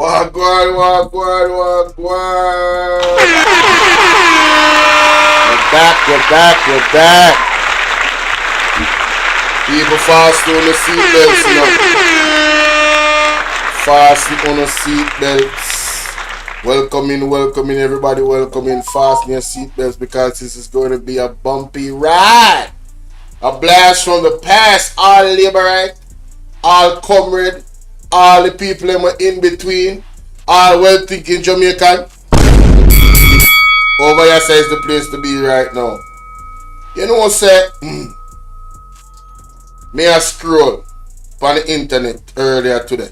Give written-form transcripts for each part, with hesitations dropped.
Wagwan. We're back. People fast on the seatbelts, you know. Fast on the seatbelts. Welcoming everybody. Welcoming fast on your seatbelts because this is going to be a bumpy ride. A blast from the past. All Labourite, all Comrade, all the people that were in between, all well-thinking Jamaican. Over here is the place to be right now. You know what I say? Me a scroll on the internet earlier today.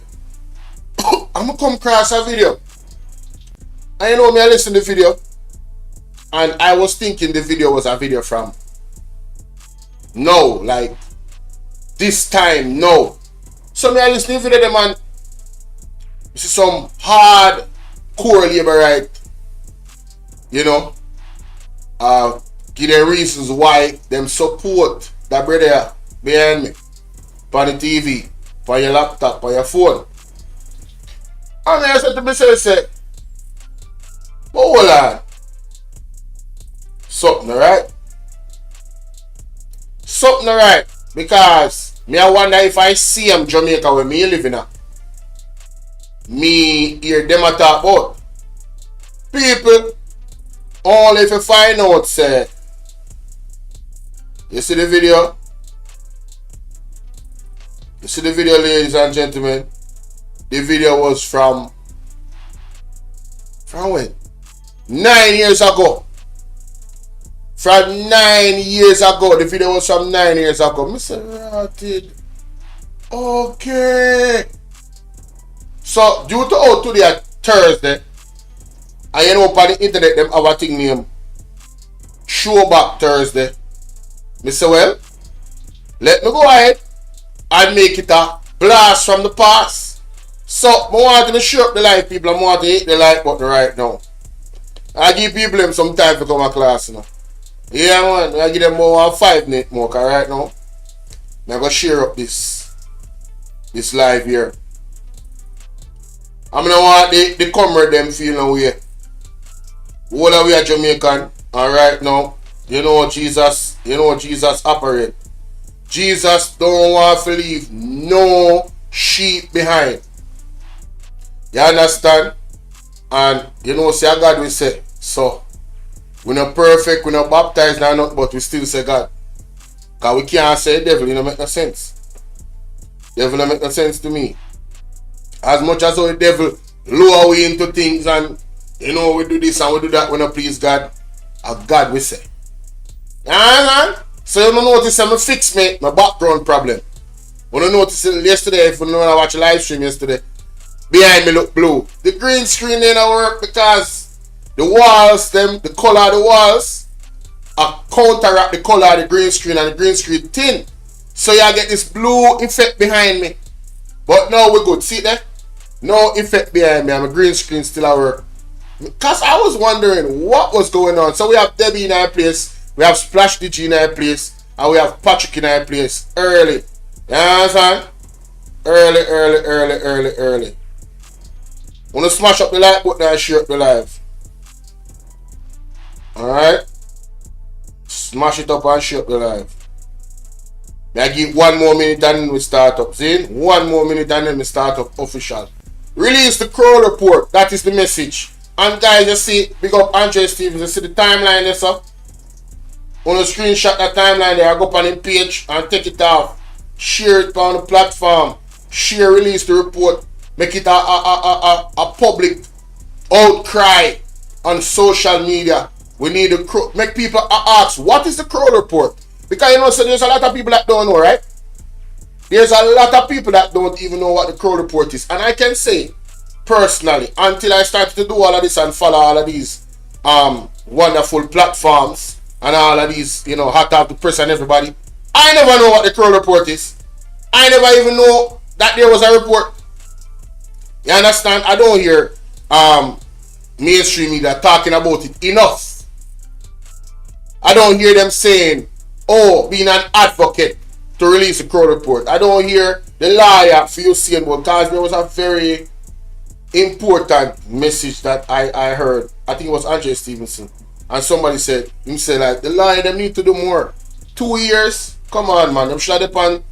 I'm gonna come across a video. And you know me, I listen to the video. And I was thinking the video was a video from no, like this time, no. So me I listen to the video, man. This is some hard core Labourite. You know, give them reasons why them support that brother behind me on the TV, on your laptop, on your phone. And I said to myself, but hold on. Something alright? Something alright. Because me I wonder if I see them Jamaica where me living at. Me hear them a talk about. People, only if you find out, say, you see the video? You see the video, ladies and gentlemen? The video was from when? 9 years ago. From 9 years ago. The video was from 9 years ago. Mr. Rotted. Okay. So, due to out today Thursday, and you know on the internet them have a thing named Throwback Thursday. Me say, well, let me go ahead and make it a blast from the past. So, I want to show up the live people. I want to hit the like button right now. I give people them some time to come to class, you know. Yeah, man. I give them more 5 minutes more, cause right now, I'm going to share up this live here. I'm going to want the Comrade them feeling away. All of we are Jamaican, and right now, you know Jesus operate. Jesus don't want to leave no sheep behind. You understand? And you know, say God will say, so we're not perfect, we're not baptized or nothing, but we still say God. Because we can't say devil, it don't make no sense. Devil don't make no sense to me. As much as the devil lure we into things and you know, we do this and we do that when I please God. And God we say. So you don't notice I'm fix my background problem. When you notice yesterday, if you know I watch a live stream yesterday, behind me look blue. The green screen didn't work because the walls, the color of the walls are counteract the color of the green screen and the green screen thin. So you get this blue effect behind me. But now we're good. See there? No effect behind me and my green screen still at work. Because I was wondering what was going on. So we have Debbie in our place, we have Splash DG in our place, and we have Patrick in our place early. You understand? Early. Wanna smash up the like button and share up the live. Alright? Smash it up and share up the live. I give 1 more minute and then we start up. See? 1 more minute and then we start up official. Release the Kroll report. That is the message. And guys, you see, big up Andre Stevens, you see the timeline there, sir? On the screenshot that timeline there, I go up on the page and take it off. Share it on the platform. Share, release the report. Make it a public outcry on social media. We need to make people ask, what is the Kroll report? Because you know, so there's a lot of people that don't know, right? There's a lot of people that don't even know what the Kroll report is. And I can say, personally, until I started to do all of this and follow all of these wonderful platforms and all of these, you know, hot off the press and everybody, I never know what the Kroll report is. I never even know that there was a report. You understand? I don't hear mainstream media talking about it enough. I don't hear them saying, oh, being an advocate to release a Kroll report. I don't hear the lawyer for you saying, well, because there was a very important message that I heard. I think it was Andre Stevenson. And somebody said, like, the lawyer, them need to do more. 2 years? Come on, man. Them should have on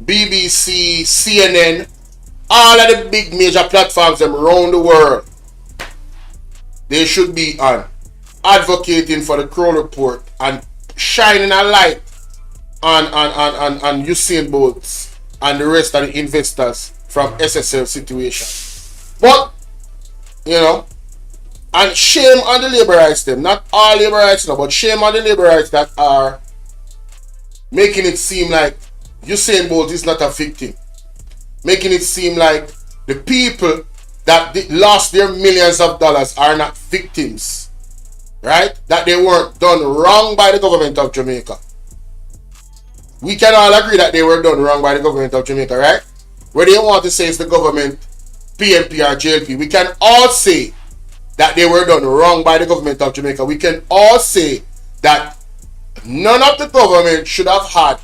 BBC, CNN, all of the big major platforms them around the world. They should be on advocating for the Kroll report and shining a light on Usain Bolt and the rest of the investors from SSL situation. But, you know, and shame on the Labourites them. Not all Labourites now, but shame on the Labourites that are making it seem like Usain Bolt is not a victim. Making it seem like the people that lost their millions of dollars are not victims. Right? That they weren't done wrong by the government of Jamaica. We can all agree that they were done wrong by the government of Jamaica, right? Where they want to say it's the government, PNP or JLP. We can all say that they were done wrong by the government of Jamaica. We can all say that none of the government should have had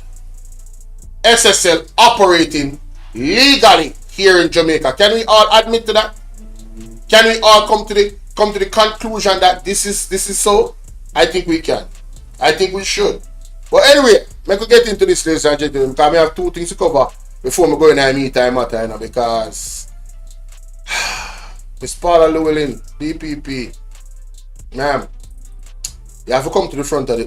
SSL operating legally here in Jamaica. Can we all admit to that? Can we all come to the conclusion that this is so? I think we can. I think we should. But anyway, I could get into this, ladies and gentlemen, because I have two things to cover before I go in and meet time matter, you know, because Miss Paula Llewellyn, DPP, ma'am, you have to come to the front of the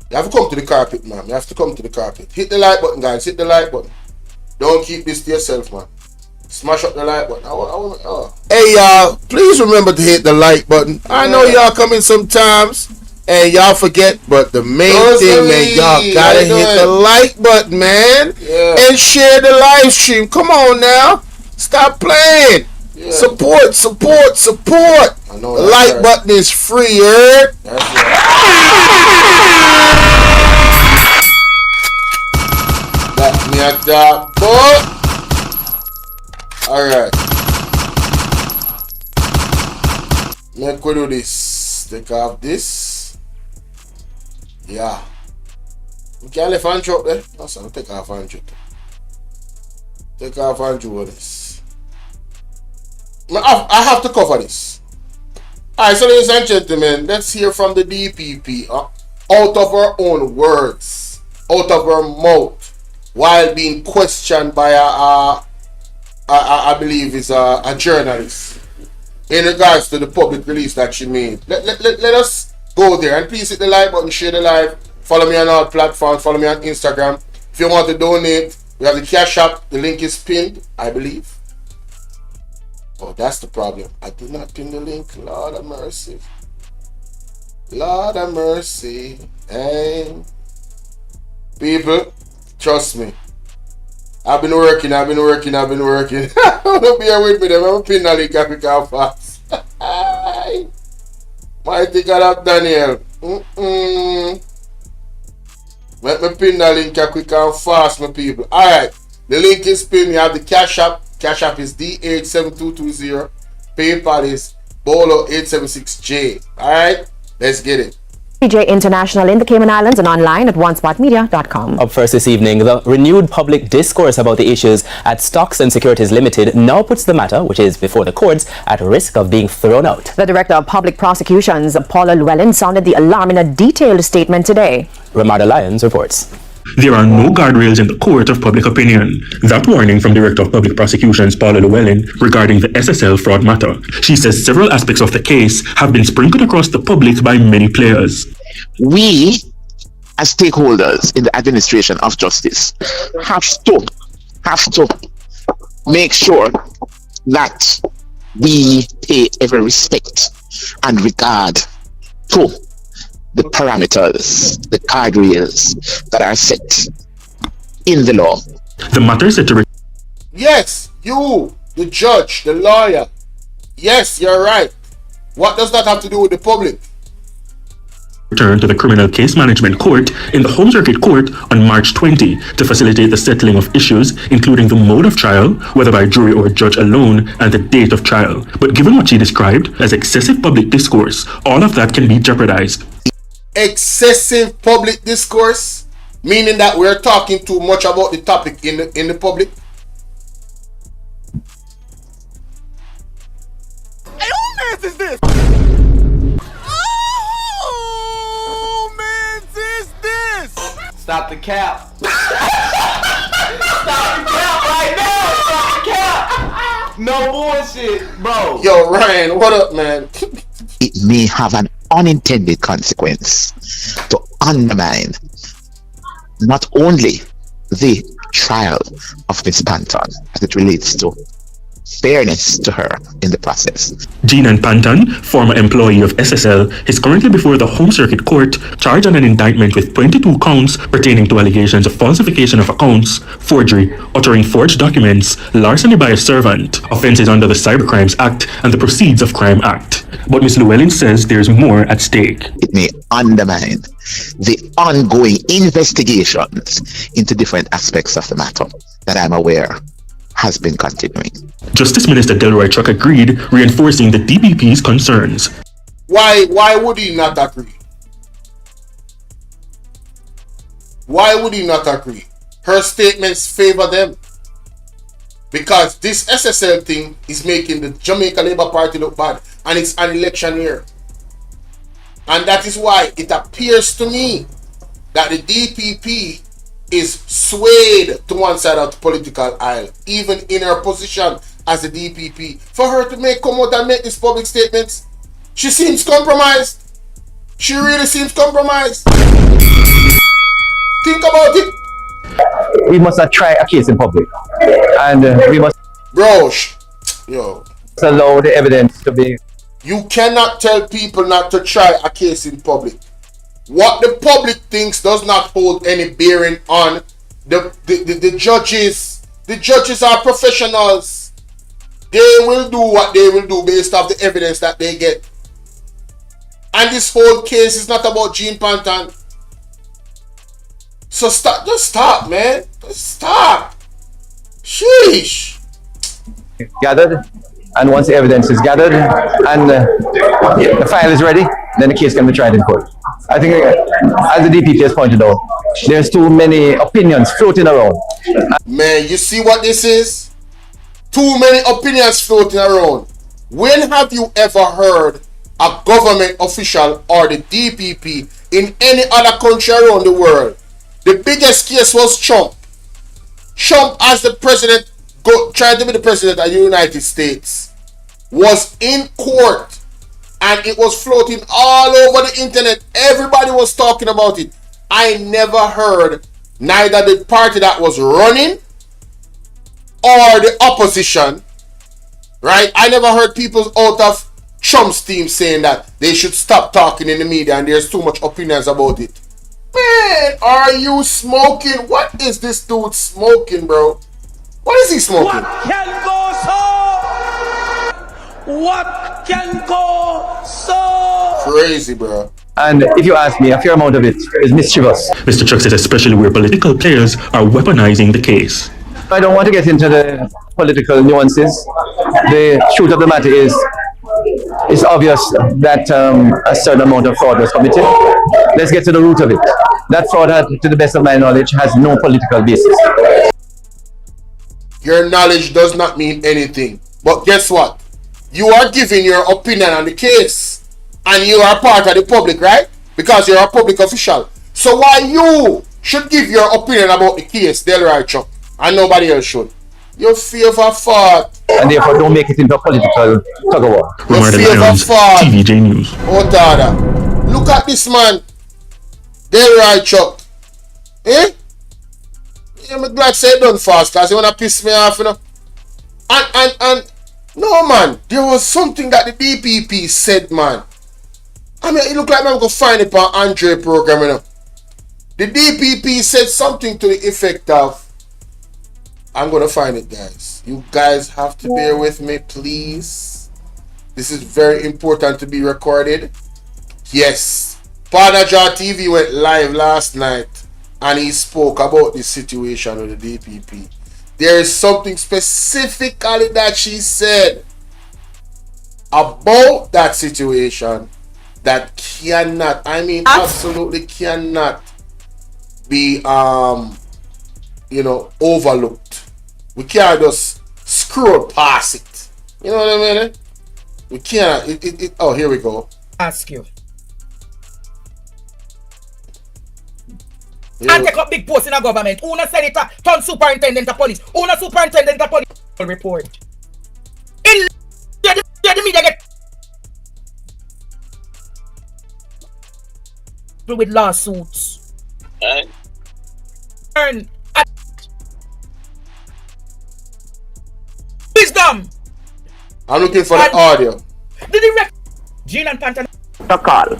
you have to come to the carpet, ma'am. You have to come to the carpet. Hit the like button, guys. Hit the like button. Don't keep this to yourself, man. Smash up the like button. Hey, y'all, please remember to hit the like button. I know y'all come in sometimes and y'all forget, but the main thing, man, y'all gotta hit the like button, man. Yeah. And share the live stream. Come on now. Stop playing. Yeah. Support. I know the like button is free, yeah? That's right. That's me at that, boy. Alright. Make we do this. Take off this. Yeah. We can't leave Andrew up there. No, sir, take off Andrew. Take off Andrew with this. I have to cover this. Alright, so ladies and gentlemen, let's hear from the DPP out of her own words, out of her mouth, while being questioned by I believe is a journalist in regards to the public release that she made. Let us go there, and please hit the like button, share the live, follow me on all platforms, follow me on Instagram. If you want to donate, we have the Cash App, the link is pinned, I believe. Oh, that's the problem. I did not pin the link. Lord of mercy. Lord of mercy. Hey. People, trust me. I've been working. Don't bear with me, them. I'm pin the link and we can fast. Mighty God of Daniel. Let me pin the link and quick and fast, my people. Alright. The link is pinned. You have the Cash App. Cash App is DH7220. PayPal is Bolo 876J. Alright, let's get it. DJ International in the Cayman Islands and online at onespotmedia.com. Up first this evening, the renewed public discourse about the issues at Stocks and Securities Limited now puts the matter, which is before the courts, at risk of being thrown out. The Director of Public Prosecutions, Paula Llewellyn, sounded the alarm in a detailed statement today. Ramada Lyons reports. There are no guardrails in the court of public opinion. That warning from Director of Public Prosecutions Paula Llewellyn regarding the SSL fraud matter. She says several aspects of the case have been sprinkled across the public by many players. We, as stakeholders in the administration of justice, have to make sure that we pay every respect and regard to the parameters, the guardrails that are set in the law. The matter is set to Yes, you, the judge, the lawyer. Yes, you're right. What does that have to do with the public? return to the Criminal Case Management Court in the Home Circuit Court on March 20 to facilitate the settling of issues, including the mode of trial, whether by jury or judge alone, and the date of trial. But given what she described as excessive public discourse, all of that can be jeopardized. Excessive public discourse? Meaning that we're talking too much about the topic in the public. Hey, who man is this? Oh, man is this? Stop the cap. Stop the cap right now. Stop the cap. No bullshit, bro. Yo, Ryan, what up, man? It may have an unintended consequence to undermine not only the trial of Miss Panton as it relates to fairness to her in the process. Jean Panton, former employee of SSL, is currently before the Home Circuit Court, charged on an indictment with 22 counts pertaining to allegations of falsification of accounts, forgery, uttering forged documents, larceny by a servant, offences under the Cybercrimes Act and the Proceeds of Crime Act. But Ms. Llewellyn says there's more at stake. It may undermine the ongoing investigations into different aspects of the matter that I'm aware has been continuing. Justice Minister Labourite agreed, reinforcing the DPP's concerns. Why would he not agree? Why would he not agree? Her statements favor them. Because this SSL thing is making the Jamaica Labour Party look bad. And it's an election year. And that is why it appears to me that the DPP is swayed to one side of the political aisle, even in her position as the DPP. For her to come out and make these public statements, she seems compromised. She really seems compromised. Think about it. We must not try a case in public, and we must Bro, yo. allow the evidence to be. You cannot tell people not to try a case in public. What the public thinks does not hold any bearing on the judges. The judges are professionals. They will do what they will do based off the evidence that they get. And this whole case is not about Jean Panton. So stop, just stop, man. Just stop. Sheesh. Gathered, and once the evidence is gathered and the file is ready, then the case can be tried in court. I think, as the DPP has pointed out, there's too many opinions floating around. Man, you see what this is? Too many opinions floating around. When have you ever heard a government official or the DPP in any other country around the world? The biggest case was Trump. Trump, as the president, tried to be the president of the United States, was in court. And it was floating all over the internet. Everybody was talking about it. I never heard neither the party that was running or the opposition, right? I never heard people out of Trump's team saying that they should stop talking in the media and there's too much opinions about it. Man, are you smoking? What is this dude smoking, bro? What is he smoking? What can go so? What can go so? Crazy, bro. And if you ask me, a fair amount of it is mischievous. Mr. Chuck says especially where political players are weaponizing the case. I don't want to get into the political nuances. The truth of the matter is, it's obvious that a certain amount of fraud was committed. Let's get to the root of it. That fraud, to the best of my knowledge, has no political basis. Your knowledge does not mean anything. But guess what? You are giving your opinion on the case. And you are part of the public, right? Because you're a public official. So why you should give your opinion about the case, Labourite, and nobody else should? You favor fraud. And therefore don't make it into a political tug-of-war. You favor fraud. TVJ News. Oh, Dada. Look at this man. Labourite. Eh? I'm glad say it done fast, because you want to piss me off, you know? And no, man. There was something that the DPP said, man. I mean, it look like I'm going to find it on Andre program, you know. The DPP said something to the effect of, I'm going to find it, guys. You guys have to bear with me, please. This is very important to be recorded. Yes. Panaja TV went live last night and he spoke about this situation with the DPP. There is something specifically that she said about that situation that cannot, I mean absolutely cannot be you know, overlooked. We can't just scroll past it. You know what I mean? We can't. Oh, here we go. Ask you. Here And take up big post in a government. Who not senator, turn superintendent of police. Who not superintendent of police report. In the media get with lawsuits. And wisdom. I'm looking for the audio. The direct Jean and Panther. Call.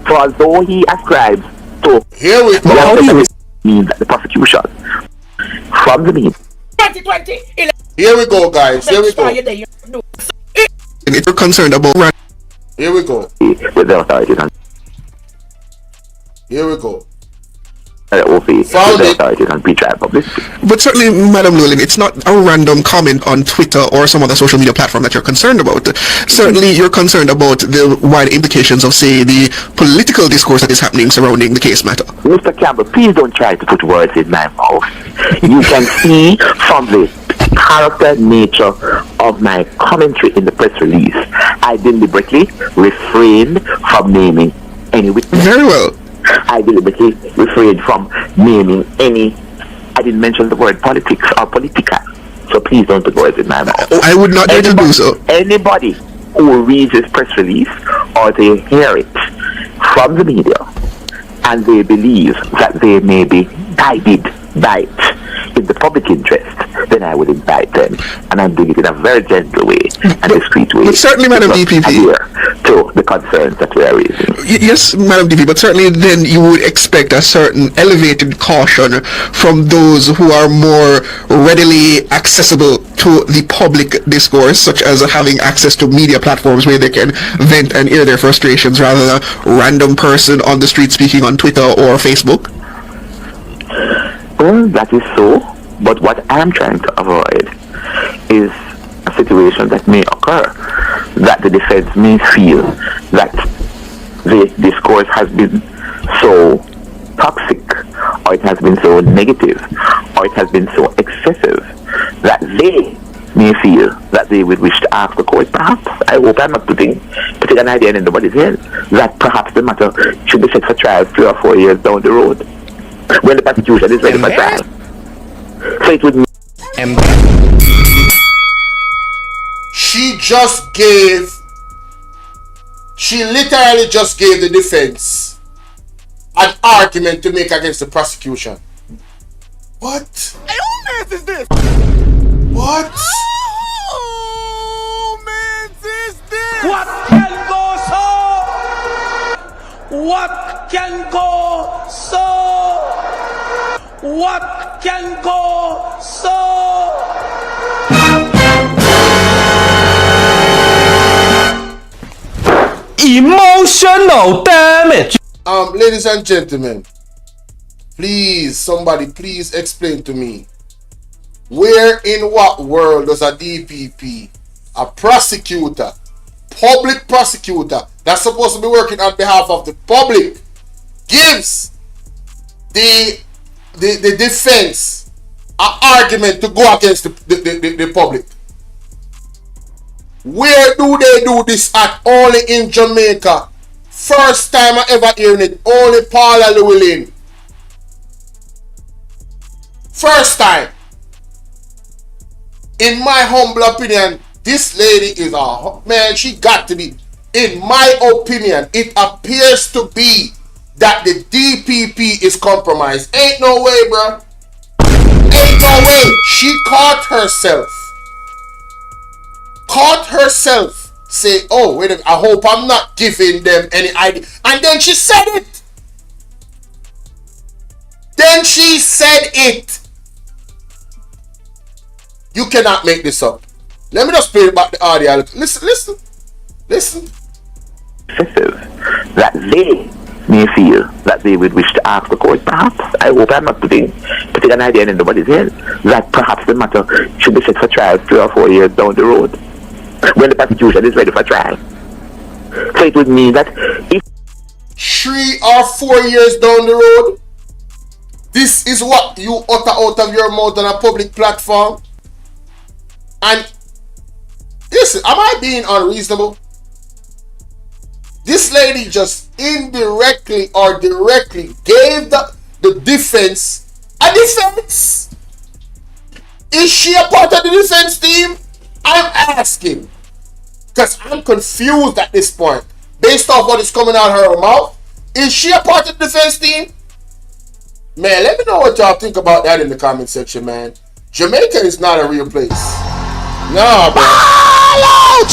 For although he ascribes to Here we go. how do you mean that the prosecution from the mean 2020. Here we go, guys. Here we go. If you're concerned about Here we go. with the authorities and Here we go. with the authorities and pre-trial publicity. But certainly, Madam Llewellyn, it's not a random comment on Twitter or some other social media platform that you're concerned about. Certainly, you're concerned about the wide implications of, say, the political discourse that is happening surrounding the case matter. Mr. Campbell, please don't try to put words in my mouth. You can see from the character nature of my commentary in the press release, I deliberately refrained from naming any witness. Very well. I deliberately refrained from naming any. I didn't mention the word politics or politica. So please don't put words in my mouth. I would not dare to do so. Anybody who reads this press release or they hear it from the media and they believe that they may be guided by it in the public interest, then I would invite them, and I'm doing it in a very gentle way and discreet way. But certainly, Madam DPP, to the concerns that we are raising. Yes, Madam DP, but certainly then you would expect a certain elevated caution from those who are more readily accessible to the public discourse, such as having access to media platforms where they can vent and air their frustrations rather than a random person on the street speaking on Twitter or Facebook. Well, that is so, but what I am trying to avoid is a situation that may occur, that the defense may feel that the discourse has been so toxic, or it has been so negative, or it has been so excessive, that they may feel that they would wish to ask the court, perhaps, I hope I'm not putting an idea in anybody's head, that perhaps the matter should be set for trial 3 or 4 years down the road, when the prosecution is ready for trial. So it would mean she literally just gave the defense an argument to make against the prosecution. What? Hey, who mans is this? What? Who mans is this? What can go so? What can go so? What can go so? Emotional damage. Ladies and gentlemen, please, somebody please explain to me, where in what world does a DPP, a prosecutor, public prosecutor that's supposed to be working on behalf of the public, gives the defense an argument to go against the public? Where do they do this at? Only in Jamaica. First time I ever hearing it. Only Paula Llewellyn. First time. In my humble opinion, this lady is man, she got to be. In my opinion, it appears to be that the DPP is compromised. Ain't no way, bro. Ain't no way. She caught herself. Say, oh, wait a minute, I hope I'm not giving them any idea. And then she said it. You cannot make this up. Let me just play back the audio. Listen. that they may feel that they would wish to ask the court, perhaps, I hope I'm not putting an idea in anybody's head, that perhaps the matter should be set for trial 3 or 4 years down the road, when the prosecution is ready for trial. So it would mean that if 3 or 4 years down the road, This is what you utter out of your mouth on a public platform. And listen, am I being unreasonable? This lady just indirectly or directly gave the defense a defense. Is she a part of the defense team? I'm asking. Because I'm confused at this point. Based off what is coming out of her mouth. Is she a part of the defense team? Man, let me know what y'all think about that in the comment section, man. Jamaica is not a real place. Nah, bro. All out!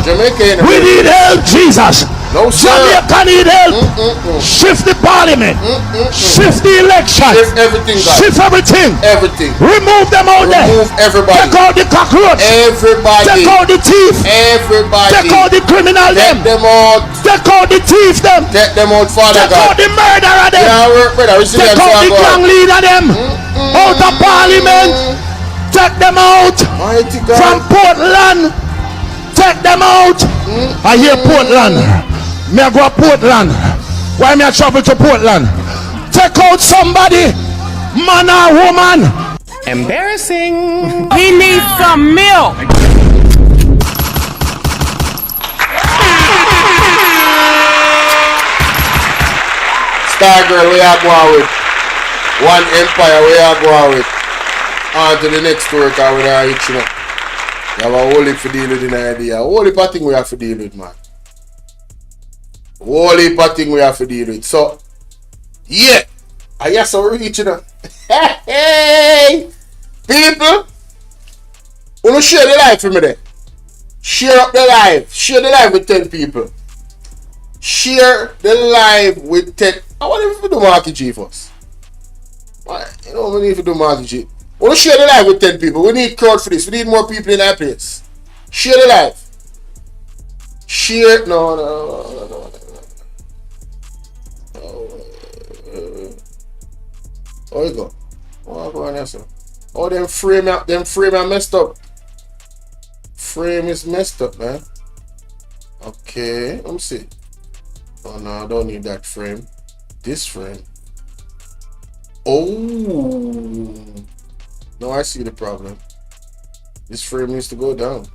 Jamaica ain't a We real need place. help, Jesus. No, sir. Jamaica need help. Shift the parliament. Shift the election. Shift everything, guys. Shift everything. Everything. Remove them out there. Remove everybody. Take out the cockroach. Everybody. Take out the thief. Everybody. Take out the criminal Take them. them out. Take out the thief them. Take them out, Father Take God. out the murderer them. Yeah, work, brother. Receive Take them, out the God. gang leader them. Out of parliament. Take them out. Mighty God. From Portland. Take them out. I hear Portland. Me I go to Portland. Why me I travel to Portland? Take out somebody. Man or woman. Embarrassing. He needs some milk. Star girl, we are going with. One empire, we are going with. On to the next story, because we are rich, you know. We have a whole heap to deal with in the idea. A whole heap of thing we have to deal with, man. A whole heap of thing we have to deal with. So, yeah. I guess so rich, you know. Hey! People! Wanna share the live for me there? Share up the live. Share the live with 10 people. Share the live with 10. I want if we do market G first. You know, we need to do market G. We want to share the live with 10 people. We need crowd for this. We need more people in our place. Share the live. Share. No. Oh, you go. Oh, go on there, sir. Oh, them frame are messed up. Frame is messed up, man. Okay, let me see. Oh no, I don't need that frame. This frame. Oh, no, I see the problem. This frame needs to go down.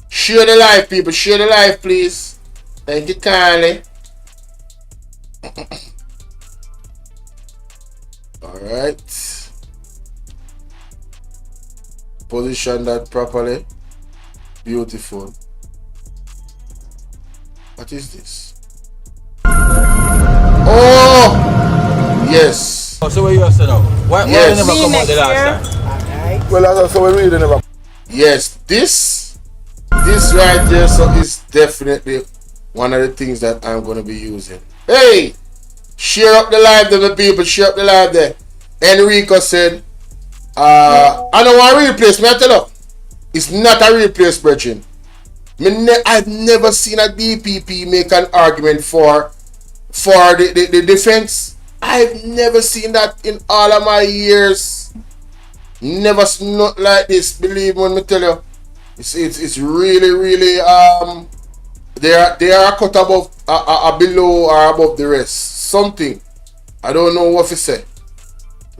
Share the live, people. Share the live, please. Thank you kindly. Alright. Position that properly. Beautiful. What is this? Oh! Yes. Oh, so what you have to know? Why Yes. you never come out the last time? Well, that's also we really never. Yes, this right there, so is definitely one of the things that I'm gonna be using. Hey, share up the live there, the people. Share up the live there. Enrico said, I don't want to replace me. I tell you, it's not a replace, brethren. I've never seen a DPP make an argument for the defense. I've never seen that in all of my years. Never seen nothing like this. Believe me when I tell you, it's really they are a cut above below or above the rest. Something I don't know what to say.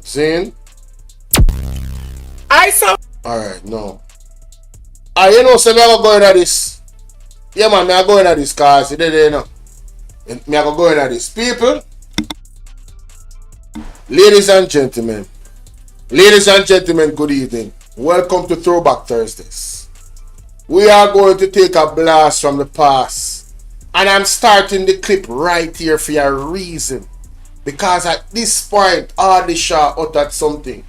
Seeing? I saw. All right, no. You know, so me I go into this. Yeah, man, me I go into this cause you know. Me I go into this. People, ladies and gentlemen, good evening. Welcome to Throwback Thursdays. We are going to take a blast from the past, and I'm starting the clip right here for a reason. Because at this point, Hardly Shaw uttered something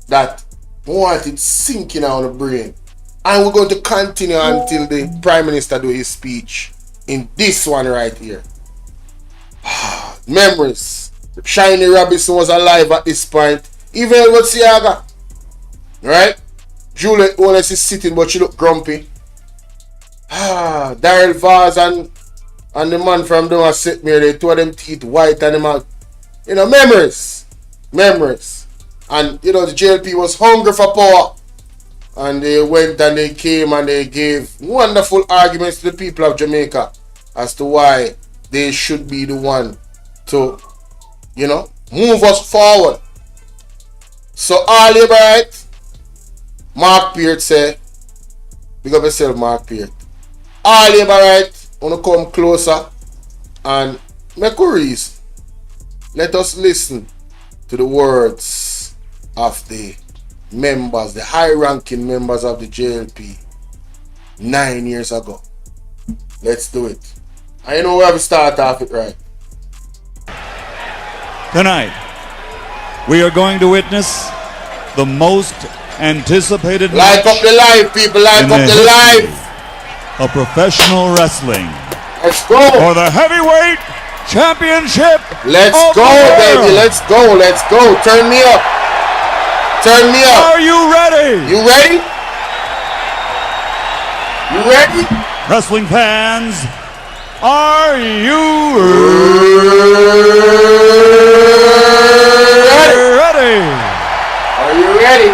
that wanted sinking on the brain. And we're going to continue until the Prime Minister do his speech in this one right here. Memories. Shiny Robinson was alive at this point. Even Edward Siaga. Right? Juliet Wallace is sitting, but she look grumpy. Daryl Vaz and the man from down St. Mary, they two of them teeth white and them out. You know, memories. And, you know, the JLP was hungry for power. And they went and they came and they gave wonderful arguments to the people of Jamaica as to why they should be the one to you know, move us forward. So all Labourite, Mark Peart say, big up yourself, Mark Peart. All Labourite, wanna come closer and make a reason. Let us listen to the words of the members, the high-ranking members of the JLP 9 years ago. Let's do it. I know we have to start off it right. Tonight, we are going to witness the most anticipated Like match up the live, people. Like in up the live. of professional wrestling. Let's go. For the heavyweight championship. Let's of go, the world. baby. Let's go. Let's go. Turn me up. Turn me up. Are you ready? You ready? You ready? Wrestling fans, are you ready? Are you ready?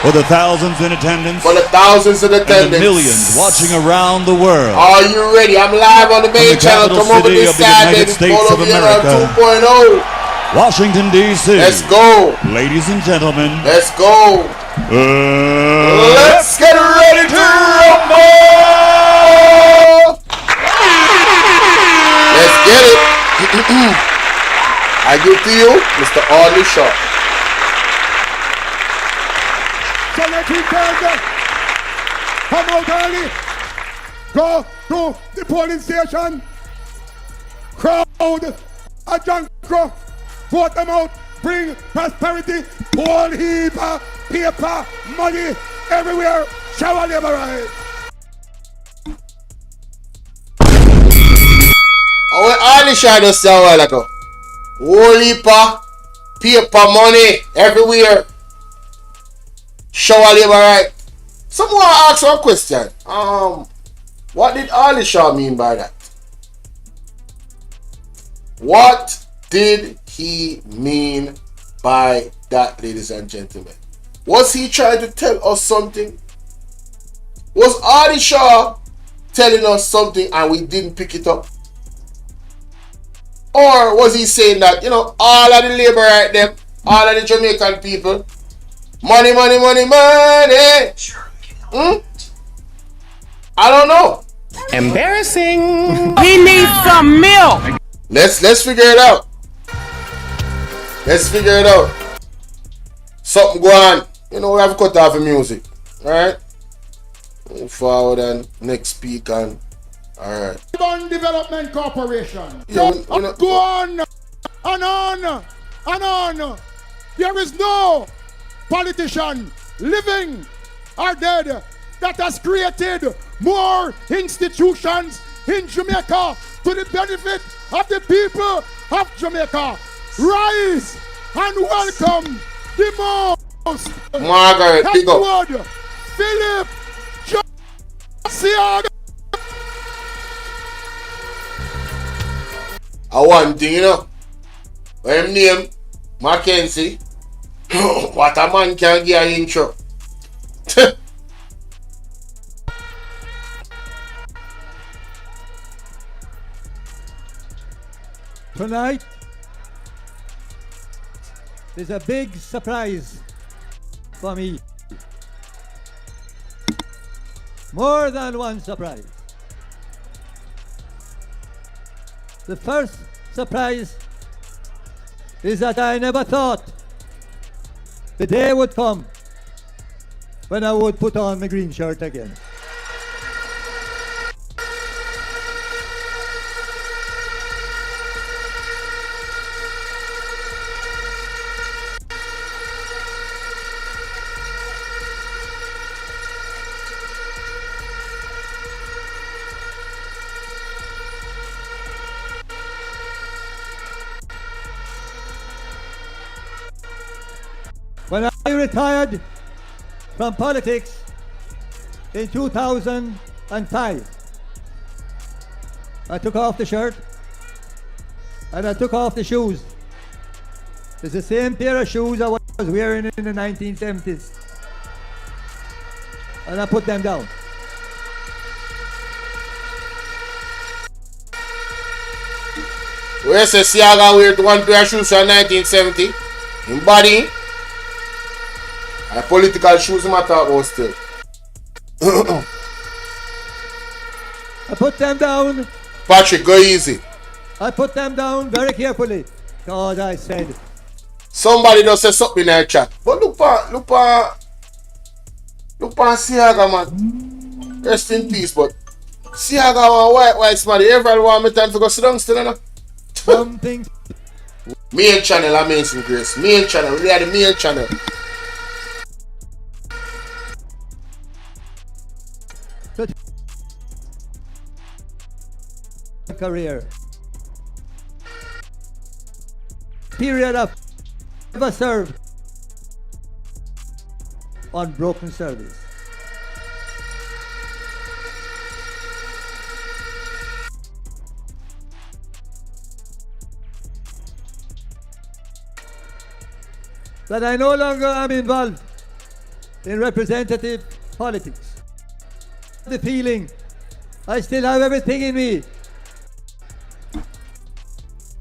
For the thousands in attendance. For the thousands in attendance. And the millions watching around the world. Are you ready? I'm live on the main channel. Come over this side, baby. Bolo Bvrfam 2.0. Washington, D.C. Let's go. Ladies and gentlemen. Let's go. Let's get ready to rumble. Let's get it. I give to you, Mr. Arlie Shaw. So let him come out early. Go to the polling station. Crowd a junk crow. Vote them out. Bring prosperity. Whole heap of paper, money everywhere. Shower Labourite. Oh, Arlie Shaw just said a while ago. Whole heap of paper, money everywhere. Shower Labourite. Someone asked one question. What did Arlie Shaw mean by that? What did he mean by that, ladies and gentlemen? Was he trying to tell us something? Was Arlie Shaw telling us something and we didn't pick it up? Or was he saying that, you know, all of the Labourite them, all of the Jamaican people, money, money, money, money. I don't know. Embarrassing. He needs some milk. Let's figure it out. Let's figure it out. Something go on. You know, we have cut off the music. Alright? Move forward and next speak and alright. Urban Development Corporation. Yeah, Go on and on and on. There is no politician living or dead that has created more institutions in Jamaica to the benefit of the people of Jamaica. Rise and welcome the most Margaret, big up. Edward Philip Josiah. I want thing, you know. When him name Mackenzie. What a man can get an intro. Tonight, there's a big surprise for me. More than one surprise. The first surprise is that I never thought the day would come when I would put on my green shirt again. When I retired from politics in 2005, I took off the shirt and I took off the shoes. It's the same pair of shoes I was wearing in the 1970s. And I put them down. Where say Siaga wear one pair of shoes from 1970? In body. And political shoes matter about still. I put them down. Patrick, go easy. I put them down very carefully. God, I said. Somebody does say something in the chat. But look on Siaga, man. Rest in peace, but Siaga one white man. Everyone want me time to go sit down still, you know? Something. Main channel, Amazing Grace. Main channel. We are the main channel. Career. Period of ever served on broken service. That I no longer am involved in representative politics. The feeling I still have everything in me.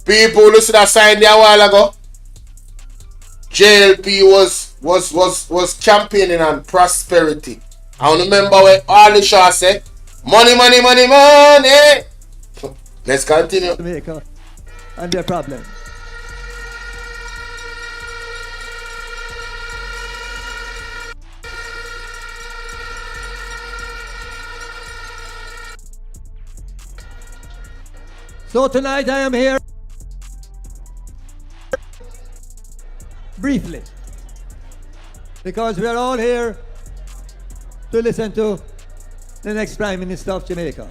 People who listen to that sign there a while ago. JLP was campaigning on prosperity. I remember when all the shots said, money, money, money, money. Let's continue. Jamaica and their problem. So tonight I am here briefly because we are all here to listen to the next Prime Minister of Jamaica.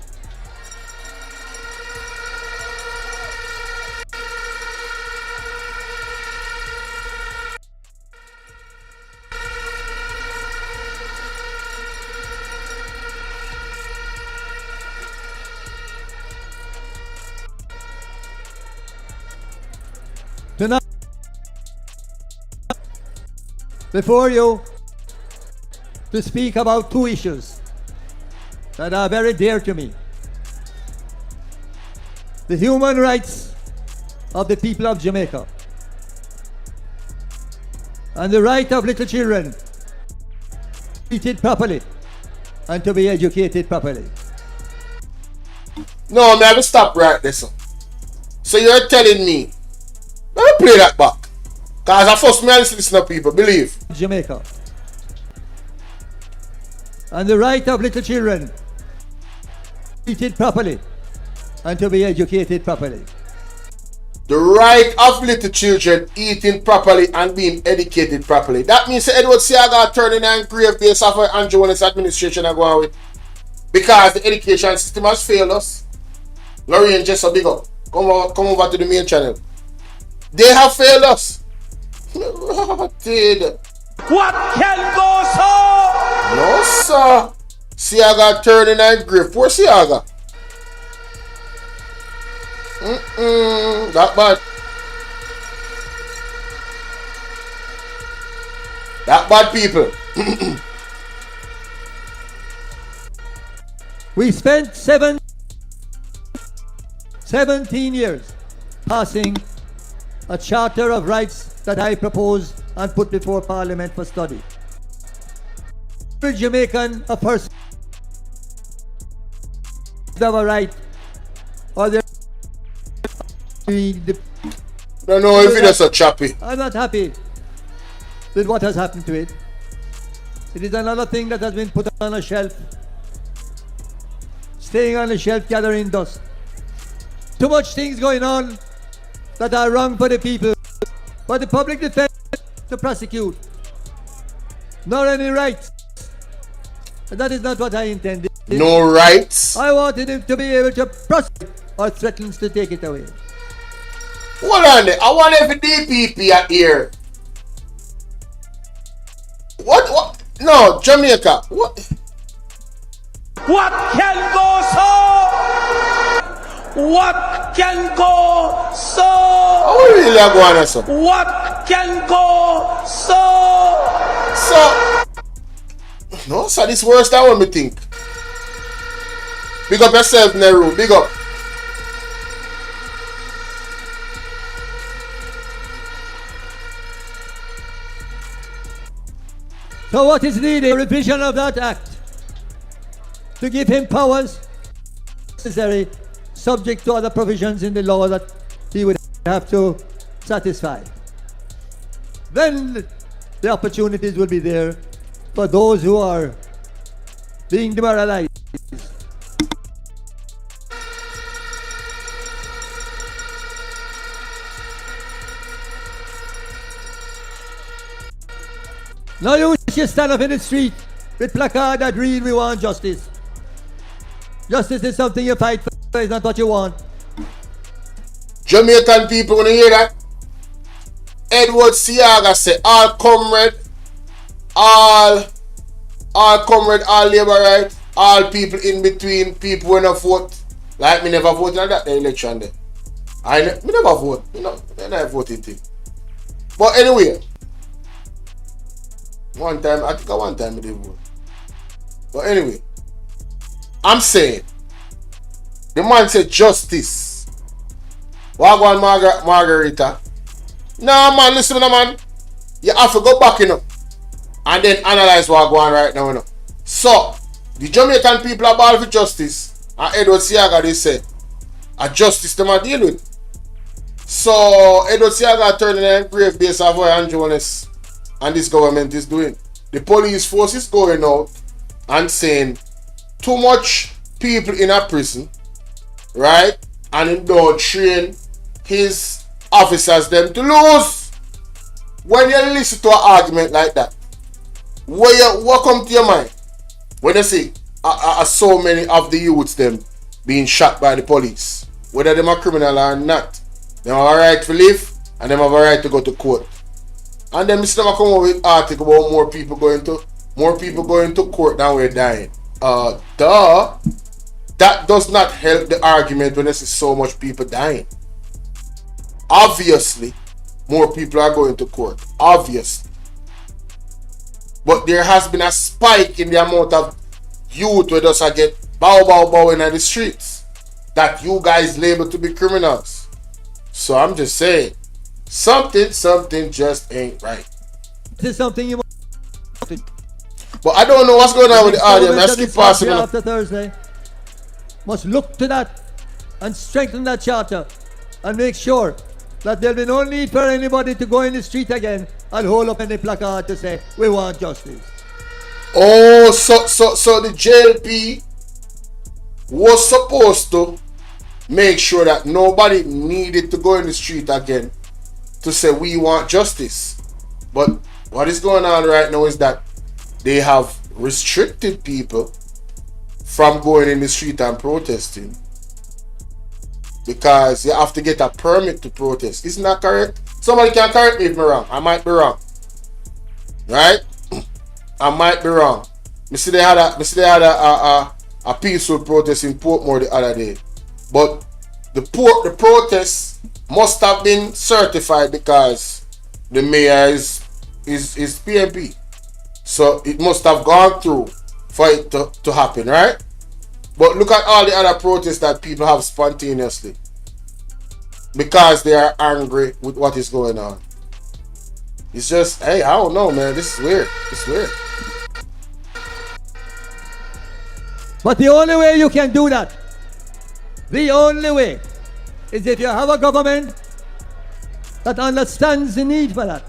Tonight, before you, to speak about two issues that are very dear to me. The human rights of the people of Jamaica and the right of little children to be treated properly and to be educated properly. No, man, I will stop right there, son. So you're telling me, let me play that back. Because I first me listen to people, believe. Jamaica. And the right of little children to be treated properly and to be educated properly. The right of little children eating properly and being educated properly. That means Edward Siaga turning and grave based off of Andrew Willis administration are going with. Because the education system has failed us. Lorraine, just a big up. Come over to the main channel. They have failed us. What can go so? No, sir. Siaga turning and grave. Poor Siaga. That bad. That bad, people. We spent 17 years passing a charter of rights that I proposed and put before Parliament for study. Every Jamaican, a person, have a right, or their no, if it is so choppy. I'm not happy with what has happened to it. It is another thing that has been put on a shelf, staying on the shelf, gathering dust. Too much things going on that are wrong for the people, but the public defense to prosecute, nor any rights. And that is not what I intended. No rights? I wanted him to be able to prosecute or threatens to take it away. Hold on there. I want every DPP out here. What? No, Jamaica. What? What can go so? What can go so? How are we really going on, sir? What can go so? No, sir, this worse than what me think. Big up yourself, Nehru. Big up. So what is needed? A revision of that act to give him powers necessary, subject to other provisions in the law that he would have to satisfy. Then the opportunities will be there for those who are being demoralized. Now you just stand up in the street with placard that read, "We want justice." Justice is something you fight for, it's not what you want. Jamaican people, when you hear that, Edward Siaga said, all Comrade, all Comrade, all Labourite, all people in between, people when I vote, like me never voted on that election there. Me never vote, you know, I never voted thing. But anyway, one time I did vote. But anyway, I'm saying, the man said justice. Wagwan Margarita. Nah man, listen to man. You have to go back, you know, and then analyze what's going on right now, you know. So, the Jamaican people are ball for justice, and Edward Siaga, they said, a justice them are deal with. So, Edward Siaga turning a grave base of what unjournalists and this government is doing. The police force is going out and saying too much people in a prison, right? And he don't train his officers them to lose. When you listen to an argument like that, what come to your mind when you see so many of the youths them being shot by the police, whether them are criminal or not? They have a right to live and they have a right to go to court. And then Mr. come up with article about more people going to court than we're dying. That does not help the argument when there's so much people dying. Obviously, more people are going to court. Obviously. But there has been a spike in the amount of youth where just get bow in the streets that you guys label to be criminals. So I'm just saying, something just ain't right. This is something you want. But I don't know what's going on with the audio. Let's keep passing on. After Thursday, must look to that and strengthen that charter and make sure that there'll be no need for anybody to go in the street again and hold up any placard to say, "We want justice." Oh, so the JLP was supposed to make sure that nobody needed to go in the street again to say we want justice. But what is going on right now is that they have restricted people from going in the street and protesting because you have to get a permit to protest. Isn't that correct? Somebody can correct me if I'm wrong. I might be wrong. Right? I might be wrong. I see they had a peaceful protest in Portmore the other day. But the protest must have been certified because the mayor is PMP. So it must have gone through for it to happen, right? But look at all the other protests that people have spontaneously because they are angry with what is going on. It's just, hey, I don't know, man. This is weird. It's weird. But the only way you can do that, the only way, is if you have a government that understands the need for that.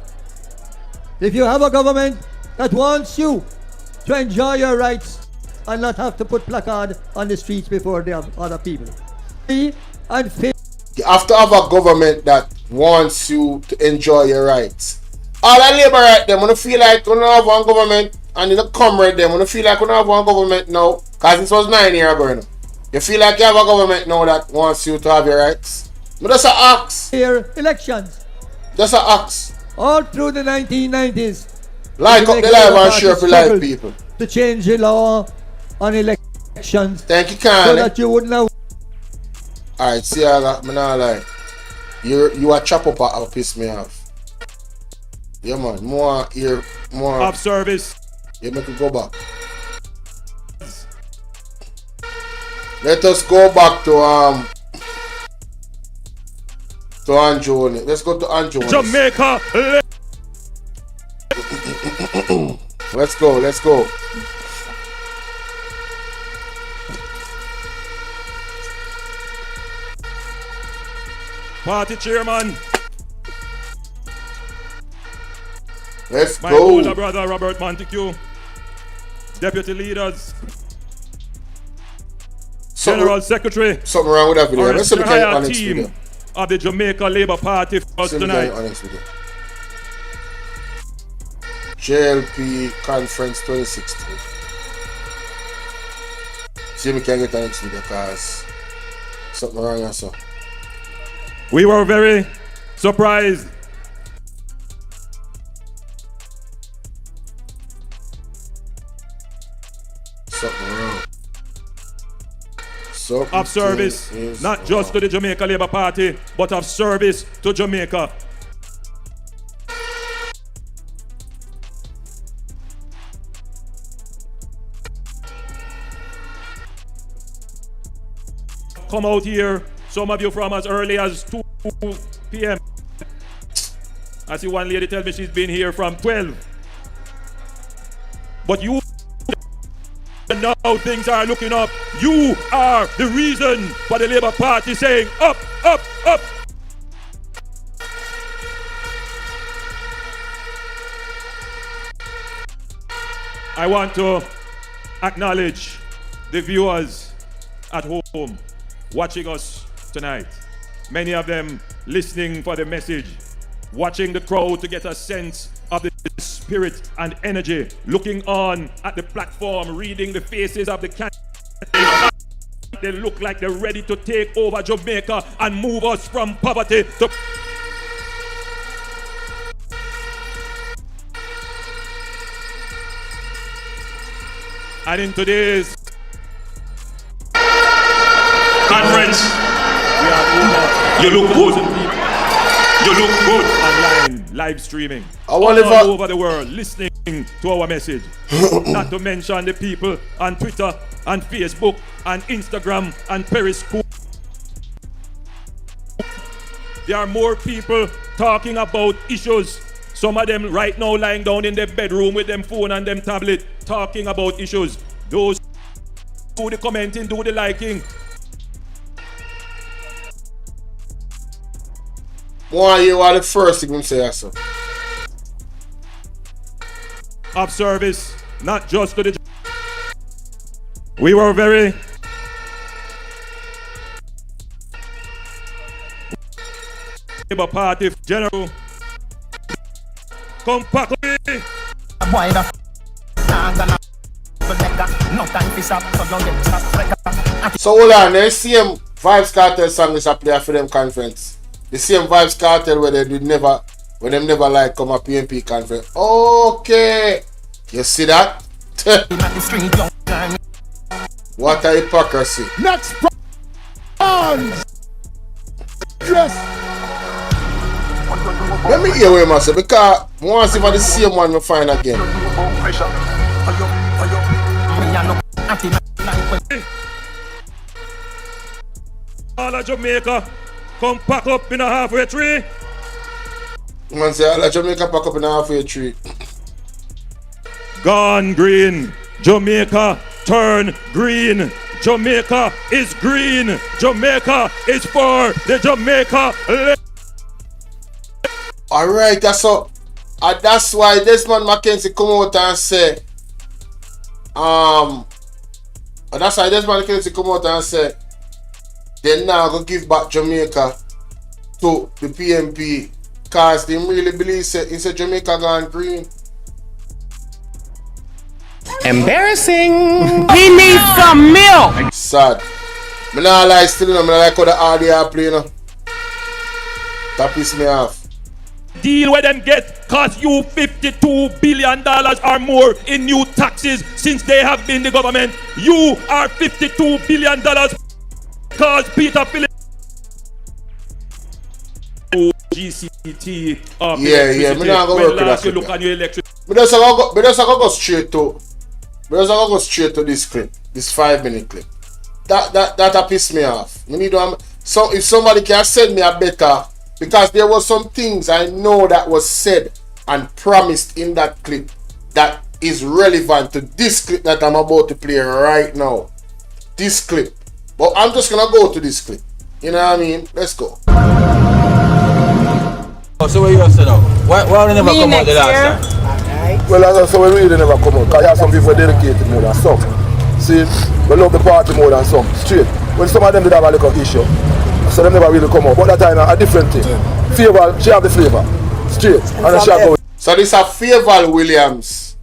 If you have a government that wants you to enjoy your rights and not have to put placard on the streets before the other people. You have to have a government that wants you to enjoy your rights. All the Labourite them, when you feel like we don't have one government, and the Comrade them, when you feel like we don't have one government now, because this was 9 years ago, you know. You feel like you have a government now that wants you to have your rights. But that's an axe. Here, elections. That's an axe. All through the 1990s. Like up the live and share for live people. To change the law on elections. Thank you, Carly. So that you wouldn't have. Alright, see, I'm not lying. You are chop up or piss me off. Yeah, man. More. Off service. You make it go back. Let us go back to Anjoni. Let's go to Anjoni. Jamaica. Let's go, let's go. Party chairman. Let's My go. older brother Robert Montague. Deputy leaders. General Secretary. Something wrong with that video. Let's see if we can entire honest team video. of the Jamaica Labour Party for us tonight. JLP Conference 2016. See if we can get honest video because something wrong also. We were very surprised. Something wrong. Of service, not just to the Jamaica Labour Party, but of service to Jamaica. Come out here, some of you from as early as 2 p.m. I see one lady tell me she's been here from 12. But you now things are looking up. You are the reason for the Labour Party saying up, up, up. I want to acknowledge the viewers at home watching us tonight. Many of them listening for the message, watching the crowd to get a sense of the spirit and energy, looking on at the platform, reading the faces of the candidates. They look like they're ready to take over Jamaica and move us from poverty to... And in today's conference, we are over. You look good. You look good. Online, live streaming. All over the world, listening to our message. Not to mention the people on Twitter and Facebook and Instagram and Periscope. There are more people talking about issues. Some of them right now lying down in their bedroom with them phone and them tablet, talking about issues. Those do the commenting, do the liking. Why you are the first thing we say, sir? Of service, not just to the... We were very... Labour Party General. Come back with me. So hold on, the same Vibes Cartel song is a play for them conference. The same Vibes Cartel where they never like come a PNP conference. Okay. You see that? What a hypocrisy. Next bronze. Dress. Let me hear what you must say because I want to see if the same one we find again. All of Jamaica come pack up in a halfway tree. Man say all of Jamaica pack up in a halfway tree. Gone green. Jamaica turn green. Jamaica is green. Jamaica is for the Jamaica. Alright, that's all. That's why Desmond Mackenzie come out and say that's why Desmond Mackenzie come out and say they're now gonna give back Jamaica to the PNP because they really believe it's a Jamaica gone green. Embarrassing. He needs some milk. Sad. Me not like still, you know, me not like how the audio play, you know. That piss me off. Deal with them get cost you $52 billion or more in new taxes since they have been the government. You are $52 billion cause Peter Phillips. GCT of yeah, me not gonna work with that. You look on your electric. Me just go straight to this clip, this 5-minute clip. That piss me off. Me need to, so if somebody can send me a better, because there was some things I know that was said and promised in that clip that is relevant to this clip that I'm about to play right now. This clip. But I'm just gonna go to this clip. You know what I mean? Let's go. So what you gonna say now? Why they never come out the last time? Well, as I said, we really never come out. Because you have some people dedicated more than some. See, we love the party more than some. Straight. When some of them did have a little issue, so they never really come out. But that time, a different thing. Favour, she have the flavour. Straight. And she go. So this is Favour Williams.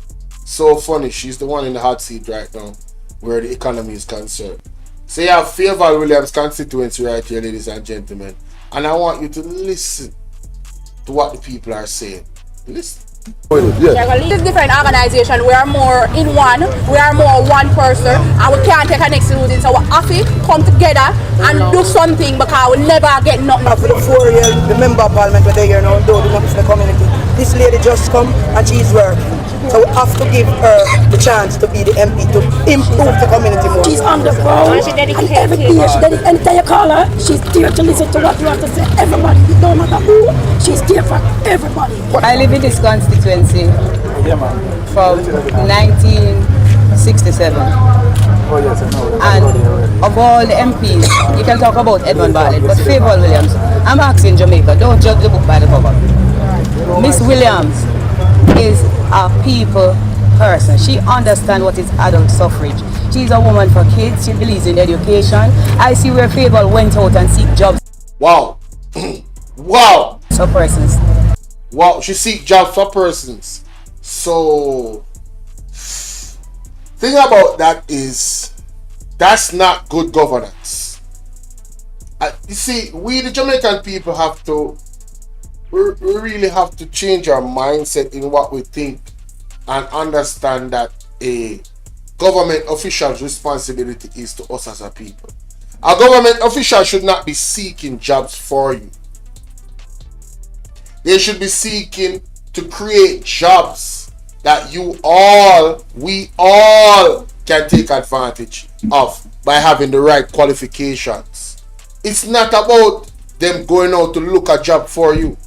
So funny. She's the one in the hot seat right now, where the economy is concerned. So you have Favour Williams constituency right here, ladies and gentlemen. And I want you to listen to what the people are saying. Listen. This different organization, we are more in one, we are more one person, and we can't take an exclusion, so we have to come together and do something because we never get nothing. For the 4 years, the member of parliament were there here now, doing nothing for the community. This lady just come and she's working. So we have to give her the chance to be the MP to improve the community more. She's on the phone, and every day, anytime you call her, she's there to listen to what you have to say. Everybody, it don't matter who, she's there for everybody. I live in this constituency from 1967. And of all the MPs, you can talk about Edmund Bartlett, but Favour Williams, I'm asking Jamaica, don't judge the book by the cover. Miss Williams is a people person. She understands what is adult suffrage. She's a woman for kids. She believes in education. I see where Favour went out and seek jobs. Wow. Wow. For persons. Wow. She seek jobs for persons. So, thing about that is, that's not good governance. You see, we the Jamaican people have to, we really have to change our mindset in what we think and understand that a government official's responsibility is to us as a people. A government official should not be seeking jobs for you. They should be seeking to create jobs that we all can take advantage of by having the right qualifications. It's not about them going out to look a job for you.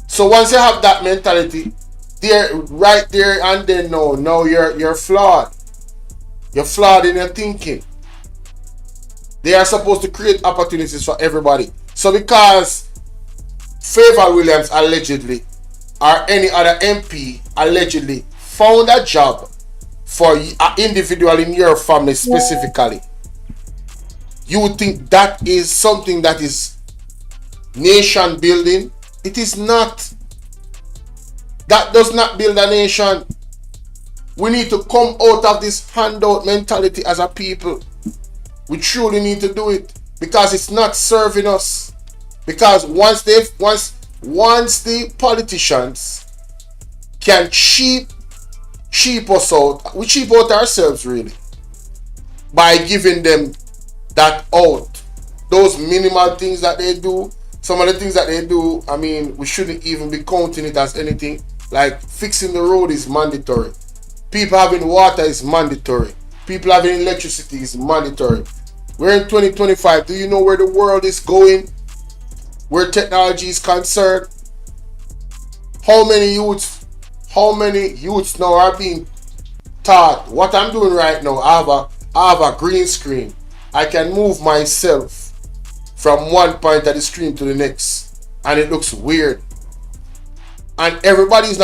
So once you have that mentality, they're right there and then no, you're flawed. You're flawed in your thinking. They are supposed to create opportunities for everybody. So because Favour Williams allegedly or any other MP allegedly found a job for an individual in your family specifically, you would think that is something that is nation building. It is not. That does not build a nation. We need to come out of this handout mentality as a people. We truly need to do it because it's not serving us. Because once the politicians can cheap us out, we cheap out ourselves really by giving them that out. Those minimal things that they do, some of the things that they do, I mean, we shouldn't even be counting it as anything. Like fixing the road is mandatory. People having water is mandatory. People having electricity is mandatory. We're in 2025. Do you know where the world is going? Where technology is concerned? How many youths now are being taught? What I'm doing right now, I have a green screen. I can move myself from one point of the screen to the next, and it looks weird. And everybody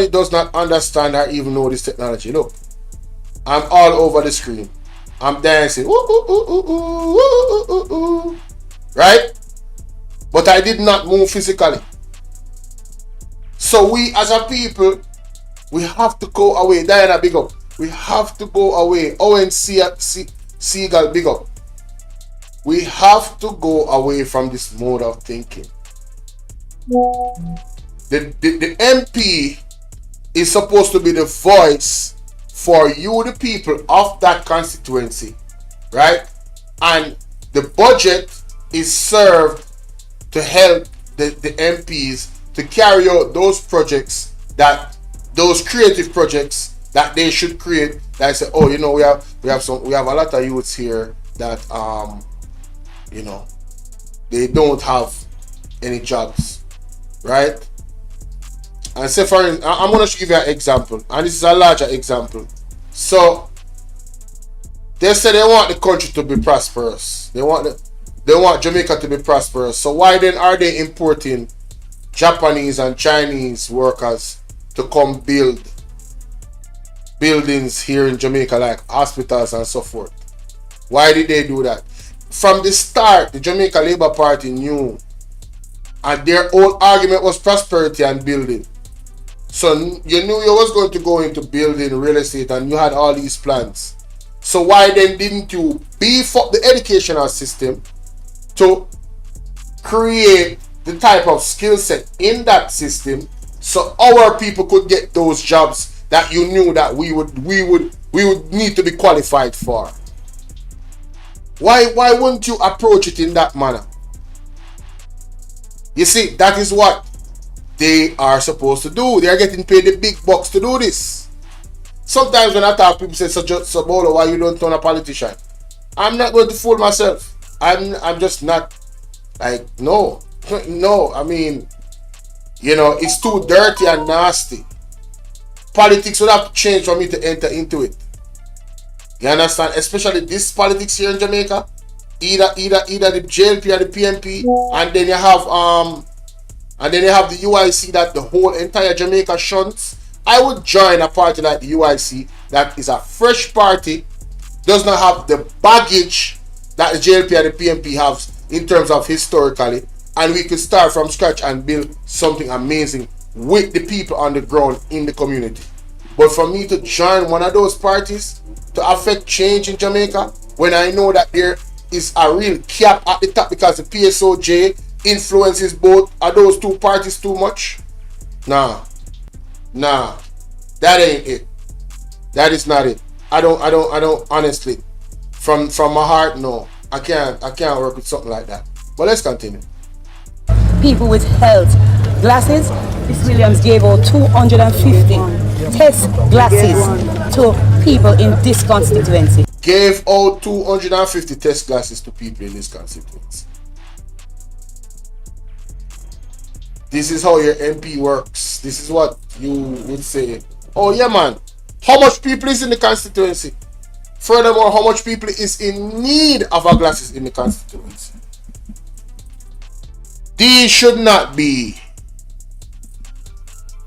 does not understand or even know this technology. Look, I'm all over the screen. I'm dancing, ooh, ooh, ooh, ooh, ooh, ooh, ooh, ooh. Right? But I did not move physically. So we as a people, we have to go away. Diana, big up. We have to go away. Owen Seagal, big up. We have to go away from this mode of thinking. The MP is supposed to be the voice for you, the people of that constituency, right? And the budget is served to help the MPs to carry out those projects, those creative projects that they should create. That I say, oh, you know, we have a lot of youths here that you know, they don't have any jobs, right? And say for instance, I'm going to give you an example, and this is a larger example. So they say they want the country to be prosperous. They want Jamaica to be prosperous. So why then are they importing Japanese and Chinese workers to come build buildings here in Jamaica, like hospitals and so forth? Why did they do that? From the start, the Jamaica Labour Party knew, and their whole argument was prosperity and building. So you knew you was going to go into building, real estate, and you had all these plans. So why then didn't you beef up the educational system to create the type of skill set in that system so our people could get those jobs that you knew that we would need to be qualified for? Why wouldn't you approach it in that manner? You see, that is what they are supposed to do. They are getting paid the big bucks to do this. Sometimes when I talk, people say, so Bolo, why you don't turn a politician? I'm not going to fool myself. I'm just not, like, no. I mean, you know, it's too dirty and nasty. Politics would have to change for me to enter into it. You understand? Especially this politics here in Jamaica. Either the JLP or the PNP, and then you have the UIC that the whole entire Jamaica shuns. I would join a party like the UIC that is a fresh party, does not have the baggage that the JLP and the PNP have in terms of historically, and we could start from scratch and build something amazing with the people on the ground in the community. But for me to join one of those parties to affect change in Jamaica, when I know that there is a real cap at the top because the PSOJ influences both of those two parties too much, nah, that ain't it. That is not it. I don't honestly, from my heart, no, I can't work with something like that. But let's continue. People with health glasses, Miss Williams gave out 250 test glasses to people in this constituency. Gave out 250 test glasses to people in this constituency. This is how your MP works. This is what you would say. Oh yeah, man. How much people is in the constituency? Furthermore, how much people is in need of our glasses in the constituency? These should not be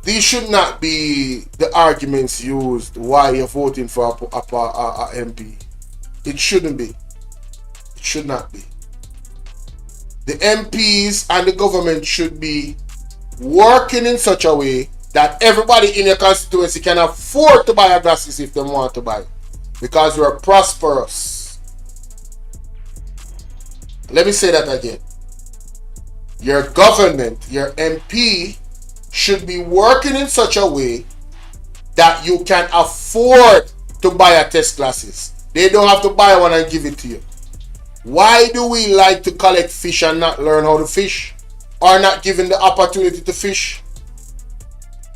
the arguments used why you're voting for a MP. It shouldn't be. It should not be. The MPs and the government should be working in such a way that everybody in your constituency can afford to buy your glasses if they want to buy, because you're prosperous. Let me say that again. Your government, your MP, should be working in such a way that you can afford to buy a test glasses. They don't have to buy one and give it to you. Why do we like to collect fish and not learn how to fish? Or not given the opportunity to fish?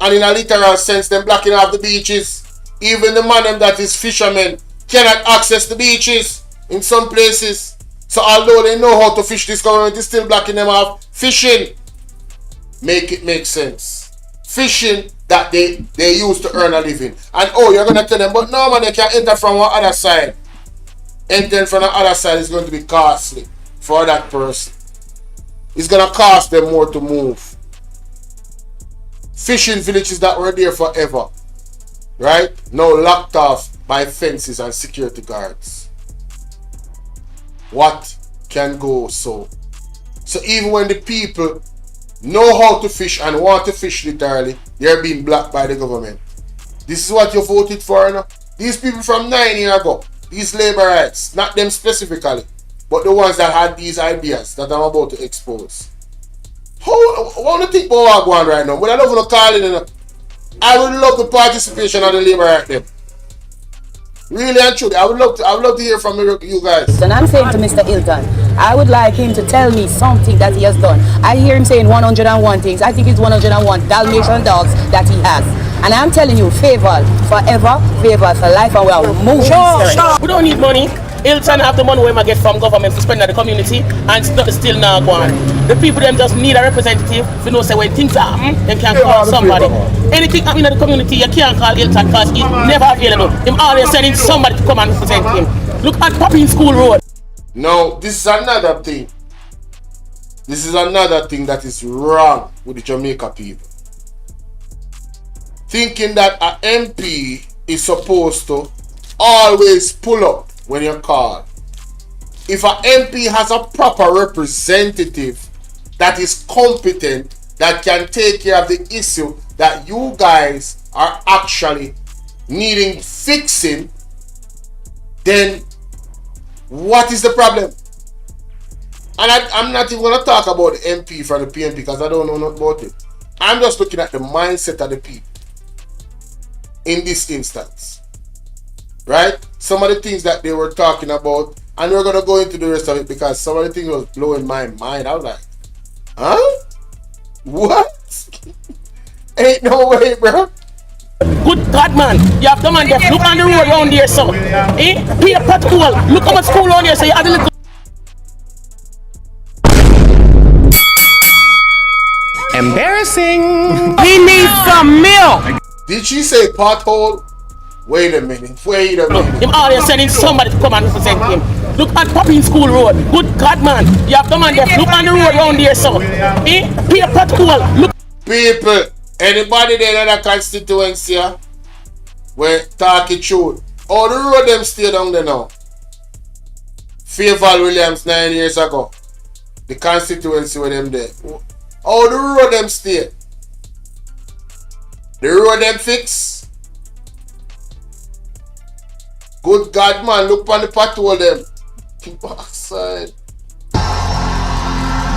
And in a literal sense, them blocking off the beaches. Even the man that is fishermen cannot access the beaches in some places. So although they know how to fish, this government is still blocking them off fishing. Make it make sense. Fishing that they use to earn a living. And oh, you're going to tell them, but no man, they can enter from one other side. Entering from the other side is going to be costly for that person. It's going to cost them more to move. Fishing villages that were there forever, right? Now locked off by fences and security guards. What can go so? So even when the people know how to fish and want to fish literally, they're being blocked by the government. This is what you voted for, no? These people from 9 years ago, these Labourites, not them specifically, but the ones that had these ideas that I'm about to expose. What do you think about what I'm going right now? But I don't want to call it. I would love the participation of the Labourite them. Really and truly, I would love to hear from you guys. And I'm saying to Mr. Hilton, I would like him to tell me something that he has done. I hear him saying 101 things. I think it's 101 Dalmatian dogs that he has. And I'm telling you, favor forever, favor for life, and we are moving. Sure. We don't need money. Hilton have the money we get from government to spend at the community and still not go on. The people them just need a representative to know say when things happen, they can call somebody. Anything happen in the community, you can't call Hilton because he's never available. Him always sending somebody to come and represent him. Look at Popping School Road. Now, this is another thing. This is another thing that is wrong with the Jamaica people. Thinking that an MP is supposed to always pull up when you call. If an MP has a proper representative that is competent, that can take care of the issue that you guys are actually needing fixing, then what is the problem? And I'm not even going to talk about the MP from the PNP because I don't know nothing about it. I'm just looking at the mindset of the people in this instance. Right? Some of the things that they were talking about, and we're going to go into the rest of it because some of the things was blowing my mind. I was like, huh? What? Ain't no way, bro. Good God, man. You have the man there. Look on the road around here, so. Eh? Be a pothole. Look how much school around here, so you have a little. Embarrassing. He needs some milk. Did she say pothole? Wait a minute. Wait a minute. Him always sending somebody to come and represent him. Look at Popping School Road. Good God, man. You have the man there. Look on the road around here, so. Eh? Be a pothole. Look. People, anybody there in that constituency where talking truth? Oh, the road them stay down there now. Fairval Williams 9 years ago. The constituency where them there. Oh, the road them stay. The road them fix. Good God, man, look on the pothole them. Keep outside. Ball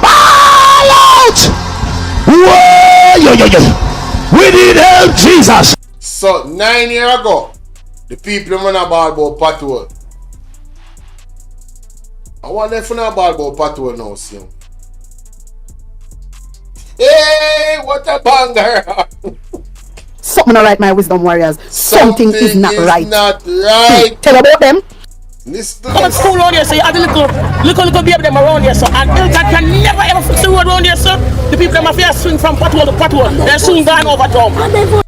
out! Whoa, yo. We need help, Jesus. So 9 years ago, the people want to ball about pothole. I want them to know ball about pothole now, see. Hey, what a banger! Something not right, my wisdom warriors. Something is not right. Not right. Tell about them. Come on, school around here, so you have the little baby them around here, so. And Hilton can never ever fix the road around here, so. The people them have to swing from pothole to pothole. They're soon gone over town.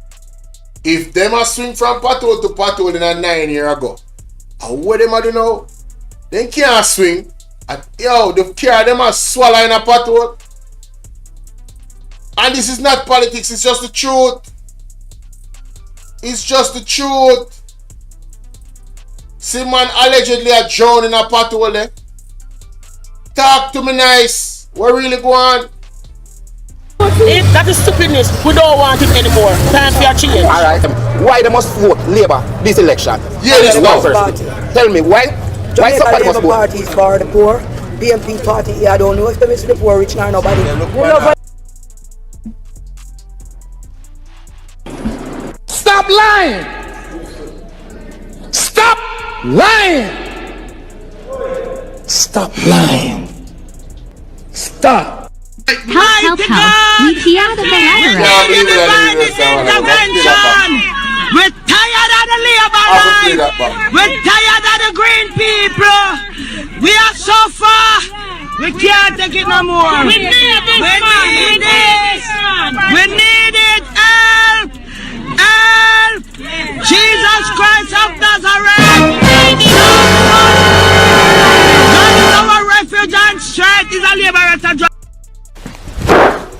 If them a swing from pothole to pothole in a 9 years ago, and what them a do now? They can't swing. And yo, the car them a swallow in a pothole. And this is not politics, it's just the truth. It's just the truth. See man allegedly a drown in a pothole there. Talk to me nice. What really go on? That is stupidness. We don't want it anymore. Time for a change. Alright. Why they must vote Labour this election? Yeah, this one. Tell me why somebody must Labour vote? Party is for the poor. BNP Party, I don't know if they miss the poor, rich, nor nobody. Stop lying! Stop lying! Stop lying! Stop! Help, we tiada the We're tired of the labor life. We're tired of the green people. We are so far. We can't take it no more. We need this. We need this. We need it. Help! Help! Jesus Christ of Nazareth. God is our refuge and strength. Is a liberator.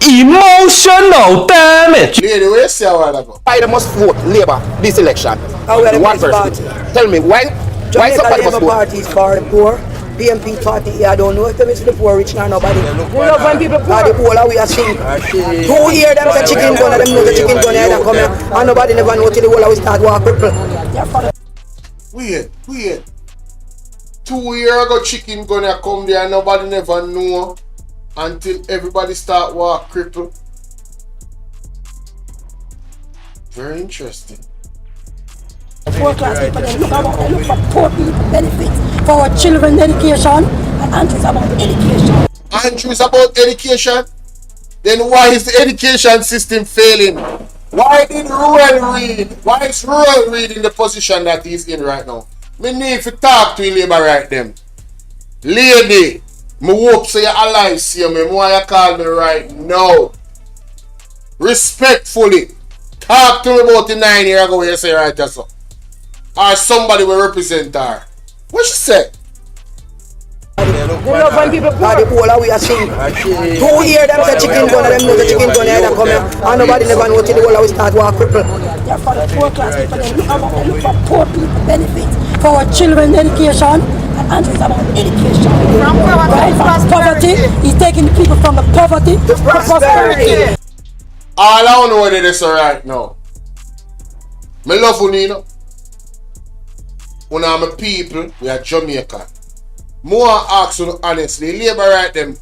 Emotional damage. Lady, where you say a while ago? Why they must vote Labour this election? One person. Tell me why somebody must Labour vote? Party is for the poor. BNP Party, I don't know if they miss the poor, rich, nor nobody. You know when people poor, the whole we are sing. 2 years them the chicken gun, them know the chicken gun here come here, and nobody never know till the whole we start walk cripple. Weird. 2 years ago, chicken gonna come there and nobody never know until everybody start walk cripple. Very interesting. Poor class people, they look for poor people benefits for our children education, and Andrew's about education. Andrew's about education? Then why is the education system failing? Why did Rural Reid? Why is Rural Reid in the position that he's in right now? Me need to talk to you labor right them. Lady, me hope so you're alive, see me. Why you call me right now? Respectfully. Talk to me about the 9 years ago you say right there, so. Or somebody will represent her. What she say? They love when people are the whole we are sing. 2 years them say chicken gun and them know the chicken gun here come here. And nobody never know till the whole we start walk cripple. They're for the poor class people, they look for poor people benefits. For our children education, and Andrew is about education. Right from poverty, he's taking the people from the poverty to prosperity. All I know what it is right now. Me love you, you know. When I'm a people, we are Jamaican. More ask you honestly, labor right them.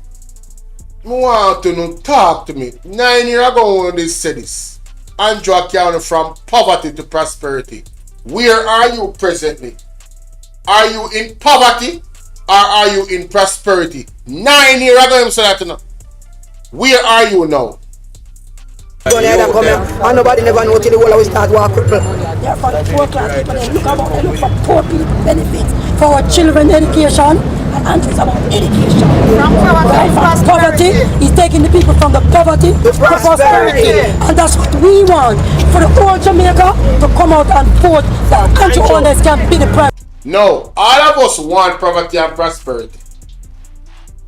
I want to know, talk to me. 9 years ago when they said this. Andrew County from poverty to prosperity. Where are you presently? Are you in poverty or are you in prosperity? 9 years ago you said that, you know. Where are you now? And nobody never know till the whole we start walk cripple. They're for the poor class people, they look for poor people benefits. For our children education, and Andrew is about education. Right from poverty, he's taking the people from the poverty to prosperity. And that's what we want. For the whole Jamaica to come out and vote that Andrew owners can be the prime. No, all of us want poverty and prosperity.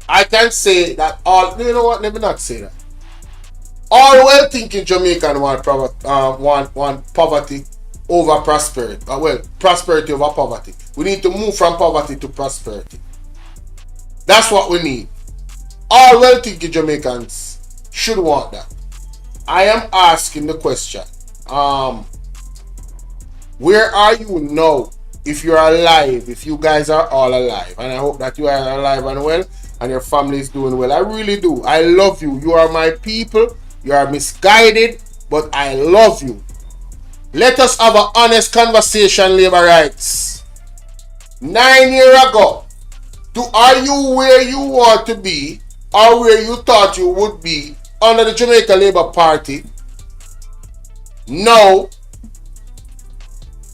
I can say that all, you know what, let me not say that. All well-thinking Jamaican want poverty over prosperity. Well, prosperity over poverty. We need to move from poverty to prosperity. That's what we need. All well-thinking Jamaicans should want that. I am asking the question. Where are you now? If you're alive, if you guys are all alive, and I hope that you are alive and well, and your family is doing well. I really do. I love you. You are my people. You are misguided, but I love you. Let us have an honest conversation, labor rights. 9 years ago, are you where you want to be or where you thought you would be under the Jamaica Labour Party? No.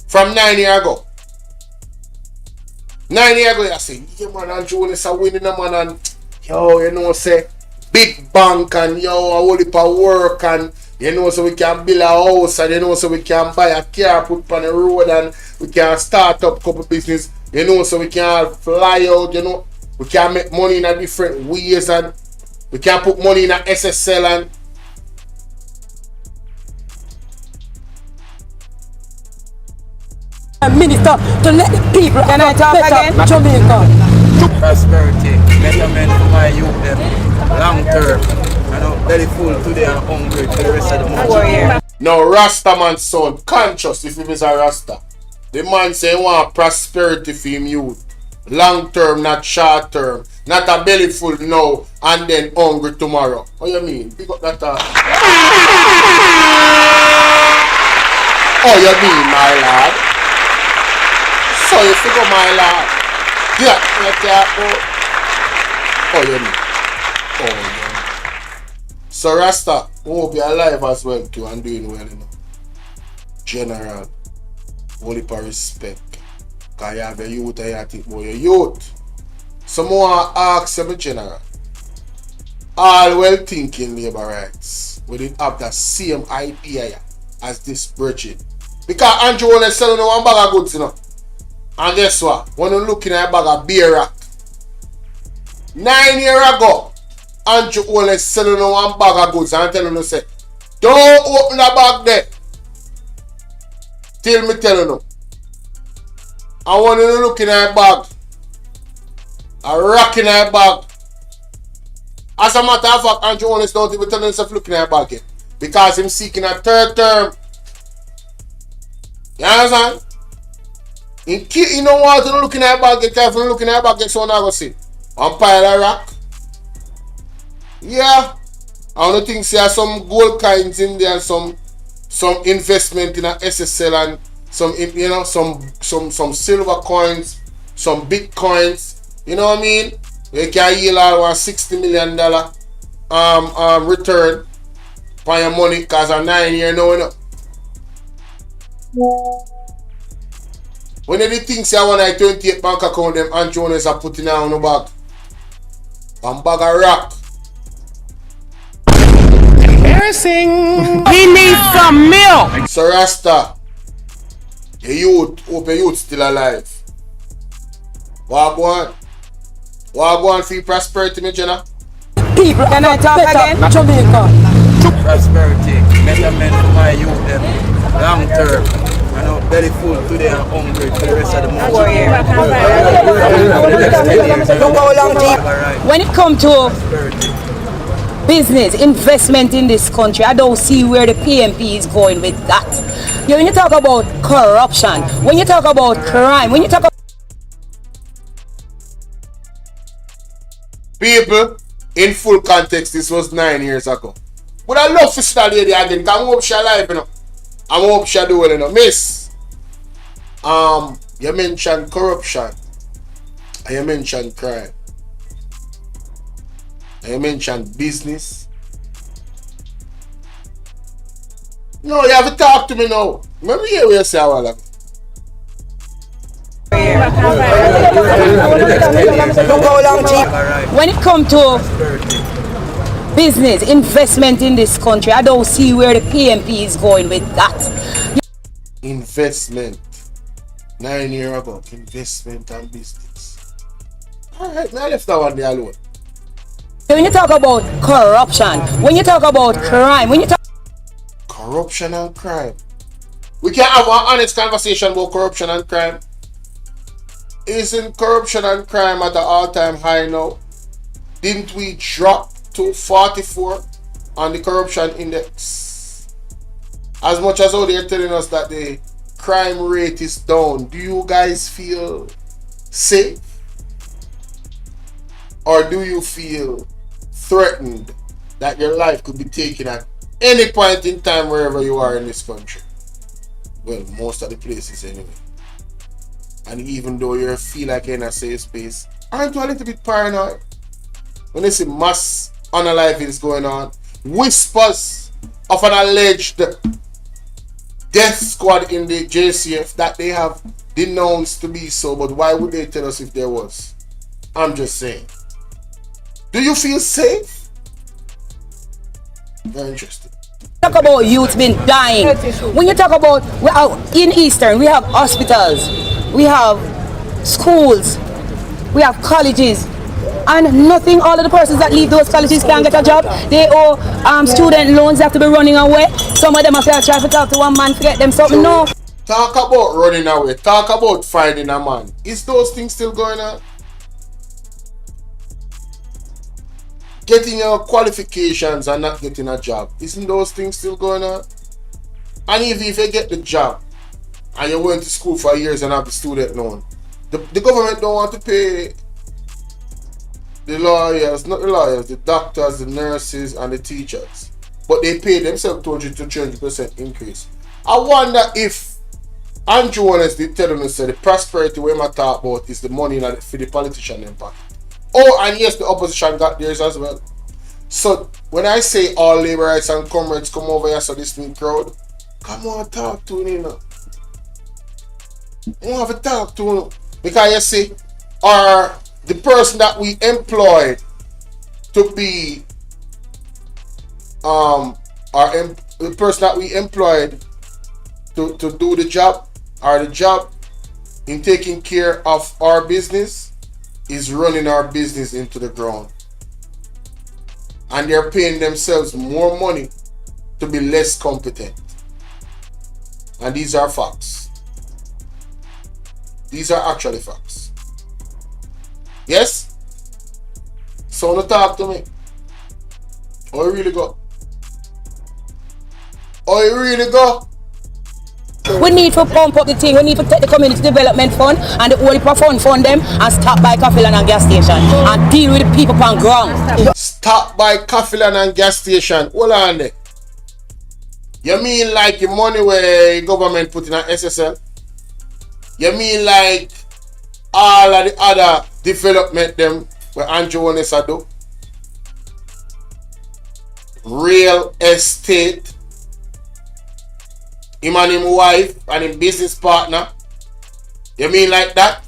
From 9 years ago. 9 years ago, I say, yeah, man, and Jonas are winning, man, and yo, you know, say, big bank, and yo, a whole heap of work, and you know, so we can build a house, and you know, so we can buy a car, put on the road, and we can start up a couple business, you know, so we can fly out, you know, we can make money in a different ways, and we can put money in a SSL, and Minister to let the people can I talk again? Jamaica. Prosperity, measurement for my youth them long term. I know very full today and hungry for the rest of the month. Now Rasta man sound conscious if he is a Rasta. The man say he want prosperity for him youth. Long term, not short term. Not a belly full now and then hungry tomorrow. What you mean? Pick up that Oh, you mean, my lad? So you figure, my lad? Yeah, oh, you mean? Oh, yeah. So Rasta, we hope you're alive as well too and doing well, you know. General, only for respect. Because you have a youth and you think about your youth. So I want to ask you, General. All well thinking labor rights, we didn't have the same idea as this bridging. Because Andrew only selling one bag of goods, you know. And guess what? When you're looking at a bag of beer rack, 9 years ago, Andrew only selling one bag of goods and telling you, say, don't open the bag there. Till me tell you no. And when you're looking at a bag, a rack in a bag, as a matter of fact, Andrew only don't even tell himself looking at a bag yet. Because he's seeking a third term. You understand? You don't want to look in a bag, get careful looking at a bag, so now go see. One pile of rock. Yeah. I don't think there are some gold coins in there, some investment in a SSL and some, you know, some silver coins, some bitcoins. You know what I mean? You can yield all $60 million return for your money because of 9 years now, you know. When they think say I want a 28 bank account, them and Jonas are putting on the bag. One bag of rock. Embarrassing. He needs some milk. So Rasta, the youth, hope the youth still alive. What go on for prosperity, me Jenna? People, can I talk again? Jamaica. Prosperity, betterment for my youth, them long term. I know belly full today and hungry for the rest of the month. When it comes to business, investment in this country, I don't see where the PMP is going with that. When you talk about corruption, when you talk about crime, when you talk about people, in full context, this was 9 years ago. But I love to start lady again, because I hope she alive, you know. I hope she do well, you know. Miss, you mentioned corruption, and you mentioned crime, and you mentioned business. No, you have to talk to me now. Remember here where you say a while ago. when it comes to business, investment in this country, I don't see where the PMP is going with that. Investment. 9 years ago, investment and business. Alright, I left that one there alone. When you talk about corruption, when you talk about crime, when you talk corruption and crime. We can have an honest conversation about corruption and crime. Isn't corruption and crime at an all-time high now? Didn't we drop to 44 on the corruption index? As much as how they're telling us that the crime rate is down, do you guys feel safe? Or do you feel threatened that your life could be taken at any point in time wherever you are in this country? Well, most of the places anyway. And even though you feel like you're in a safe space, aren't you a little bit paranoid? When you see mass unalivings going on, whispers of an alleged death squad in the JCF that they have denounced to be so, but why would they tell us if there was? I'm just saying. Do you feel safe? Very interesting. Talk about youth been dying. When you talk about in Eastern, we have hospitals, we have schools, we have colleges, and nothing. All of the persons that leave those colleges can't get a job. They owe student loans, they have to be running away. Some of them have to try to talk to one man to get them something. No. Talk about running away. Talk about finding a man. Is those things still going on? Getting your qualifications and not getting a job. Isn't those things still going on? And even if you get the job and you went to school for years and have the student loan, the government don't want to pay the lawyers, not the lawyers, the doctors, the nurses, and the teachers. But they pay themselves 200 to 300% increase. I wonder if Andrew Wallace did tell us that the prosperity we might talk about is the money for the politician impact. Oh, and yes, the opposition got theirs as well. So when I say all Labourites and Comrades come over here, so this new crowd, come on, talk to me, you know. You have to talk to me. Because you see, the person that we employed to be the person that we employed to do the job, or the job in taking care of our business, is running our business into the ground. And they're paying themselves more money to be less competent. And these are facts. These are actually facts. Yes? So now talk to me. Oh, you really go? Oh, you really go? We need to pump up the thing. We need to take the community development fund and the Bvrfam fund them and stop by coffee and gas station and deal with the people on ground. Stop by coffee and gas station. Hold on there. You mean like the money where government put in an SSL? You mean like all of the other development them where Andrew Wallace do? Real estate. Him and him wife and him business partner You mean like that?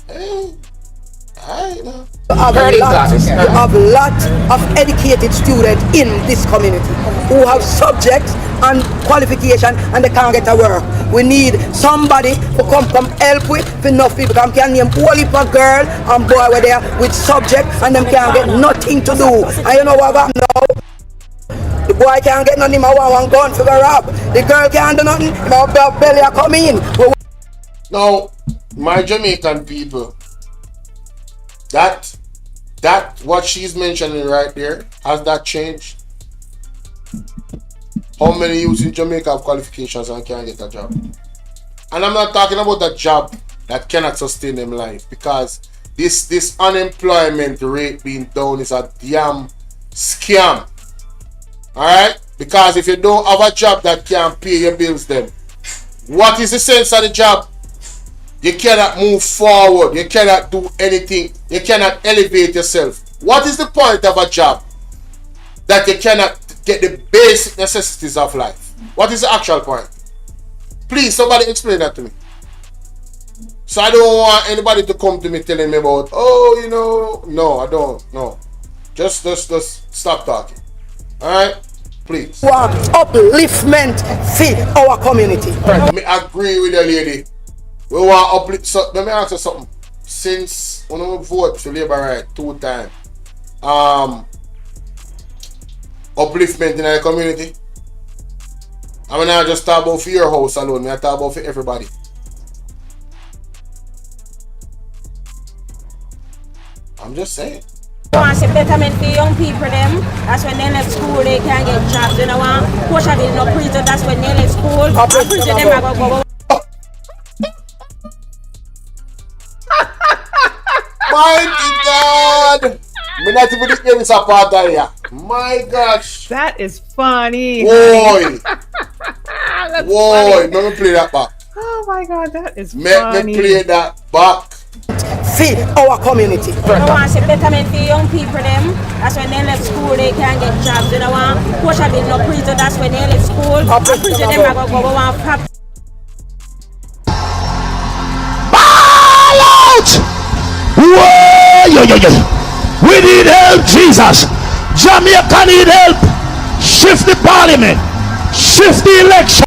I know. You have a lot of educated students in this community who have subjects and qualification and they can't get a work. We need somebody to come help with enough people. Can name all heap of girl and boy were there with subject and them can't get nothing to do. And you know what got now? The boy can't get nothing, I want one gun for the rob. The girl can't do nothing, my belly are coming in. Now, my Jamaican people, that what she's mentioning right there, has that changed? How many youths in Jamaica have qualifications and can't get a job? And I'm not talking about a job that cannot sustain them life, because this unemployment rate being down is a damn scam. Alright? Because if you don't have a job that can pay your bills, then what is the sense of the job? You cannot move forward. You cannot do anything. You cannot elevate yourself. What is the point of a job that you cannot get the basic necessities of life? What is the actual point? Please, somebody explain that to me. So I don't want anybody to come to me telling me about, oh, you know, no, I don't, no. Just stop talking. Alright? Please. Want upliftment for our community. Let me agree with the lady. We want uplift. So let me ask you something. Since when we vote for Labourite 2 times, upliftment in the community. I mean, I just talk about for your house alone. I talk about for everybody. I'm just saying. I want to betterment for young people them. That's when they left school they can get jobs. You know what? Push out in no prison. That's when they left school. Prison them I go. Mighty God! Me not even hear this apart here. My gosh! That is funny. Boy! That's boy! funny. Let me play that back. Oh my God, that is Let funny. me play that back. Feed our community. I want to betterment for young people them. That's when they left school they can get jobs. You know what? Push out in no prison. That's when they left school. Prison them I go want pop. Ball out! Whoa, yo. We need help, Jesus. Jamaica need help. Shift the parliament. Shift the election.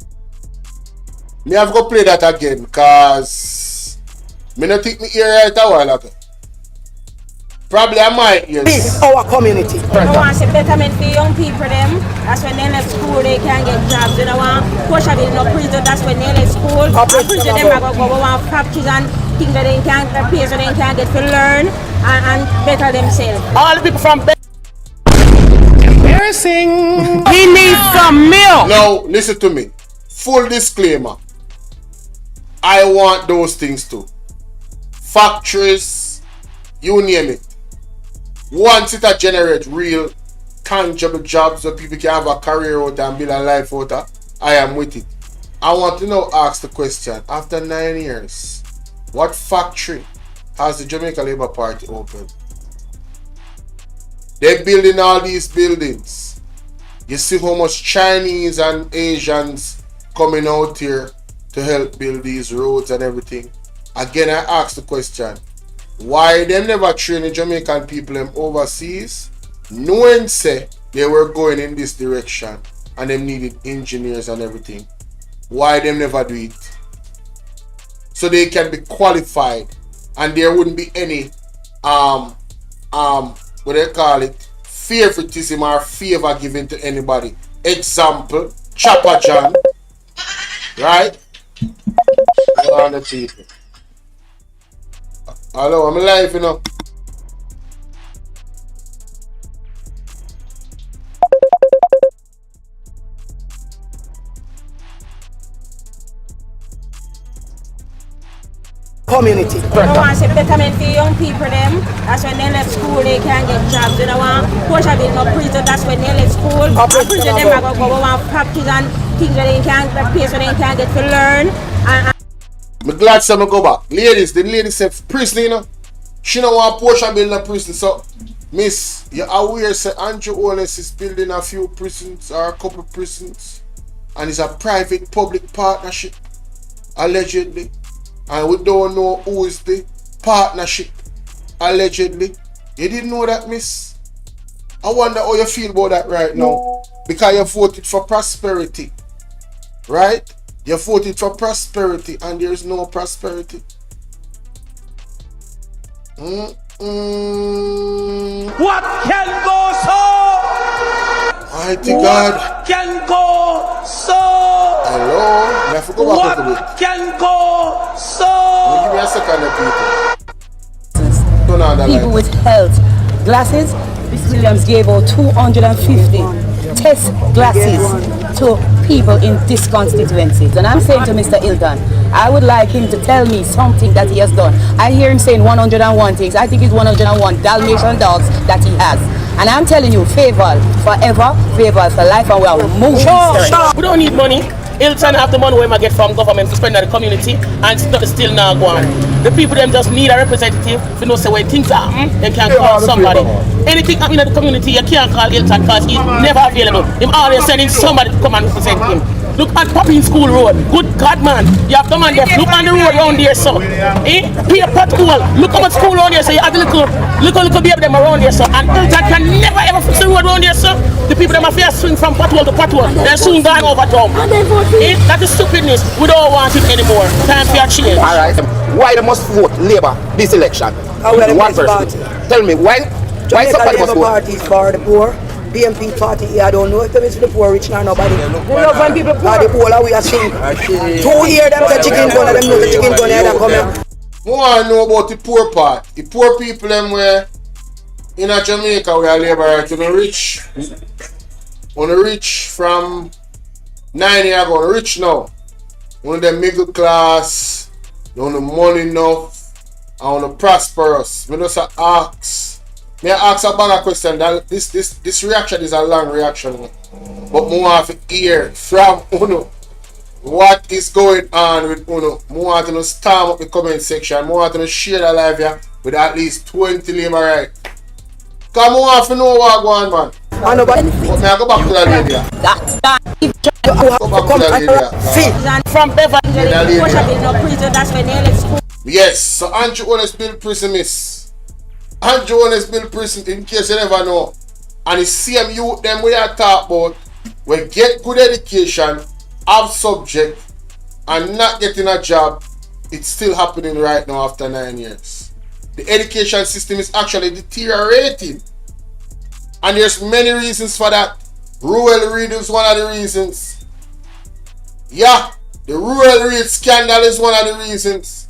Me have to play that again, cause me not think me hear right a while ago. Probably I might, yes. Our community. I want to betterment for young people them. That's when they left school they can get jobs. You know what? Push out in no prison. That's when they left school. Prison them I go want practice and things that they can't pay so they can get to learn and better themselves. All the people from embarrassing. He needs some milk. Now listen to me. Full disclaimer. I want those things too. Factories, you name it. Once it generate real tangible jobs so people can have a career out and build a life out of, I am with it. I want to now ask the question, after 9 years, what factory has the Jamaica Labour Party opened? They're building all these buildings. You see how much Chinese and Asians coming out here to help build these roads and everything. Again, I ask the question, why them never train the Jamaican people them overseas, knowing say they were going in this direction and them needed engineers and everything? Why them never do it? So they can be qualified and there wouldn't be any what they call it, favoritism or favor given to anybody. Example, Chopper John, right? On the people. Hello, I'm live, you know. Community. I want to betterment for young people them. That's when they left school they can get jobs. You know what? Push out in no prison. That's when they left school. Prison them I go want practice and things that they can't pay so they can get to learn. I'm glad some go back. Ladies, the lady said prison, you know. She don't want Portia building a prison. So, miss, you're aware say Andrew Holness is building a few prisons or a couple prisons. And it's a private public partnership. Allegedly. And we don't know who is the partnership, allegedly. You didn't know that, miss? I wonder how you feel about that right now. Because you voted for prosperity. Right? You voted for prosperity and there's no prosperity. What can go so? Mighty God. What can go so? Hello? I have to go back a little bit. What can go so? Give me a second, people. Turn on the People light. with health glasses. Miss Williams gave out 250 test glasses to people in this constituency. And I'm saying to Mr. Hilton, I would like him to tell me something that he has done. I hear him saying 101 things. I think it's 101 Dalmatian dogs that he has. And I'm telling you, favor forever, favor for life, and we are moving. We don't need money. Hilton have the money we might get from government to spend on the community and still not go on. The people them just need a representative to know say when things are they can call somebody. Anything happening in the community you can't call Hilton because he's never available. Him always sending somebody to come and represent him. Look at Popping School Road. Good God, man. You have the man there. Look on the road around there, so. Be a pothole. Look how much school around there, so. You have the little baby them around there, so. And Hilton can never ever fix the road around there, so. The people them have to swing from pothole to pothole. They're soon gone over town. That is stupidness. We don't want it anymore. Time for a change. Alright. Why they must vote Labour this election? One person. Tell me, why somebody must vote? Parties for the poor. BNP party, I don't know if it's the poor rich or nobody. They love when people poor. The poor we are seeing. 2 years them the chicken gun, them know the chicken gun here come here. I want to know about the poor part. The poor people them where in a Jamaica we are Labourite. On the rich from 9 years ago, rich now. On the middle class, on the money enough, and on the prosperous. We just ask. May I ask a bigger question? That this reaction is a long reaction, but I want to hear from Uno what is going on with Uno. I want to storm up the comment section. I want to share the live here with at least 20 Labourite. Come on, to know what going on, man. But may I go back to the lady. Go back to the lady. From Beverly. Yes, so Andrew Honest build prison, miss. Andrew Honest build prison, in case you never know. And the same youth them we are talk about, we get good education, have subject, and not getting a job. It's still happening right now after 9 years. The education system is actually deteriorating. And there's many reasons for that. Rural read is one of the reasons. Yeah, the rural read scandal is one of the reasons.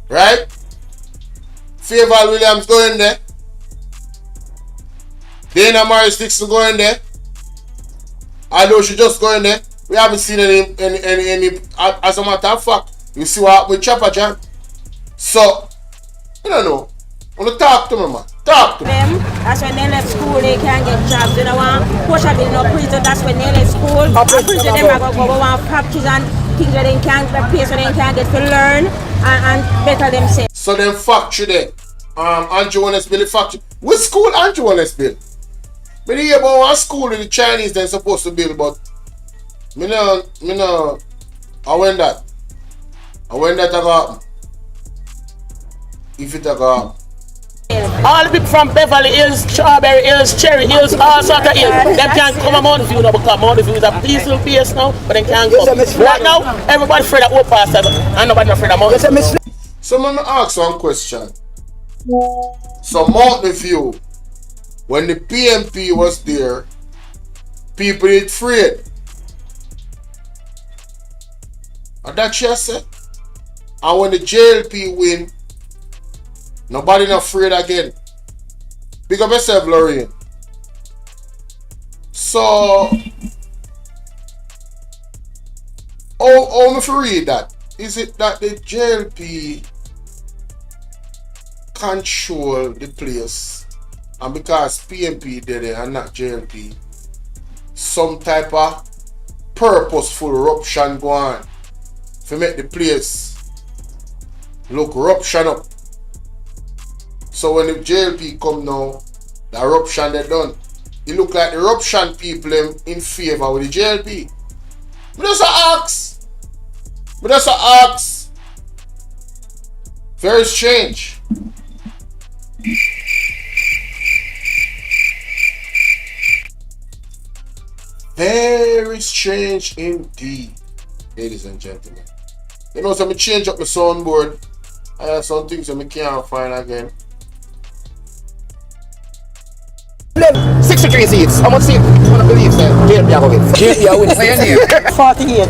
Right? Favour Williams going there. Dana Morris Dixon going there. Although she just going there. We haven't seen any as a matter of fact. You see what happened with Chopper John. So, I don't know. I want to talk to me, man. Talk to them. That's when they left school, they can't get jobs. They don't want push up in no prison. That's when they left school. Prison them are going to want factories and things that they can't pay, so they can't get to learn and better themselves. So them factory there. Andrew Honest build factory. Which school Andrew Honest build? Me hear about one school with the Chinese they're supposed to build, but me no I went that I got if it a got all the people from Beverly Hills, Strawberry Hills, Cherry Hills, all sorts of hills, them can't come to Mount View now because Mount View is a peaceful place now, but they can't come. Right now, everybody afraid of Old Pastor and nobody afraid of Mount View. So let me ask one question. So Mountain View, when the PMP was there, people did afraid. And that's what I said. And when the JLP win, nobody not afraid again. Big up yourself, Lorraine. So how me for read that? Is it that the JLP control the place, and because PMP did it and not JLP, some type of purposeful eruption go on to make the place look eruption up? So when the JLP come now, the eruption they done, it look like the eruption people in favor with the JLP. But that's a ask. Very strange. Very strange indeed, ladies and gentlemen. You know, so I change up my soundboard. I have some things that I can't find again. 63 seats. How much seats? I want to believe that. Yeah, go get 48.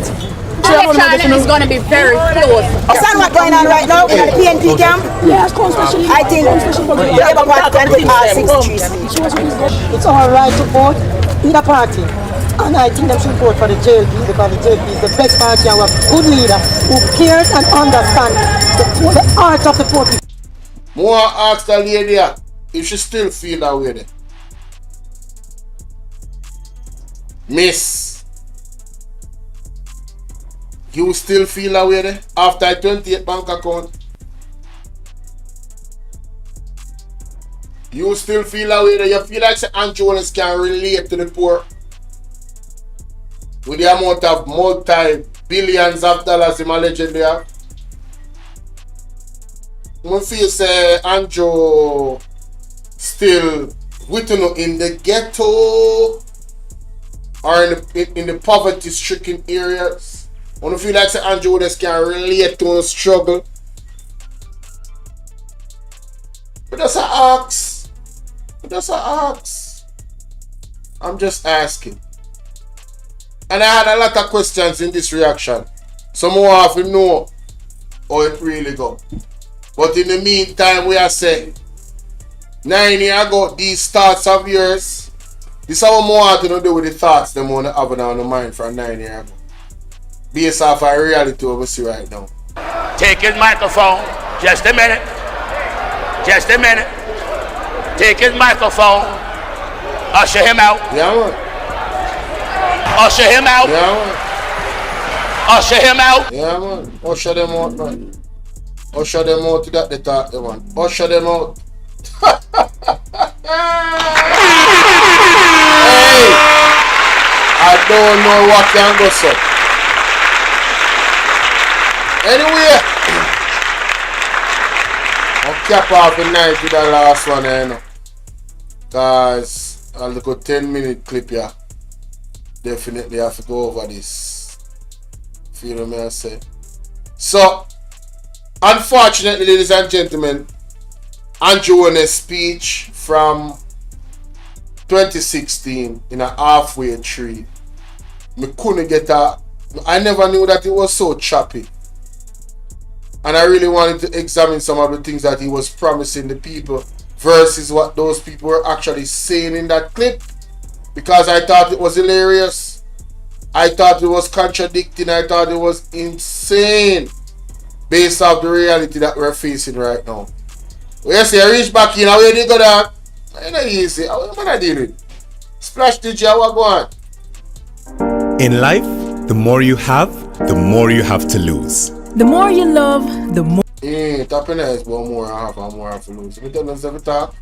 Election is going to be very close. Understand what's going on right now in the PNP camp? Yes, especially I think Labour Party can take all 63 seats. it's our right to vote in the party. And I think they should vote for the JLP because the JLP is the best party and we have good leader who cares and understands the heart of the poor people. More ask the lady if she still feel that way. Miss, you still feel that way after a 28 bank account? You still feel that way? You feel like Andrew Jones can relate to the poor? With the amount of multi-billions of dollars in allegedly have? I feel say Andrew still with you in the ghetto or in the poverty-stricken areas. I feel like say Andrew Jones can relate to the struggle. But that's an ask. I'm just asking. And I had a lot of questions in this reaction. Some more have to know how it really go. But in the meantime, we are saying 9 years ago, these thoughts of yours, this is how more have to do with the thoughts them want to have on the mind from 9 years ago. Based off our reality we see right now. Take his microphone. Just a minute. Just a minute. Take his microphone. Usher him out. Yeah, man. Usher him out. Yeah, man. Usher him out. Yeah, man. Usher them out, man. Usher them out to that they talk, man. Usher them out. Hey! I don't know what can go so. Anyway, I'll cap off the night with the last one, you know. Cause I'll look at 10-minute clip here. Definitely have to go over this. Feel me I say. So, unfortunately, ladies and gentlemen, Andrew Jones' speech from 2016 in a halfway tree. I never knew that it was so choppy. And I really wanted to examine some of the things that he was promising the people versus what those people were actually saying in that clip. Because I thought it was hilarious. I thought it was contradicting. I thought it was insane. Based off the reality that we're facing right now. Well, you see, I reach back in, where they go down? It's not easy. How am I dealing? Splash the jar, what go on? In life, the more you have to lose. The more you love, the more. Tapping nice, but more I have to lose. Let me tell them every talk.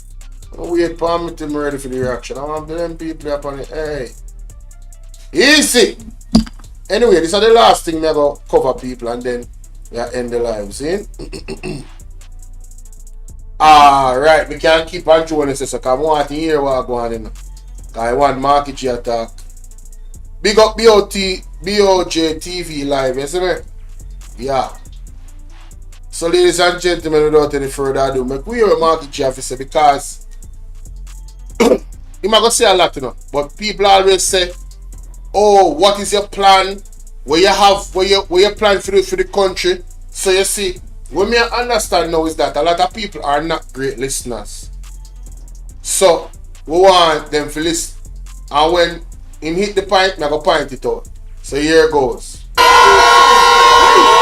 I'm wait for me till I'm ready for the reaction. I want them people up on it. Hey. Easy! Anyway, this is the last thing me go cover people and then we end the live, see? Alright, we can't keep on showing this so I want to hear what going on. I want market share talk. Big up BOJ TV live, you see me? Yeah. So ladies and gentlemen, without any further ado, make we hear a market share officer because you might go say a lot, you know, but people always say, oh, what is your plan? What you plan for the country? So you see, what me understand now is that a lot of people are not great listeners. So we want them to listen. And when him hit the point, I go point it out. So here goes.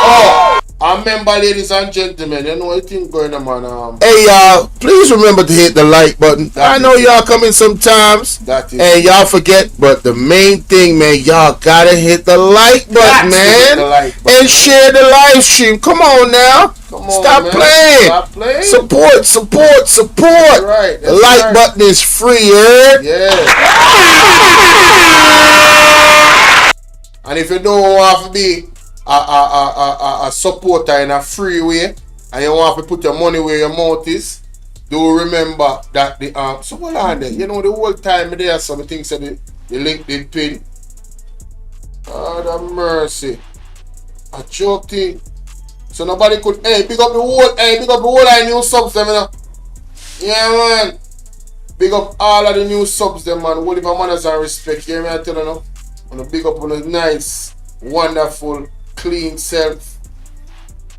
Oh, I remember, ladies and gentlemen, you know what thing going on, man. Hey y'all, please remember to hit the like button. I know y'all coming sometimes and y'all forget, but the main thing, man, y'all gotta hit the like button, man. And share the live stream. Come on now. Stop playing. Support. Right, the like button is free, yeah. And if you don't want to be a supporter in a free way, and you want to put your money where your mouth is, do remember that the so hold on there. You know the whole time there some things that the LinkedIn pin. God have mercy. A joke thing. So nobody could big up the whole I new subs them, you know. Yeah man. Big up all of the new subs them, man. All of my manners and respect. Yeah, man, I tell you now. On a big up on a nice, wonderful, clean self.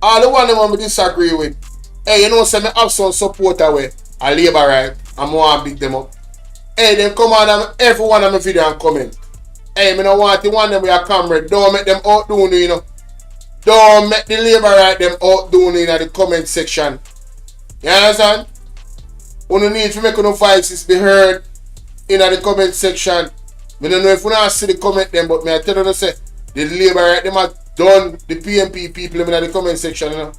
All the one them I disagree with. Hey, you know, say me have some support away. I Labourite. I'm want to big them up. Hey, them come on and every one of my video and comment. Hey, me no want the one them with a Comrade. Don't make them outdo you, you know. Don't make the Labourite them outdo you in the comment section. You understand? We don't need to make no voices be heard in the comment section. I don't know if we don't see the comment them, but I tell you to say the Labourite them have done the PMP people in the comment section, you know.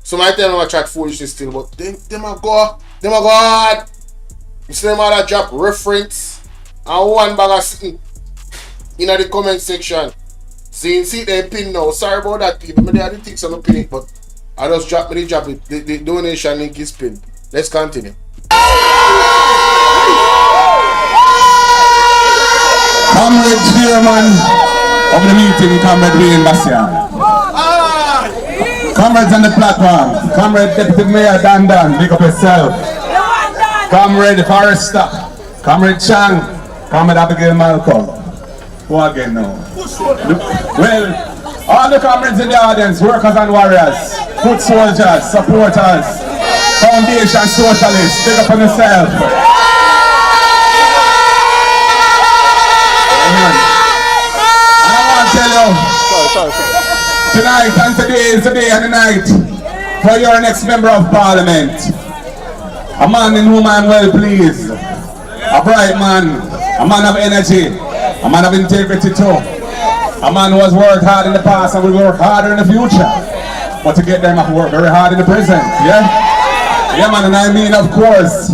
So I tell them I chat foolishness still, but them a go hard. You see them all drop reference and one bag of sitting in the comment section. See they pin now. Sorry about that, people. I didn't think so, no pin it, but I just drop it. The donation link is pinned. Let's continue. Comrade chairman of the meeting, Comrade Bvrfam. Comrades on the platform. Comrade Deputy Mayor Dan, big up yourself. Comrade Forrester. Comrade Chang. Comrade Abigail Malcolm. Who again now? Well, all the comrades in the audience, workers and warriors, foot soldiers, supporters, foundation socialists, big up on yourself. And I want to tell you, tonight and today is the day and the night for your next member of parliament. A man in whom I am well pleased. A bright man, a man of energy, a man of integrity too. A man who has worked hard in the past and will work harder in the future. But to get them, I have to work very hard in the present, yeah? Yeah man, and I mean of course,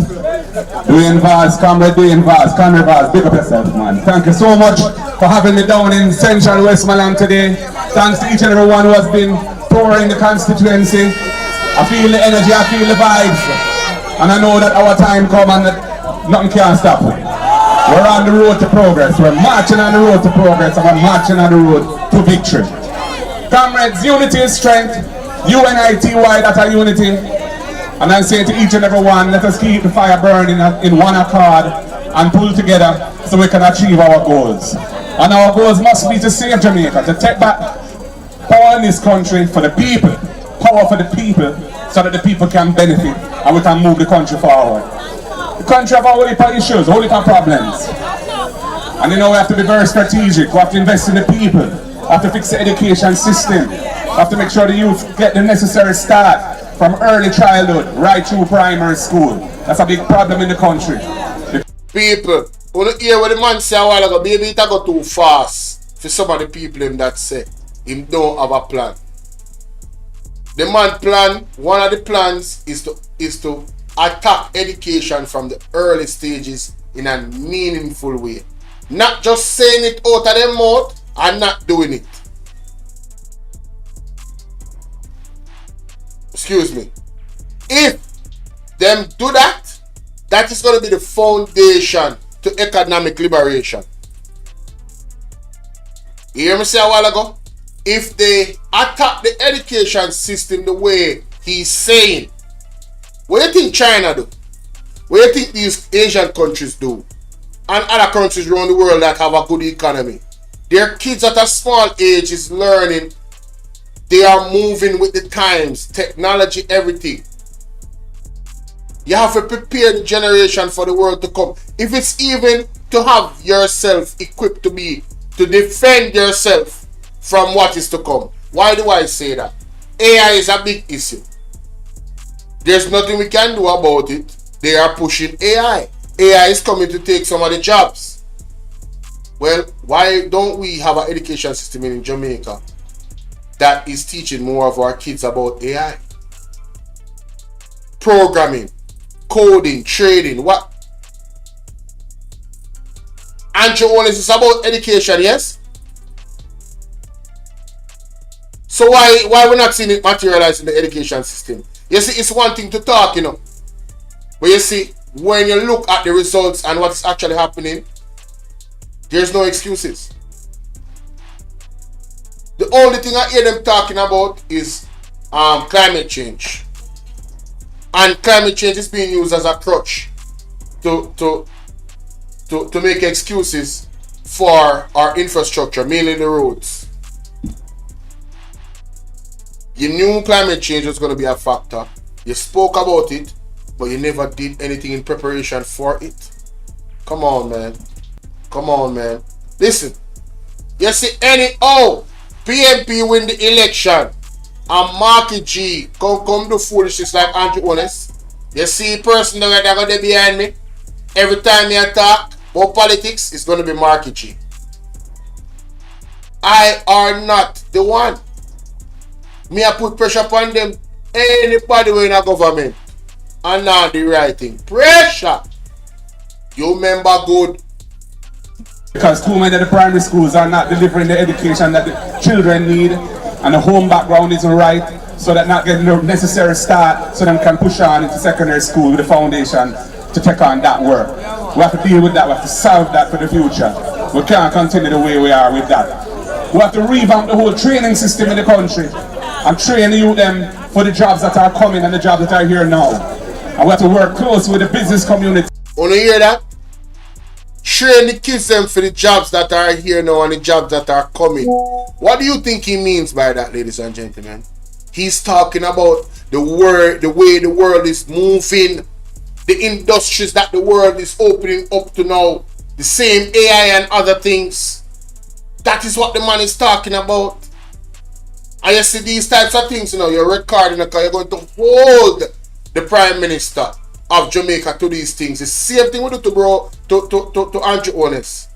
Dwayne Vaz, Comrade Dwayne Vaz, Conrad Vaz, big up yourself man. Thank you so much for having me down in Central Westmoreland today. Thanks to each and every one who has been touring the constituency. I feel the energy, I feel the vibes. And I know that our time come and that nothing can stop it. We're on the road to progress. We're marching on the road to progress and we're marching on the road to victory. Comrades, unity is strength. UNITY, that are unity. And I'm saying to each and every one, let us keep the fire burning in one accord and pull together so we can achieve our goals. And our goals must be to save Jamaica, to take back power in this country for the people, power for the people, so that the people can benefit and we can move the country forward. The country have a whole heap of issues, a whole heap of problems. And you know we have to be very strategic, we have to invest in the people, we have to fix the education system, we have to make sure the youth get the necessary start from early childhood right through primary school. That's a big problem in the country. People, when you hear what the man say a while ago, maybe it go too fast for some of the people him that say him don't have a plan. The man plan, one of the plans is to attack education from the early stages in a meaningful way. Not just saying it out of their mouth and not doing it. Excuse me. If them do that, that is going to be the foundation to economic liberation. You hear me say a while ago? If they attack the education system the way he's saying, what do you think China do? What do you think these Asian countries do? And other countries around the world that have a good economy? Their kids at a small age is learning. They are moving with the times, technology, everything. You have to prepare the generation for the world to come. If it's even to have yourself equipped to defend yourself from what is to come. Why do I say that? AI is a big issue. There's nothing we can do about it. They are pushing AI. AI is coming to take some of the jobs. Well, why don't we have an education system in Jamaica that is teaching more of our kids about AI? Programming, coding, trading, what? And your own is about education, yes? So why we're not seeing it materialize in the education system? You see, it's one thing to talk, you know. But you see, when you look at the results and what's actually happening, there's no excuses. The only thing I hear them talking about is climate change. And climate change is being used as a crutch to make excuses for our infrastructure, mainly the roads. You knew climate change was going to be a factor. You spoke about it, but you never did anything in preparation for it. Come on, man. Come on, man. Listen. You see, PMP win the election and Marky G come do foolishness like Andrew Honest. You see person that are going to be behind me. Every time you talk about politics, it's going to be Marky G. I are not the one. Me I put pressure upon them. Anybody in a government and not the right thing. Pressure. You remember good. Because too many of the primary schools are not delivering the education that the children need, and the home background isn't right, so that not getting the necessary start so them can push on into secondary school with the foundation to take on that work. We have to deal with that, we have to solve that for the future. We can't continue the way we are with that. We have to revamp the whole training system in the country and train the youth them for the jobs that are coming and the jobs that are here now. And we have to work closely with the business community. Want to hear that? Train the kids them for the jobs that are here now and the jobs that are coming. What do you think he means by that, ladies and gentlemen? He's talking about the way the world is moving, the industries that the world is opening up to now, the same AI and other things. That is what the man is talking about. And you see these types of things, you know, you're recording because you're going to hold the Prime Minister of Jamaica to these things. The same thing we do to Andrew Honest.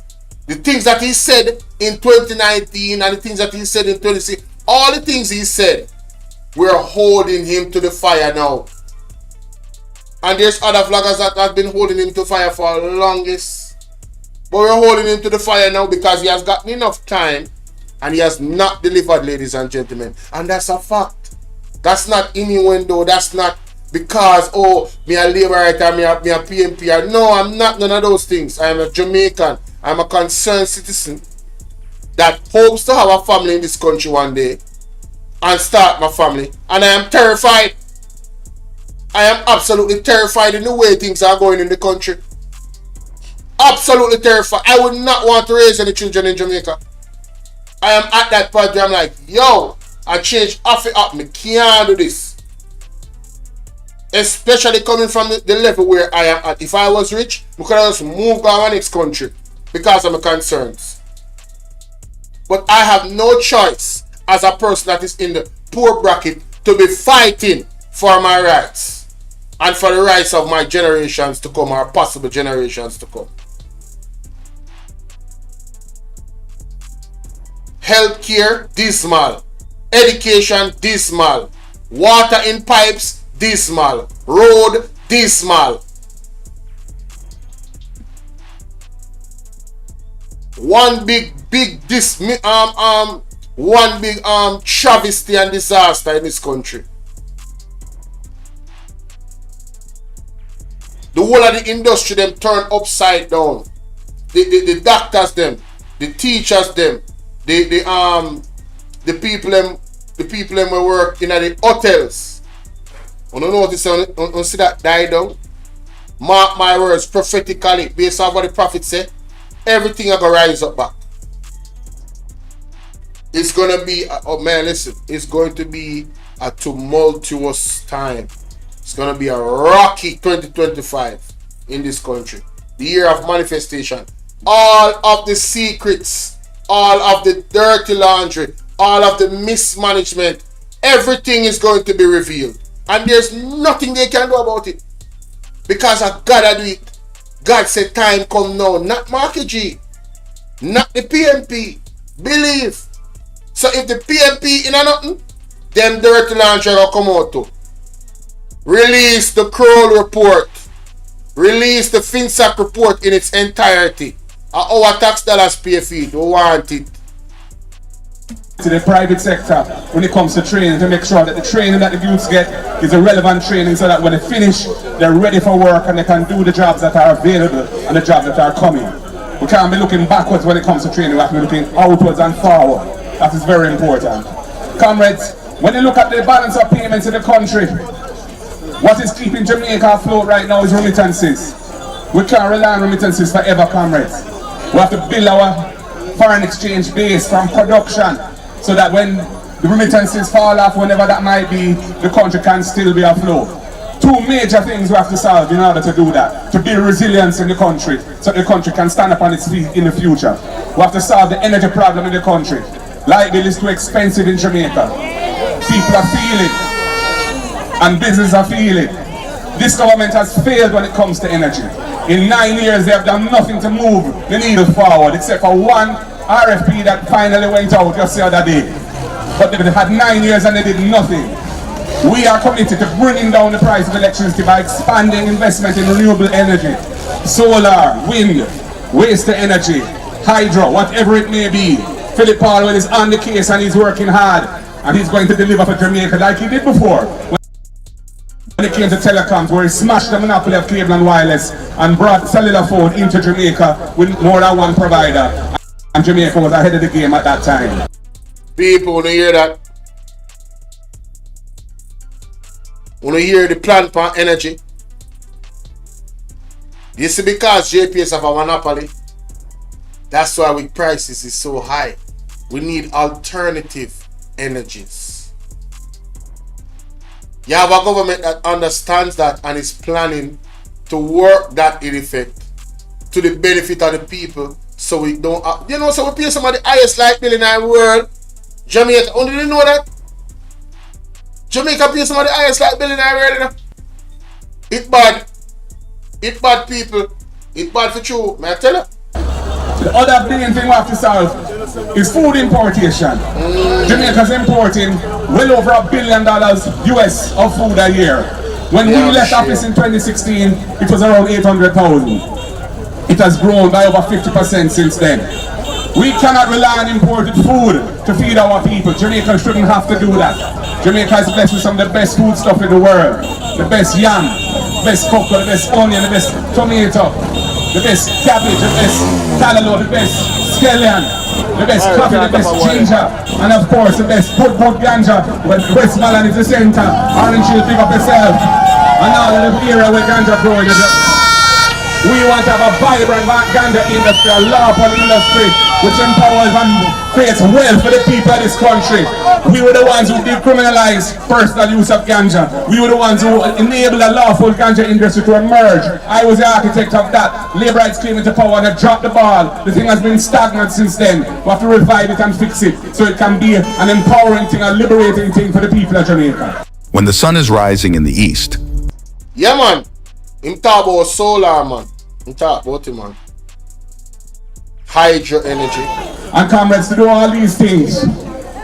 The things that he said in 2019 and the things that he said in 2016, all the things he said, we're holding him to the fire now. And there's other vloggers that have been holding him to fire for the longest. But we're holding him to the fire now because he has gotten enough time and he has not delivered, ladies and gentlemen. And that's a fact. That's not innuendo. That's not because, oh, me a Labourite or me a PMP. No, I'm not none of those things. I am a Jamaican. I'm a concerned citizen that hopes to have a family in this country one day and start my family. And I am terrified. I am absolutely terrified in the way things are going in the country. Absolutely terrified. I would not want to raise any children in Jamaica. I am at that point where I'm like, yo, I change off it up. Me can't do this. Especially coming from the level where I am at. If I was rich, we could have just moved to our next country because of my concerns. But I have no choice as a person that is in the poor bracket to be fighting for my rights and for the rights of my generations to come or possible generations to come. Healthcare, dismal. Education, dismal. Water in pipes, dismal. Road, dismal. One big travesty and disaster in this country. The whole of the industry them turn upside down. The doctors them, the teachers them, the people them who work in the hotels. You don't notice on see that die down. Mark my words prophetically, based on what the prophet said, everything is gonna rise up back. It's gonna be, oh man, listen, it's going to be a tumultuous time. It's gonna be a rocky 2025 in this country. The year of manifestation. All of the secrets, all of the dirty laundry, all of the mismanagement, everything is going to be revealed. And there's nothing they can do about it. Because I gotta do it. God said time come now. Not Marky G. Not the PMP. Believe. So if the PMP in a nothing, them dirty laundry will come out too. Release the Kroll report. Release the FinSac report in its entirety. Our tax dollars pay for it. We want it. to the private sector when it comes to training, to make sure that the training that the youths get is a relevant training so that when they finish, they're ready for work and they can do the jobs that are available and the jobs that are coming. We can't be looking backwards when it comes to training, we have to be looking outwards and forward. That is very important. Comrades, when you look at the balance of payments in the country, what is keeping Jamaica afloat right now is remittances. We can't rely on remittances forever, comrades. We have to build our foreign exchange base from production so that when the remittances fall off, whenever that might be, the country can still be afloat. Two major things we have to solve in order to do that, to build resilience in the country so the country can stand up on its feet in the future. We have to solve the energy problem in the country. Light bill is too expensive in Jamaica. People are feeling and businesses are feeling. This government has failed when it comes to energy. In 9 years they have done nothing to move the needle forward except for one RFP that finally went out just the other day. But they had 9 years and they did nothing. We are committed to bringing down the price of electricity by expanding investment in renewable energy, solar, wind, waste to energy, hydro, whatever it may be. Philip Paul is on the case and he's working hard and he's going to deliver for Jamaica like he did before. When it came to telecoms, where he smashed the monopoly of cable and wireless and brought cellular phone into Jamaica with more than one provider. And Jamaica was ahead of the game at that time. People, when you hear that, when you hear the plan for energy, this is because JPS have a monopoly. That's why with prices is so high. We need alternative energies. You have a government that understands that and is planning to work that in effect to the benefit of the people, so we don't so we pay some of the highest light bill in the world. Jamaica, only didn't know that? Jamaica pays some of the highest light bill in the world, you know? It bad. It bad, people. It bad for you, may I tell you? The other main thing we have to solve is food importation. Jamaica's importing well over $1 billion US of food a year. When we left office in 2016, it was around 800,000. It has grown by over 50% since then. We cannot rely on imported food to feed our people. Jamaica shouldn't have to do that. Jamaica is blessed with some of the best food stuff in the world. The best yam, the best cocoa, the best onion, the best tomato, the best cabbage, the best callaloo, the best scallion, the best coffee, the best ginger, and of course the best good ganja. When Westmoreland is the center, Orange Hill, pick up yourself. And all of the area where ganja growing. We want to have a vibrant ganja industry, a lawful industry which empowers and creates wealth for the people of this country. We were the ones who decriminalized personal use of ganja. We were the ones who enabled a lawful ganja industry to emerge. I was the architect of that. Labourites came into power and they dropped the ball. The thing has been stagnant since then. We have to revive it and fix it so it can be an empowering thing, a liberating thing for the people of Jamaica. When the sun is rising in the east. Yeah, man. Him talk about solar, man. Him talk about it, man. Hydro energy. And comrades, to do all these things,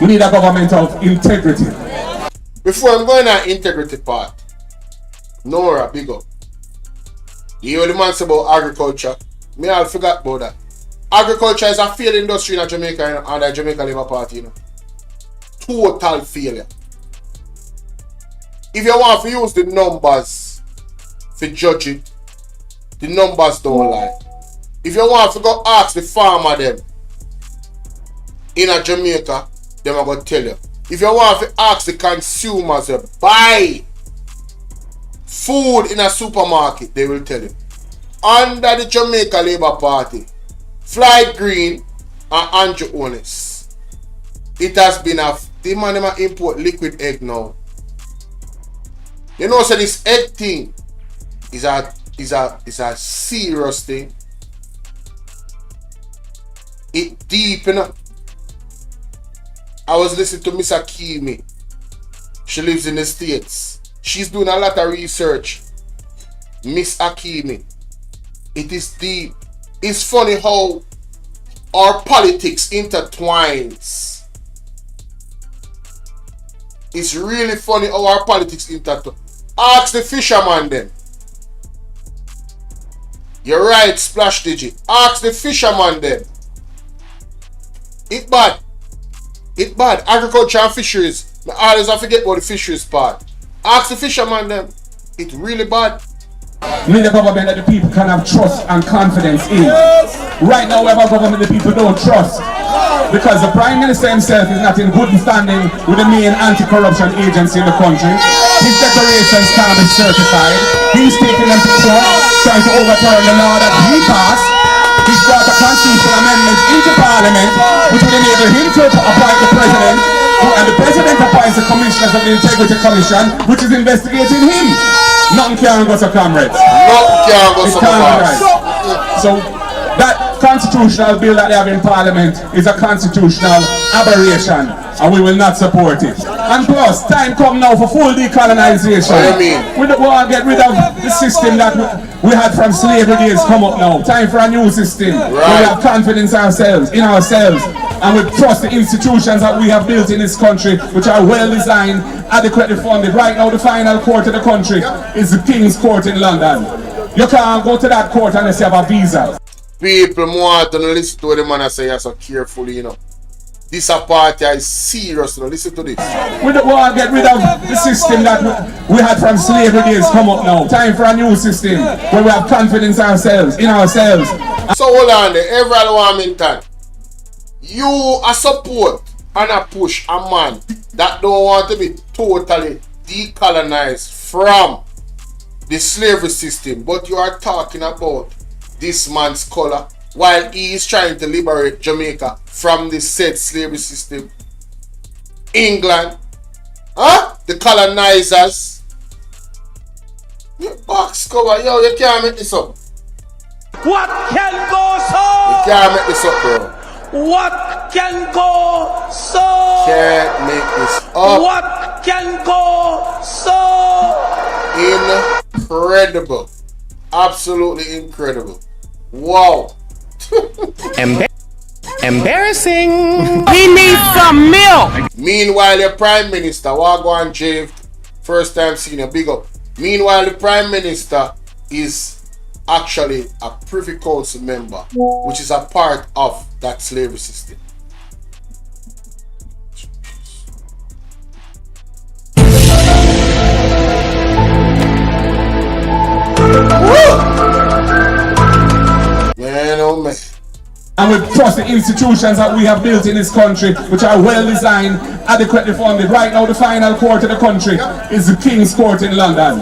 we need a government of integrity. Before I'm going on integrity part, Nora, big up. You hear the man say about agriculture. Me all forgot about that. Agriculture is a failed industry in Jamaica, you know, and the Jamaica Labour Party, you know. Total failure. If you want to use the numbers to judge it, the numbers don't lie. If you want to go ask the farmer them in a Jamaica, them are going to tell you. If you want to ask the consumers them, buy food in a supermarket, they will tell you. Under the Jamaica Labour Party, Floyd Green and Andrew Onis, it has been the man import liquid egg now. You know, so this egg thing is a serious thing. It deep, you know. I was listening to Miss Akimi. She lives in the States. She's doing a lot of research. Miss Akimi. It is deep. It's funny how our politics intertwines. It's really funny how our politics intertwine. Ask the fisherman then. You're right, Splash Digit. Ask the fisherman then. It bad. It bad. Agriculture and fisheries. I always have to forget about the fisheries part. Ask the fisherman them. It really bad. We need a government that the people can have trust and confidence in. Right now we have a government that the people don't trust. Because the Prime Minister himself is not in good standing with the main anti-corruption agency in the country. His declarations can't be certified. He's taking them to court, trying to overturn the law that he passed. He's brought a constitutional amendment into Parliament, which would enable him to appoint the President, and the President appoints the Commissioners of the Integrity Commission, which is investigating him. Nothing can go so, comrades. Nothing can go so, right. So that constitutional bill that they have in Parliament is a constitutional aberration, and we will not support it. And plus, time come now for full decolonization. What do you mean? We don't want to get rid of the system that we had from slavery days come up now. Time for a new system. Right. Where we have confidence in ourselves, and we trust the institutions that we have built in this country, which are well designed, adequately funded. Right now, the final court of the country is the King's Court in London. You can't go to that court unless you have a visa. People want to listen to what the man say so carefully, you know. This a party is serious, you know. Listen to this. We don't want to get rid of the system that we had from slavery days come up now. Time for a new system where we have confidence in ourselves. So hold on there, every Wilmington. You a support and a push a man that don't want to be totally decolonized from the slavery system, but you are talking about this man's color while he is trying to liberate Jamaica from the said slavery system. England, the colonizers. Your box cover, yo, you can't make this up. What can go so? You can't make this up, bro. What can go so? Can't make this up. What can go so? Incredible. Absolutely incredible. Wow. Embarrassing. He needs some milk. Meanwhile, the Prime Minister, Wagwan Jave, first time seeing a big up. Meanwhile, the Prime Minister is actually a Privy Council member, which is a part of that slavery system. Man, oh man. And we trust the institutions that we have built in this country, which are well designed, adequately funded. Right now, the final court of the country is the King's Court in London.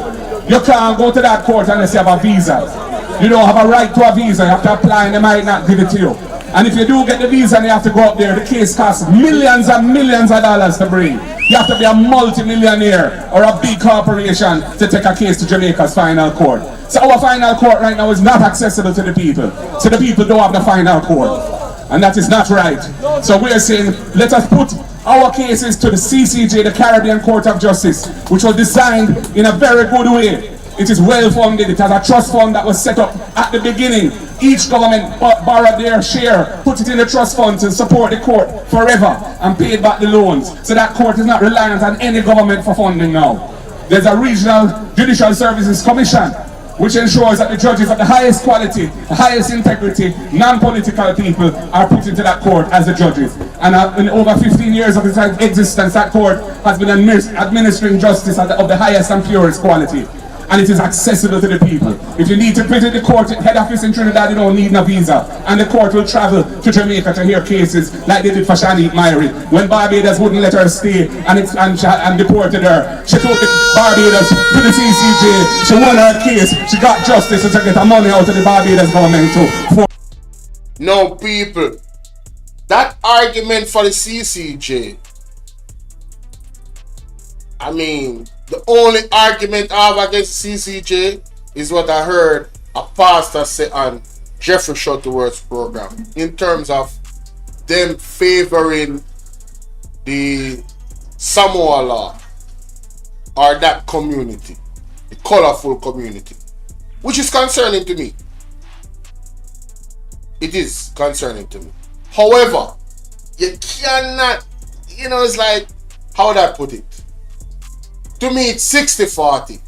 You can't go to that court unless you have a visa. You don't have a right to a visa. You have to apply and they might not give it to you. And if you do get the visa and you have to go up there, the case costs millions and millions of dollars to bring. You have to be a multi-millionaire or a big corporation to take a case to Jamaica's final court. So our final court right now is not accessible to the people. So the people don't have the final court. And that is not right. So we're saying, let us put our cases to the CCJ, the Caribbean Court of Justice, which was designed in a very good way. It is well funded. It has a trust fund that was set up at the beginning. Each government borrowed their share, put it in the trust fund to support the court forever and paid back the loans. So that court is not reliant on any government for funding now. There's a regional Judicial Services Commission, which ensures that the judges of the highest quality, the highest integrity, non-political people are put into that court as the judges. And in over 15 years of its existence, that court has been administering justice of the highest and purest quality. And it is accessible to the people. If you need to visit the court head office in Trinidad, you don't need no visa. And the court will travel to Jamaica to hear cases like they did for Shanique Myrie. When Barbados wouldn't let her stay and deported her, she took the Barbados to the CCJ. She won her case. She got justice to get her money out of the Barbados government too. No, people. That argument for the CCJ, I mean, the only argument I have against CCJ is what I heard a pastor say on Jeffrey Shuttleworth's program in terms of them favoring the Samoa law or that community, the colorful community, which is concerning to me. It is concerning to me. However, you cannot, it's like, how would I put it? To me, it's 60-40.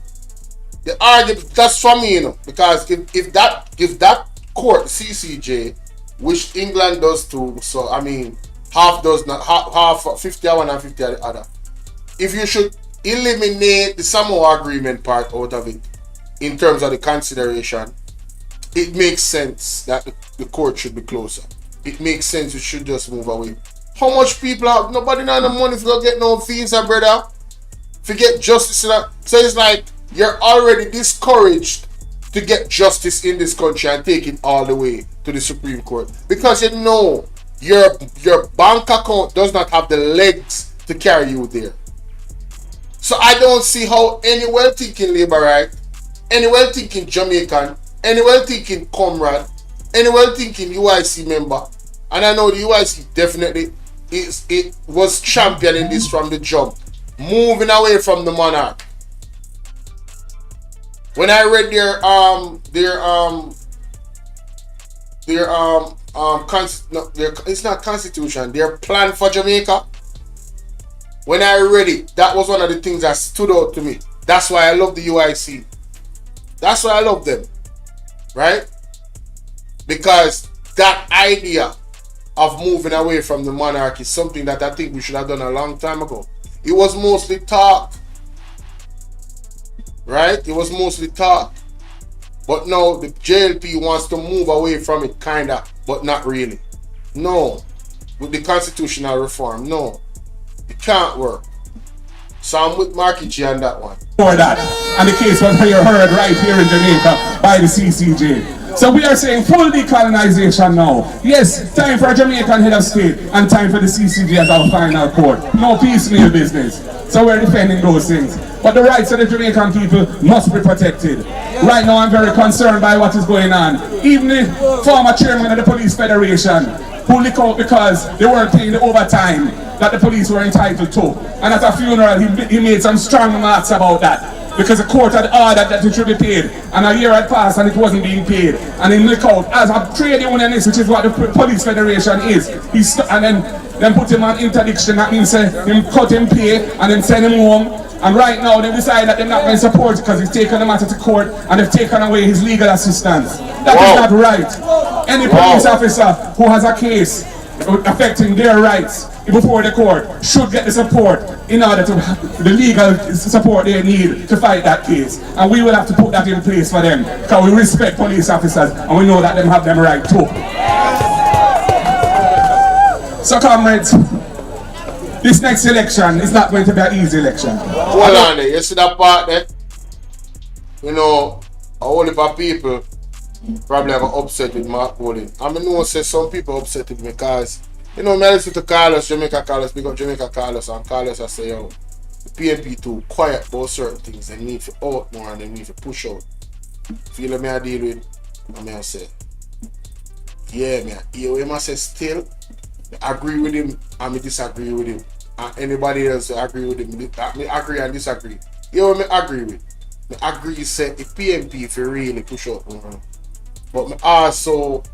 The argument, that's for me, because if that court, CCJ, which England does too, so I mean, half does not, half 50 one and 50 the other. If you should eliminate the Samoa agreement part out of it in terms of the consideration, it makes sense that the court should be closer. It makes sense you should just move away. How much people have nobody know the money for get no fees, brother? Forget justice. So it's like you're already discouraged to get justice in this country and take it all the way to the Supreme Court because you know your bank account does not have the legs to carry you there. So I don't see how any well-thinking Labourite, any well-thinking Jamaican, any well-thinking Comrade, any well-thinking UIC member, and I know the UIC definitely it was championing this from the jump, moving away from the monarch. When I read it's not constitution, their plan for Jamaica. When I read it, that was one of the things that stood out to me. That's why I love the UIC. That's why I love them, right? Because that idea of moving away from the monarchy is something that I think we should have done a long time ago. It was mostly talk, right? It was mostly talk. But now the JLP wants to move away from it, kinda, but not really. No. With the constitutional reform, no. It can't work. So I'm with Marky G on that one. For that. And the case was heard right here in Jamaica by the CCJ. So we are saying full decolonization now. Yes, time for a Jamaican head of state and time for the CCJ as our final court. No piecemeal business. So we're defending those things. But the rights of the Jamaican people must be protected. Right now I'm very concerned by what is going on. Even the former chairman of the Police Federation who leaked out because they weren't paying the overtime that the police were entitled to. And at a funeral he made some strong remarks about that. Because the court had ordered that it should be paid, and a year had passed and it wasn't being paid. And he looked out as a trade unionist, which is what the Police Federation is. And then put him on interdiction. That means him cut him pay and then send him home. And right now they decide that they're not going to support it because he's taken the matter to court and they've taken away his legal assistance. That is not right. Any police officer who has a case affecting their rights before the court should get the support in order to the legal support they need to fight that case. And we will have to put that in place for them because we respect police officers and we know that them have them right too. So comrades, this next election is not going to be an easy election. Hold on there, you see that part there? You know, a whole heap of people probably have upset with Mark Bolin. I mean, no one says some people upset with me because, you know, I listen to Carlos, Jamaica Carlos, big up Jamaica Carlos, and Carlos I say, yo, the PNP too quiet about certain things. They need to out more and they need to push out. Feel me I deal with, I say, yeah, me I hear him I say still, I agree with him and I disagree with him. And anybody else agree with him, I agree and disagree. You know what I agree with? I agree say the PNP if you really push out. But I also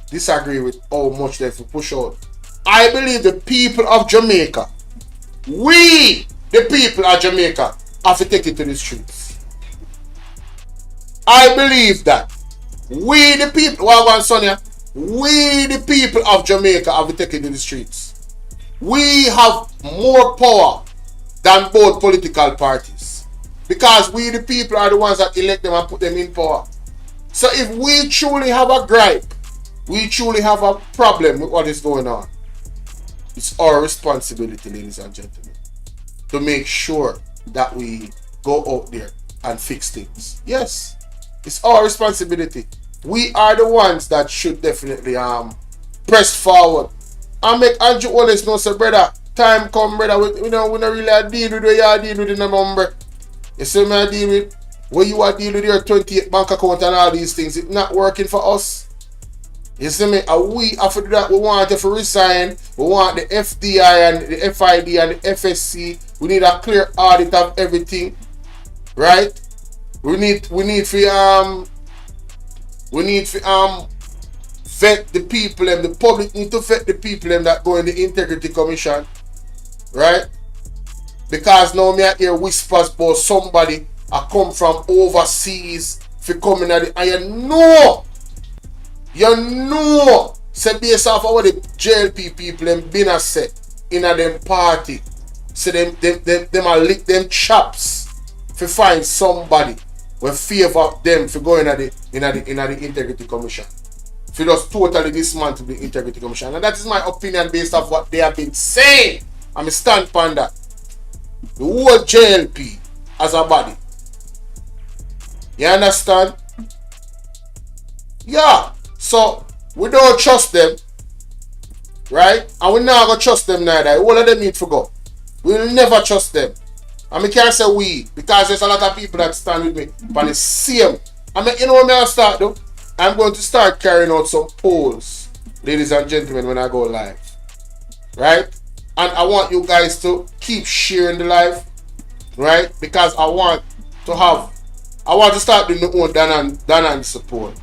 disagree with how much they push out. I believe the people of Jamaica, we, the people of Jamaica, have to take it to the streets. I believe that. We, the people, Sonia, we, the people of Jamaica, have to take it to the streets. We have more power than both political parties. Because we, the people, are the ones that elect them and put them in power. So if we truly have a gripe, we truly have a problem with what is going on, it's our responsibility, ladies and gentlemen, to make sure that we go out there and fix things. Yes, it's our responsibility. We are the ones that should definitely press forward and make Andrew always know, say, brother, time come, brother. We don't really deal with what you are dealing with in the number. You see me I deal with what you are dealing with your 28 bank account and all these things. It's not working for us. You see me? And we have to do that. We want to resign. We want the FDI and the FID and the FSC. We need a clear audit of everything. Right? We need to vet the people and the public need to vet the people and that go in the Integrity Commission. Right? Because now me I hear whispers about somebody I come from overseas for coming at it, and you know Say based off of what the JLP people them been a set in a them party. So them a lick them chops to find somebody will favor them for going in the Integrity Commission. For just totally dismantle the Integrity Commission. And that is my opinion based off what they have been saying. I'm a stand on that. The whole JLP as a body. You understand? Yeah. So we don't trust them. Right? And we not gonna trust them neither. All of them need to go. We will never trust them. And I can't say we, because there's a lot of people that stand with me but the same. I mean, you know what I'm start though? I'm going to start carrying out some polls, ladies and gentlemen, when I go live. Right? And I want you guys to keep sharing the live. Right? Because I want to start doing the own Dan and support.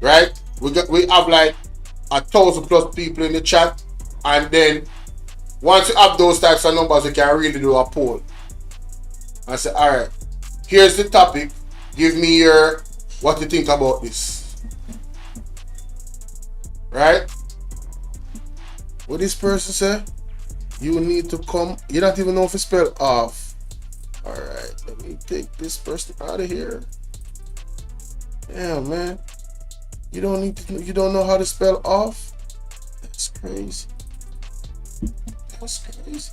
Right? We have like 1,000+ people in the chat, and then once you have those types of numbers, you can really do a poll. I say, alright, here's the topic. Give me what you think about this. Right? What this person say? You need to come. You don't even know if it's spelled off. Alright, let me take this person out of here. Yeah, man. You don't know how to spell off? That's crazy. That's crazy.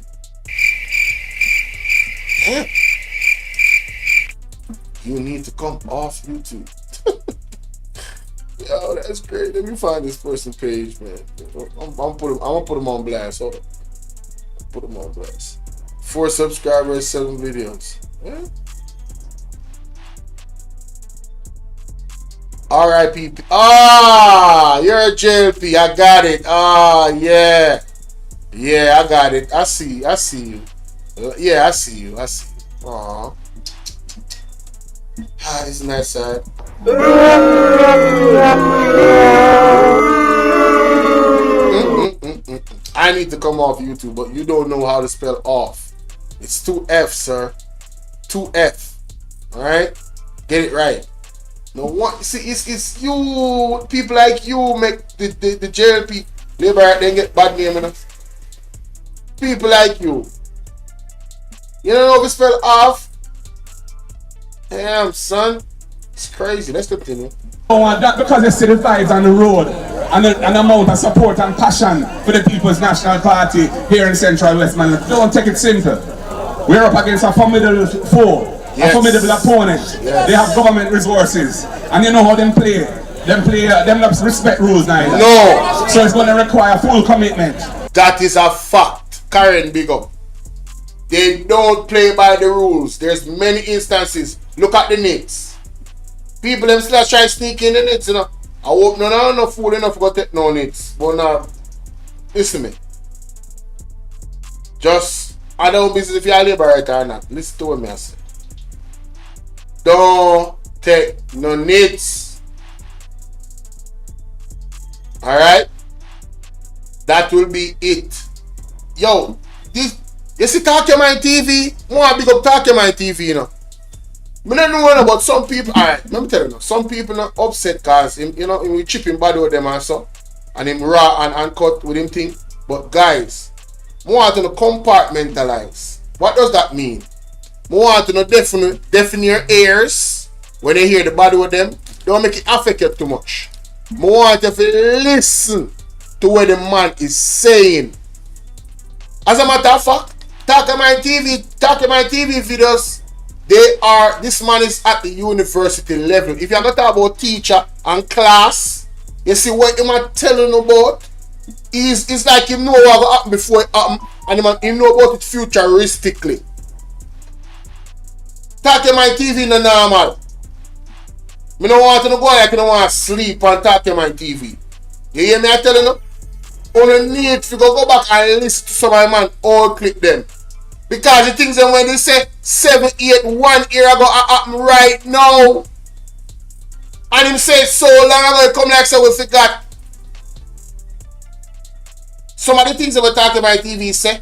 Damn. You need to come off YouTube. Yo, that's great. Let me find this person's page, man. I'm gonna put him on blast. Hold on. Put him on blast. 4 subscribers, 7 videos. Yeah. RIP. Ah, you're a JLP. I got it. Ah, yeah. Yeah, I got it. I see you. Yeah, I see you. Aww. Ah, it's nice side. I need to come off YouTube, but you don't know how to spell off. It's 2 F, sir. 2 F. Alright? Get it right. No one, see, it's you, people like you make the JLP Labourite then get bad name, you know? People like you. You don't know if it's spelled off? Damn, son. It's crazy. Let's continue. Oh, and that because they see the vibes on the road and an amount of support and passion for the People's National Party here in Central Westmoreland. Don't take it simple. We're up against a formidable foe. Yes. A formidable opponent. Yes. They have government resources, and you know how them play. Them not respect rules neither. No. So it's going to require full commitment. That is a fact. Karen, big up. They don't play by the rules. There's many instances. Look at the nits. People them still try to sneak in the nits, you know. I hope no fool enough to go take no nits. But now, listen to me. Just, I don't business if you're a Labourite or not. Listen to what me I say. Don't take no nits. Alright? That will be it. Yo, this, you see Talk Your Mind TV? More big up Talk Your Mind TV, you know. I don't know about some people. Alright, let me tell you now. Some people are upset because him, you know, we chipping body with them and so. And him raw and cut with him thing. But guys, I want to compartmentalize. What does that mean? I want to deafen your ears when they hear the body with them. Don't make it affect you too much. I want you to listen to what the man is saying. As a matter of fact, Talk Your Mind TV videos, this man is at the university level. If you're going to talk about teacher and class, you see what I'm telling about? It's like you know what will happen before it happen, and you know about it futuristically. Talk Your Mind TV no normal. I don't want to go like you don't want to sleep and Talk Your Mind TV. You hear me I telling you? Only need to go back and listen to some of my man all clip them. Because the things that when they say 7, 8, 1 year ago happen right now. And him say so long ago, it come like so we forgot. Some of the things that we Talk About TV say,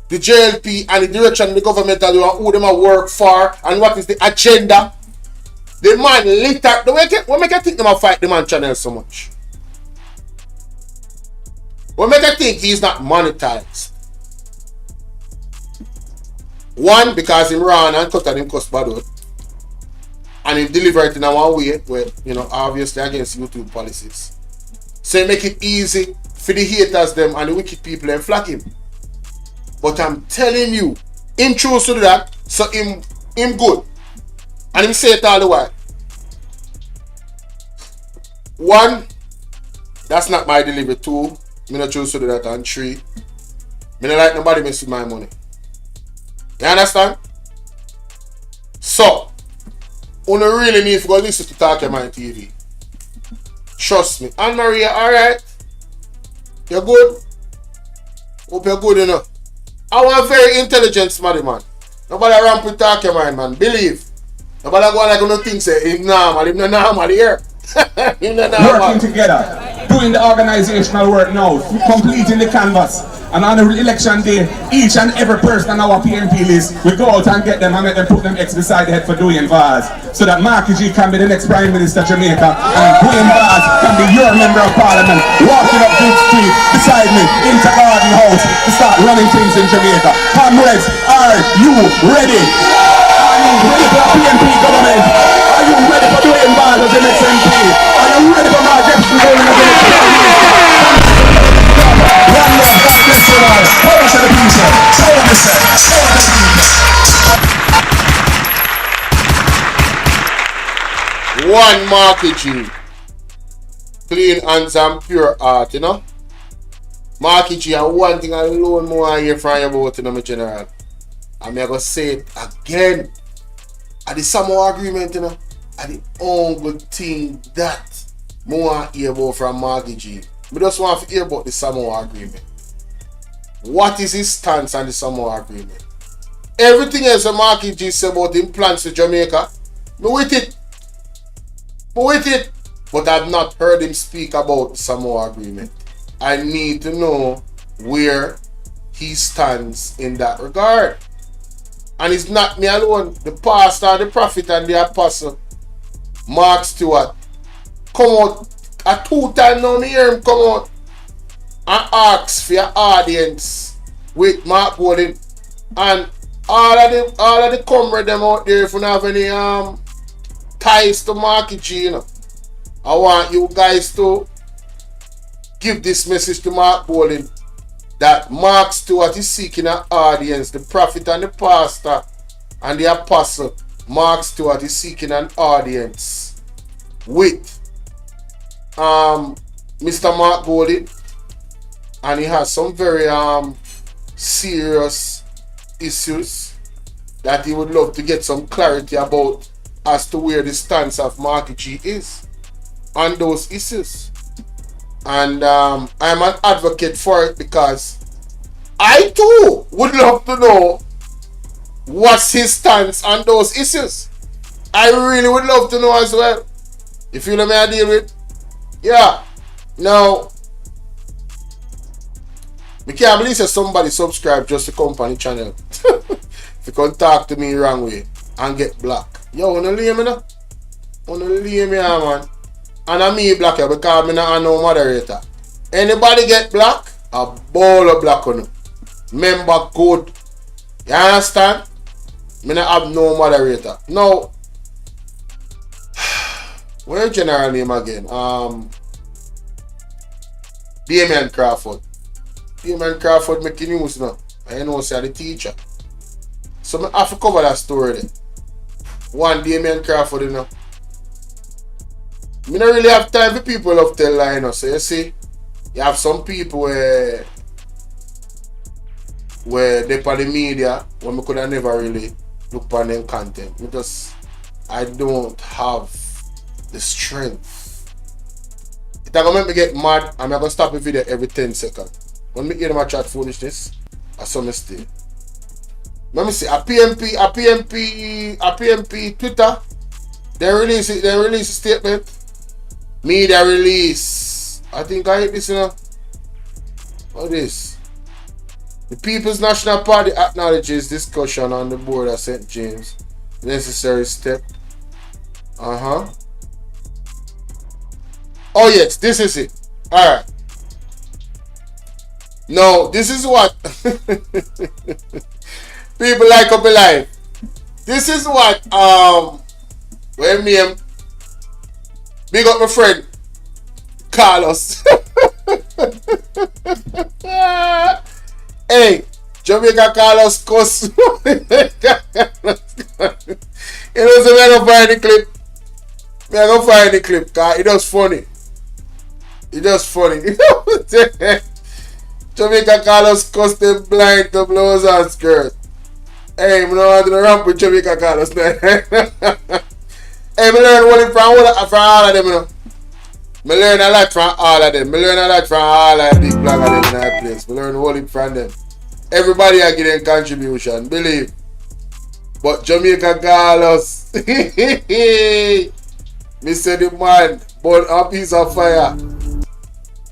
the JLP and the direction of the government and who them work for and what is the agenda. The man later, what make you think them fight the man channel so much? What make I think he's not monetized? One, because him ran and cut and him cuss bad out. And he deliver it in a one way where, you know, obviously against YouTube policies. So he make it easy for the haters them and the wicked people and flag him. But I'm telling you, him choose to do that, so him good. And him say it all the while. One, that's not my delivery. Two, me not choose to do that. And three, me not like nobody mess with my money. You understand? So, you don't really need to go listen to Talk Your Mind TV. Trust me. And Maria, alright? You're good? Hope you're good enough. I want a very intelligent smarty man. Nobody ramp with Talk Your Mind, man. Believe. Nobody go like no thing say him normal. Him not normal here. Him not normal. Working together. Doing the organizational work now. Completing the canvas. And on the election day, each and every person on our PNP list, we go out and get them and make them put them X beside the head for doing Vaz. So that Marky G can be the next Prime Minister of Jamaica. And Dwayne Vaz can be your Member of Parliament, walking up Duke Street beside me into Garden House to start running things in Jamaica. Comrades, are you ready? Are you ready for a PNP government? Are you ready for Dwayne Vaz as the next MP? Are you ready for Mark Jefferson going as the next Prime Minister? One Marky G. Clean hands and pure heart, you know. Marky G, and one thing alone more I hear from you about, you know, my general. I'm going to say it again. At the Samoa agreement, you know, at the only thing that more hear about from Marky G. I just want to hear about the Samoa agreement. What is his stance on the Samoa agreement? Everything else Marky G said about him plans to Jamaica, me with it. But I've not heard him speak about the Samoa agreement. I need to know where he stands in that regard. And it's not me alone. The pastor, the prophet, and the apostle, Mark Stewart, come out a 2 times now. Me hear him come out and ask for your audience with Mark Golden and all of the comrade them out there. If you don't have any ties to Marky G, you know, I want you guys to give this message to Mark Golden that Mark Stewart is seeking an audience. The prophet and the pastor and the apostle, Mark Stewart is seeking an audience with Mr. Mark Golden, and he has some very serious issues that he would love to get some clarity about as to where the stance of Marky G is on those issues. And I'm an advocate for it because I too would love to know what's his stance on those issues. I really would love to know as well. You feel me I deal with? Yeah. Now, I can't believe that somebody subscribe just to company channel. If you can talk to me wrong way and get blocked. Yo, wanna leave me now? Wanna leave me now, man? And I'm me block you because I'm not no moderator. Anybody get blocked? A Bolo block on you. Member code. You understand? I not have no moderator. Now, what's your general name again? Damien Crawford. Damien Crawford making news now. I know say the teacher. So I have to cover that story then. One Damien Crawford, you know. I don't really have time for people love tell lie, you know. So you see, you have some people where they for the media when we could have never really look upon them content because I don't have the strength. It's gonna make me get mad. I'm gonna stop the video every 10 seconds. When me hear them chat foolishness, I saw me stay. Let me see. A PMP Twitter. They release a statement. Media release. I think I hate this, you know. What is? The People's National Party acknowledges discussion on the board of St. James. Necessary step. Oh yes, this is it. Alright. No, this is what people like up alive. This is what when me and big up my friend Carlos. Hey, Jamaica Carlos cuss. You know, so me go find the clip. Me go find the clip, cause it was funny. It was funny. Jamaica Carlos cuss them blind to blows and skirt. Hey, me know how to ramp with Jamaica Carlos. Hey, me learn one from all of them, you know. Me learn a lot from all of them. Me learn a lot from all of the big blog of them in that place. Me learn one from them. Everybody are giving contribution, believe. But Jamaica Carlos, me say the man burn a piece of fire.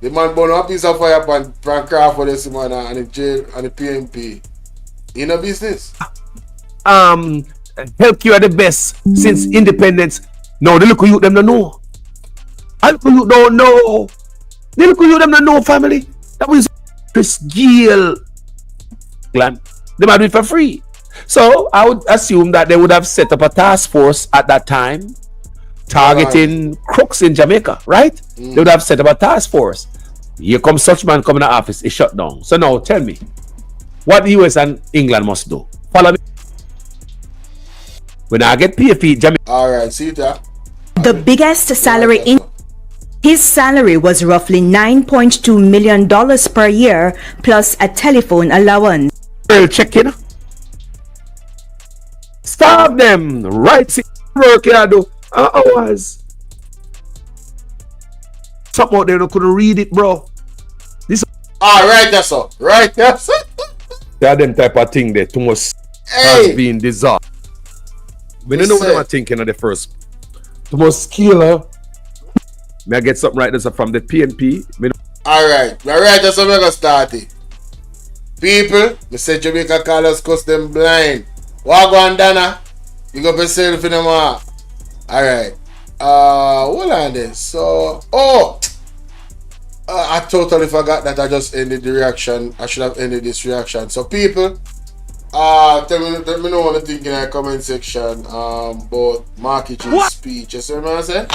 The man burn a piece of fire from Crawford this man and the jail and the PMP. In a business. Help you are the best since independence. No, the little youth them don't know. The little youth don't know. The little youth them don't know, family. That was Chris Gill. They might do it for free. So I would assume that they would have set up a task force at that time targeting crooks in Jamaica, right? They would have set up a task force. Here comes such man coming to office, it's shut down. So now tell me, what the US and England must do. Follow me. When I get PFP, Jamaica. Alright, see that? The biggest salary in his salary was roughly $9.2 million per year plus a telephone allowance. Checking. Starve them. Right. Work here do. Hours. Some out there couldn't read it, bro. This. Right, that's all. Right, that's all. They are them type of thing there. Too much has been dissolved. We don't know what I'm thinking of the first. Too much skill. May I get something right there from the PNP? Alright, that's how we're gonna start it. People, me say Jamaica Carlos cuss them blind. Walk on Dana. You got yourself in the mark. Alright. Hold on this. So I totally forgot that I just ended the reaction. I should have ended this reaction. So people, tell me know what you think in the comment section about marketing speech. You see what I'm saying?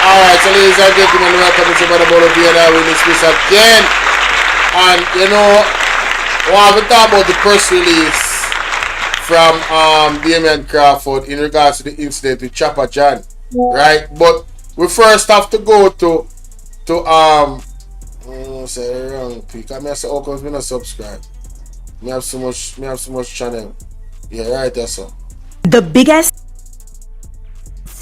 Alright, so ladies and gentlemen, welcome to the Bolo with this piece again. And you know, we have to talk about the press release from Damien Crawford in regards to the incident with Chopper John. Right? But we first have to go to say the wrong pick. I may say how comes me not subscribe. Me have so much channel. Yeah, right there, so. The biggest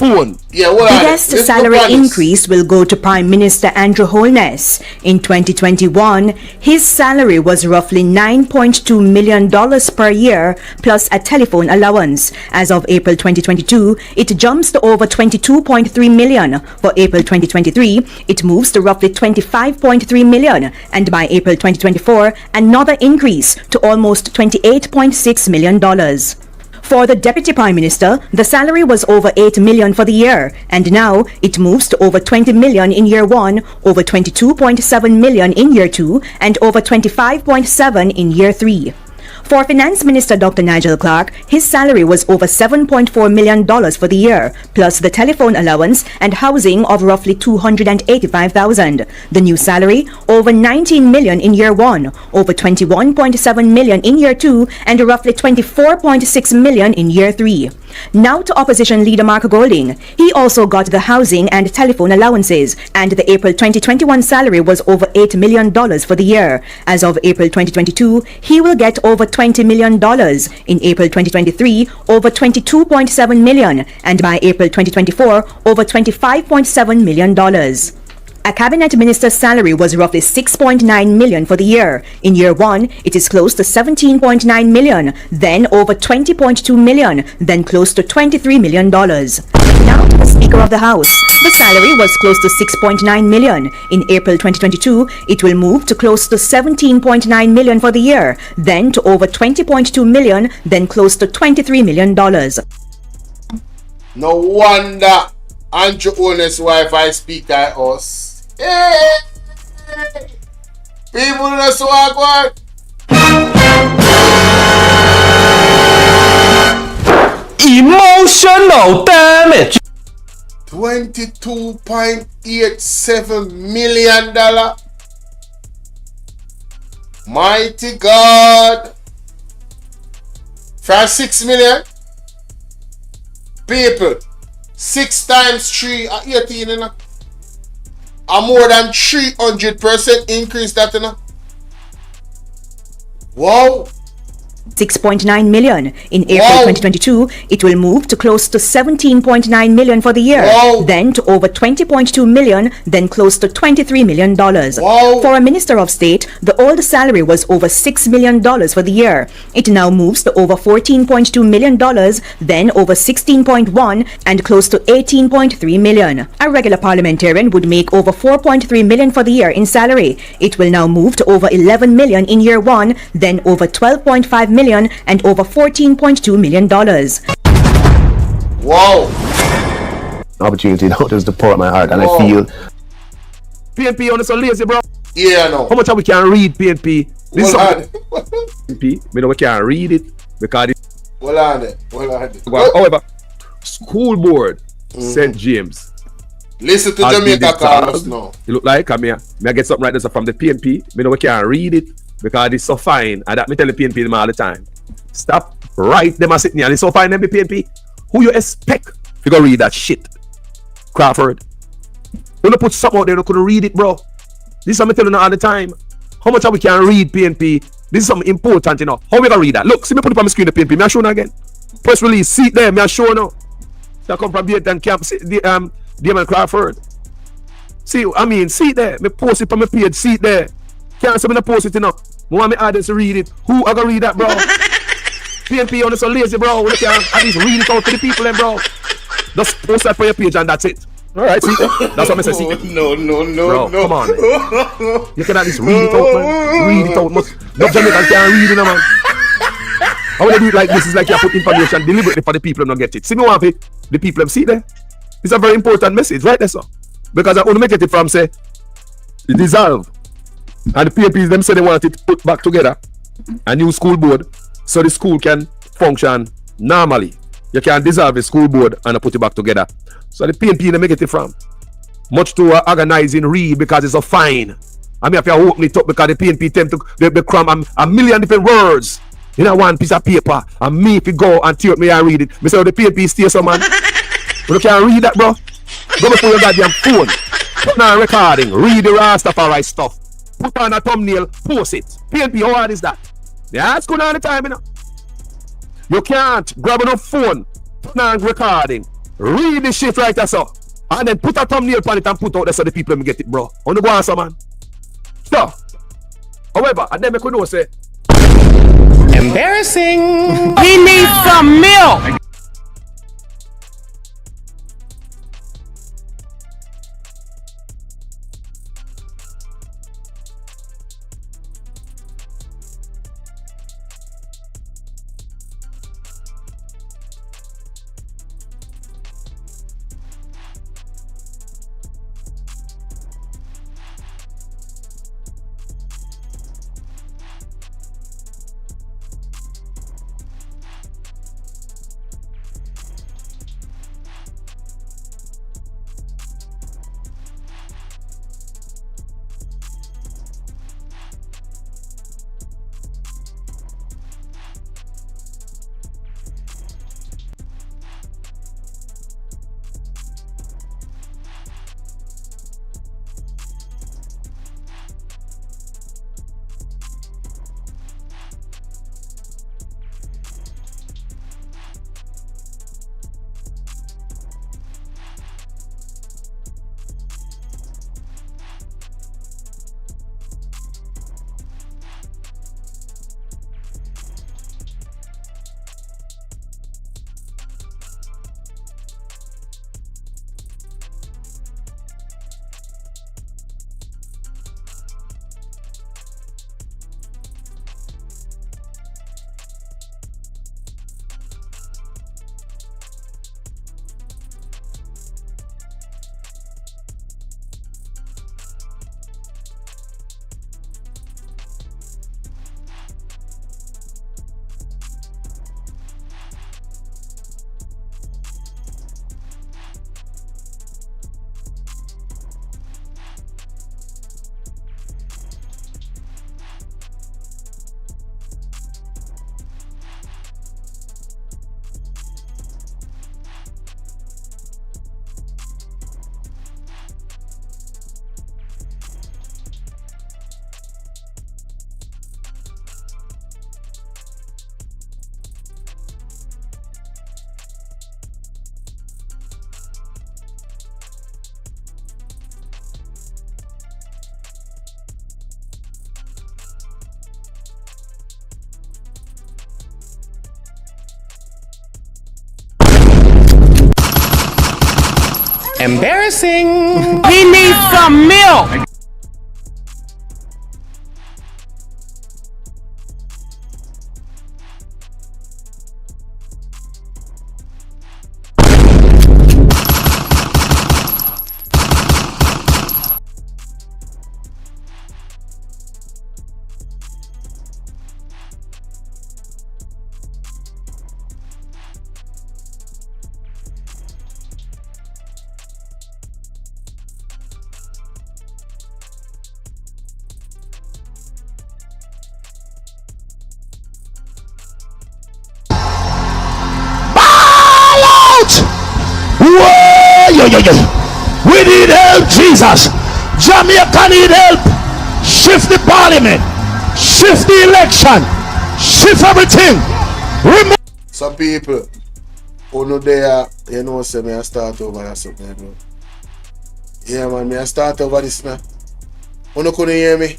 Yeah, biggest salary increase will go to Prime Minister Andrew Holness. In 2021, his salary was roughly $9.2 million per year plus a telephone allowance. As of April 2022, it jumps to over $22.3 million. For April 2023, it moves to roughly $25.3 million. And by April 2024, another increase to almost $28.6 million. For the Deputy Prime Minister, the salary was over $8 million for the year, and now it moves to over $20 million in year 1, over $22.7 million in year 2, and over $25.7 in year 3. For Finance Minister Dr. Nigel Clark, his salary was over $7.4 million for the year, plus the telephone allowance and housing of roughly $285,000. The new salary, over $19 million in year 1, over $21.7 million in year 2, and roughly $24.6 million in year 3. Now to Opposition Leader Mark Golding. He also got the housing and telephone allowances, and the April 2021 salary was over $8 million for the year. As of April 2022, he will get over $20 million. In April 2023, over $22.7 million, and by April 2024, over $25.7 million. A cabinet minister's salary was roughly $6.9 million for the year. In year 1, it is close to $17.9 million, then over $20.2 million, then close to $23 million. Now to the Speaker of the House. The salary was close to $6.9 million. In April 2022, it will move to close to $17.9 million for the year, then to over $20.2 million, then close to $23 million. No wonder Andrew Owner's wife I speak at us. People in the swag one. Emotional damage. $22.87 million. Mighty God. For 6 million. People. 6 times 3 are 18, you know. A more than 300% increase that, you know. Wow. 6.9 million. In April 2022, it will move to close to 17.9 million for the year, then to over 20.2 million, then close to $23 million. For a Minister of State, the old salary was over $6 million for the year. It now moves to over $14.2 million, then over 16.1 and close to 18.3 million. A regular parliamentarian would make over 4.3 million for the year in salary. It will now move to over 11 million in year 1, then over 12.5 million and over $14.2 million. Wow. Opportunity now just to pour out my heart, and I feel PNP on so lazy, bro. Yeah, no. How much we can read PNP? This is PNP, we know we can't read it because however, school board, St. James. Listen to Jamaica Carlos now. You look like I get something right there from the PNP. We know we can't read it because it's so fine, and that me tell the PNP them all the time. Stop right them are sitting here and it's so fine them the PNP. Who you expect you go read that shit? Crawford. You don't put something out there you couldn't read it, bro. This is what I'm telling you all the time. How much we can read PNP? This is something important, you know. How we gonna read that? Look, see me put it on my screen the PNP. Me I show you again. Press release, see it there, me I show you now. That come from Vietnam camp, see the Damon Crawford. See, I mean, see it there. Me post it on my page, see it there. Can't say me not post it, you know. I want my audience to read it. Who I gonna read that, bro? PNP on so lazy, bro. We can at least read it out to the people, then, bro. Just post that on your page and that's it. Alright, see? That's what I say, see? No, bro, come on, man. You can at least read it out, man. Read it out. No Jamaican can't read it, man. How would they do it like this? It's like you put information deliberately for the people and not get it. See me want it? The people them see there. It's a very important message, right there, sir. Because I want to make it from, say, dissolve. And the PAPs them say they want it put back together. A new school board. So the school can function normally. You can dissolve the school board and put it back together. So the PNP they make it from. Much to organizing read because it's a fine. I mean, if you open it up because the PNP tend to they cram a million different words in a one piece of paper. And me if you go and tear up me and read it. Me say, oh, the PNP stay some man. You can't read that, bro. Go before your goddamn phone. Put on recording. Read the Rastafari stuff. Put on a thumbnail. Post it. PNP, how hard is that? Yeah, it's going on the time, you know. You can't grab enough phone. Put on recording. Read the shit right there, so. And then put a thumbnail on it and put out there so the people will get it, bro. On the go answer, man. So, however, and then I could know say embarrassing. He needs some milk. Embarrassing. He needs some milk. Whoa, yo. We need help, Jesus. Jamaica need help. Shift the parliament. Shift the election. Shift everything. Some people who know there, you know, say me I start over or something, bro. Yeah, man, me I start over this now. Who no couldn't hear me?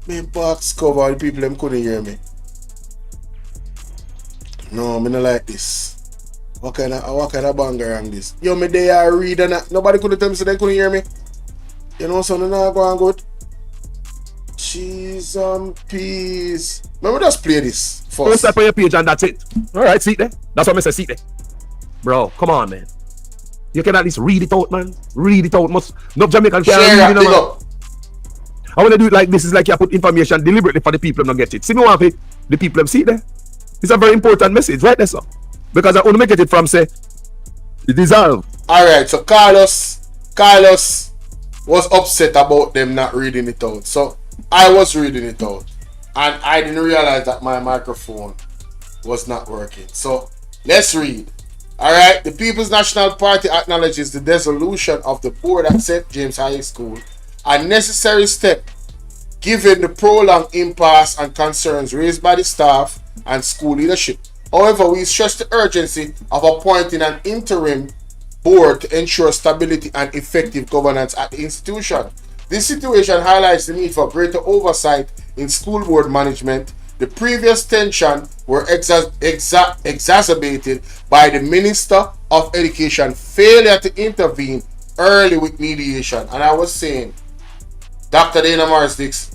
Me box cover the people them couldn't hear me. No, me not like this. What kind of banger on this? Yo, me there reading that. Nobody could tell me so they couldn't hear me. You know, something not going good. Cheese and peas. Remember, just play this first. Don't step on your page and that's it. Alright, see it there. That's what I say, see it there. Bro, come on, man. You can at least read it out, man. Read it out. No Jamaican can read it, man. I want to do it like this. Is like you put information deliberately for the people not get it. See me one of the people them see it there. It's a very important message, right there, sir. Because I want to make it from say it dissolve. Alright, so Carlos was upset about them not reading it out. So I was reading it out. And I didn't realize that my microphone was not working. So let's read. Alright, the People's National Party acknowledges the dissolution of the board at St. James High School, a necessary step given the prolonged impasse and concerns raised by the staff and school leadership. However, we stress the urgency of appointing an interim board to ensure stability and effective governance at the institution. This situation highlights the need for greater oversight in school board management. The previous tension were exacerbated by the Minister of Education failure to intervene early with mediation. And I was saying, Dr. Dana Morris-Dix,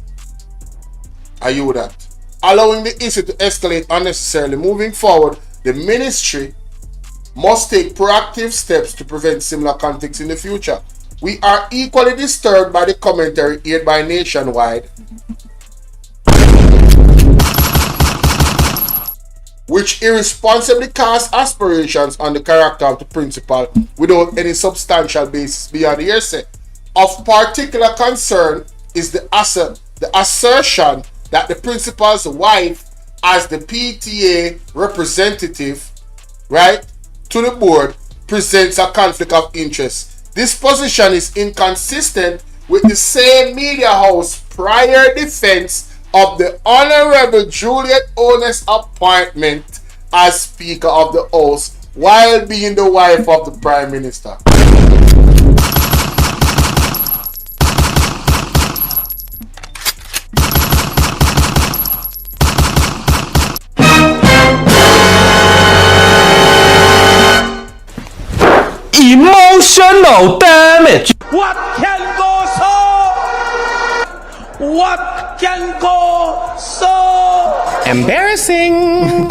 are you that? Allowing the issue to escalate unnecessarily. Moving forward, the ministry must take proactive steps to prevent similar conflicts in the future. We are equally disturbed by the commentary aired by Nationwide, which irresponsibly casts aspirations on the character of the principal without any substantial basis beyond hearsay. Of particular concern is the assertion that the principal's wife, as the PTA representative, right, to the board, presents a conflict of interest. This position is inconsistent with the same media house prior defense of the Honorable Juliet Onus' appointment as Speaker of the House while being the wife of the Prime Minister. Emotional damage. What can go so? What can go so? Embarrassing.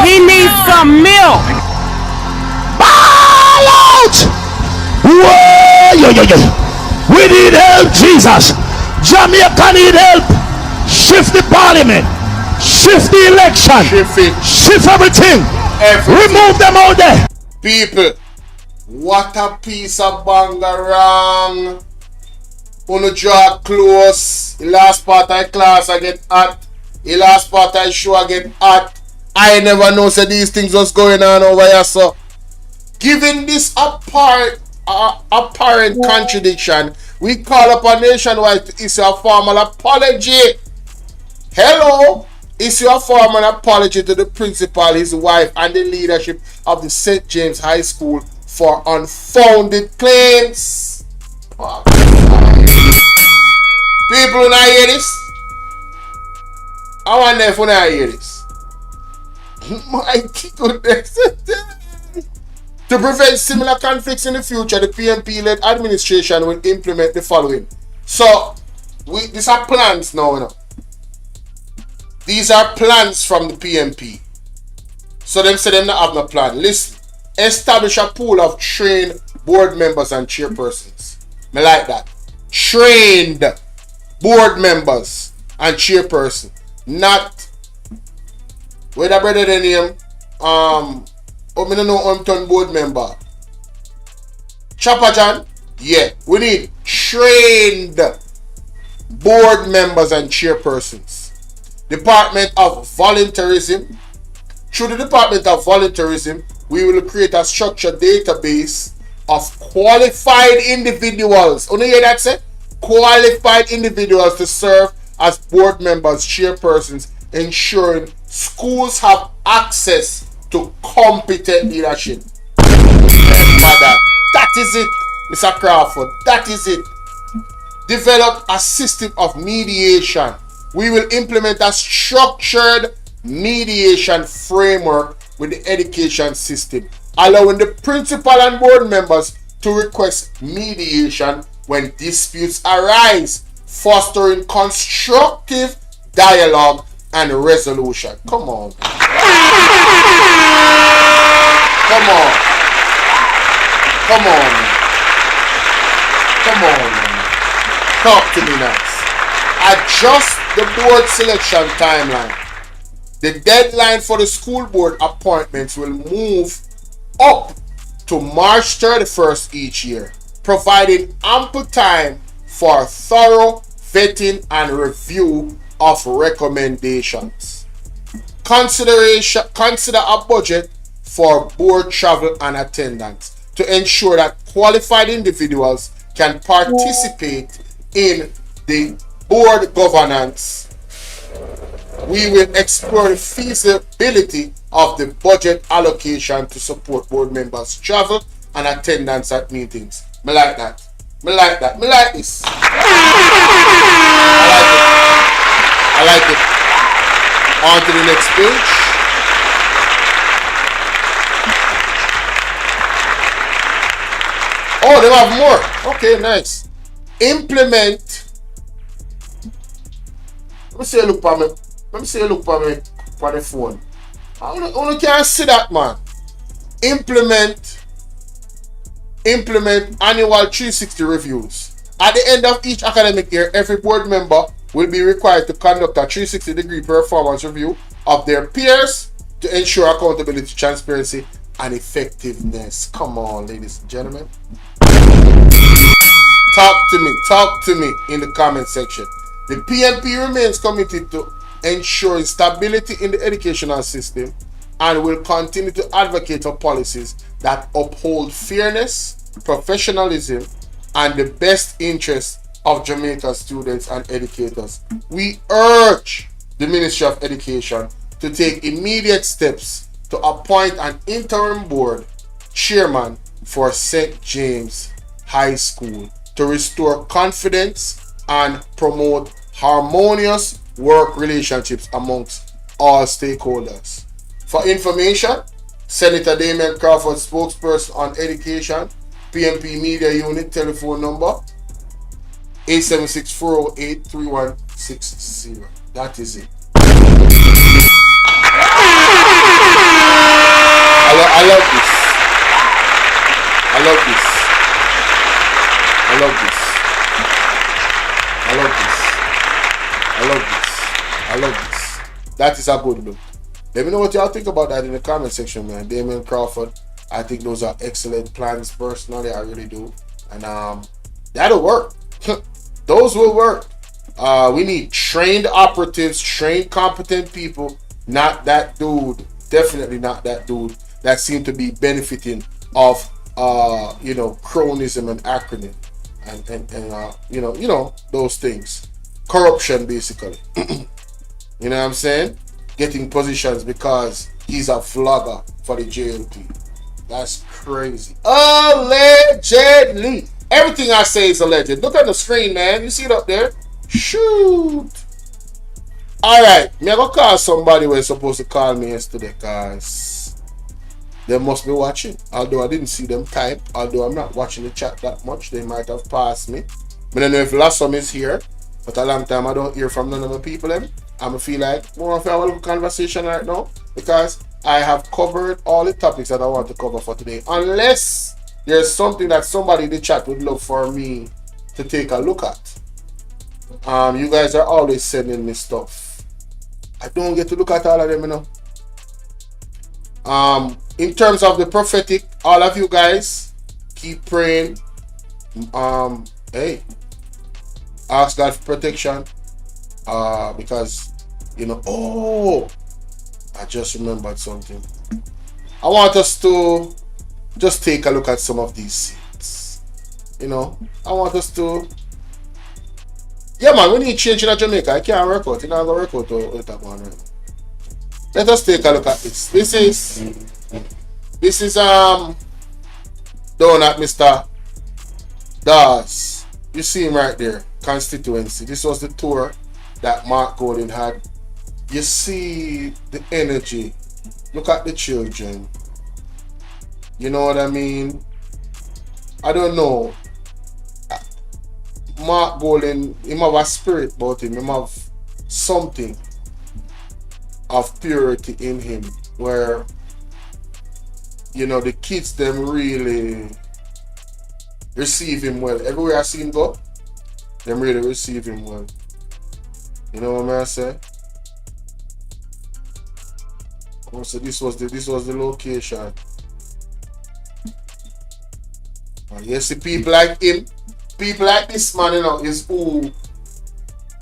He needs some milk. Ball out! Whoa, yo. We need help, Jesus. Jamaica need help. Shift the parliament. Shift the election. Shift everything. Remove them out there. People, what a piece of bangarang. Wanna draw close. The last part of class I get hot. The last part of show I get hot. I never know so these things was going on over here, so given this apparent contradiction, we call upon Nationwide to issue a formal apology. Hello, issue a formal apology to the principal, his wife, and the leadership of the St. James High School for unfounded claims. People who not hear this, I wonder if you not hear this. My goodness. To prevent similar conflicts in the future, the PMP-led administration will implement the following. So, these are plans now, you know. These are plans from the PMP. So them say them not have no plan. Listen, establish a pool of trained board members and chairpersons. Me like that. Trained board members and chairperson. Not whether brother the name I don't know Umpton board member. Chopper John? Yeah. We need trained board members and chairpersons. Department of Volunteerism. Through the Department of Volunteerism, we will create a structured database of qualified individuals. You hear that say? Qualified individuals to serve as board members, chairpersons, ensuring schools have access to competent leadership. That is it, Mr. Crawford. That is it. Develop a system of mediation. We will implement a structured mediation framework with the education system, allowing the principal and board members to request mediation when disputes arise, fostering constructive dialogue and resolution. Come on. Come on. Come on. Come on. Talk to me now. Adjust the board selection timeline. The deadline for the school board appointments will move up to March 31st each year, providing ample time for thorough vetting and review of recommendations. Consider a budget for board travel and attendance to ensure that qualified individuals can participate in the board governance. We will explore the feasibility of the budget allocation to support board members' travel and attendance at meetings. Me like that. Me like that. Me like this. I like it. On to the next page. Oh, they have more. Okay, nice. Implement. Let me see a look for me. Let me see a look for me for the phone. I only can't see that, man. Implement annual 360 reviews. At the end of each academic year, every board member will be required to conduct a 360-degree performance review of their peers to ensure accountability, transparency, and effectiveness. Come on, ladies and gentlemen. Talk to me in the comment section. The PMP remains committed to ensuring stability in the educational system and will continue to advocate for policies that uphold fairness, professionalism, and the best interests of Jamaica's students and educators. We urge the Ministry of Education to take immediate steps to appoint an interim board chairman for St. James High School to restore confidence and promote harmonious work relationships amongst all stakeholders. For information, Senator Damien Crawford, spokesperson on education, PMP Media Unit, telephone number 876-408-3160. That is it. I love this. I love this. I love this. I love this. I love this. I love this. That is a good look. Let me know what y'all think about that in the comment section, man. Damien Crawford, I think those are excellent plans personally. I really do. And that'll work. Those will work. We need trained operatives, trained competent people. Not that dude. Definitely not that dude that seem to be benefiting of cronyism and acronym and those things. Corruption, basically. You know what I'm saying? Getting positions because he's a vlogger for the JLP. That's crazy. Allegedly. Everything I say is alleged. Look at the screen, man. You see it up there? Shoot. Alright. Me I go call somebody who was supposed to call me yesterday, guys. They must be watching. Although I didn't see them type, although I'm not watching the chat that much, they might have passed me. I don't know if Lassum is here, but a long time I don't hear from none of the people. I feel like more of a little conversation right now because I have covered all the topics that I want to cover for today. Unless there's something that somebody in the chat would love for me to take a look at. You guys are always sending me stuff. I don't get to look at all of them, you know. In terms of the prophetic, all of you guys keep praying. Hey, ask God for protection. Because you know, oh, I just remembered something. I want us to just take a look at some of these scenes. You know, I want us to. Yeah, man, we need change in Jamaica. I can't work out. You know, I'm going to work out with that one. Let us take a look at this. This is down at Mr. Dawes. You see him right there. Constituency. This was the tour that Mark Golden had. You see the energy. Look at the children. You know what I mean? I don't know. Mark Golden, him have a spirit about him. Him have something of purity in him where, you know, the kids them really receive him well. Everywhere I see him go, them really receive him well. You know what I say? So this was the location. And you see people like him, people like this man, you know, is who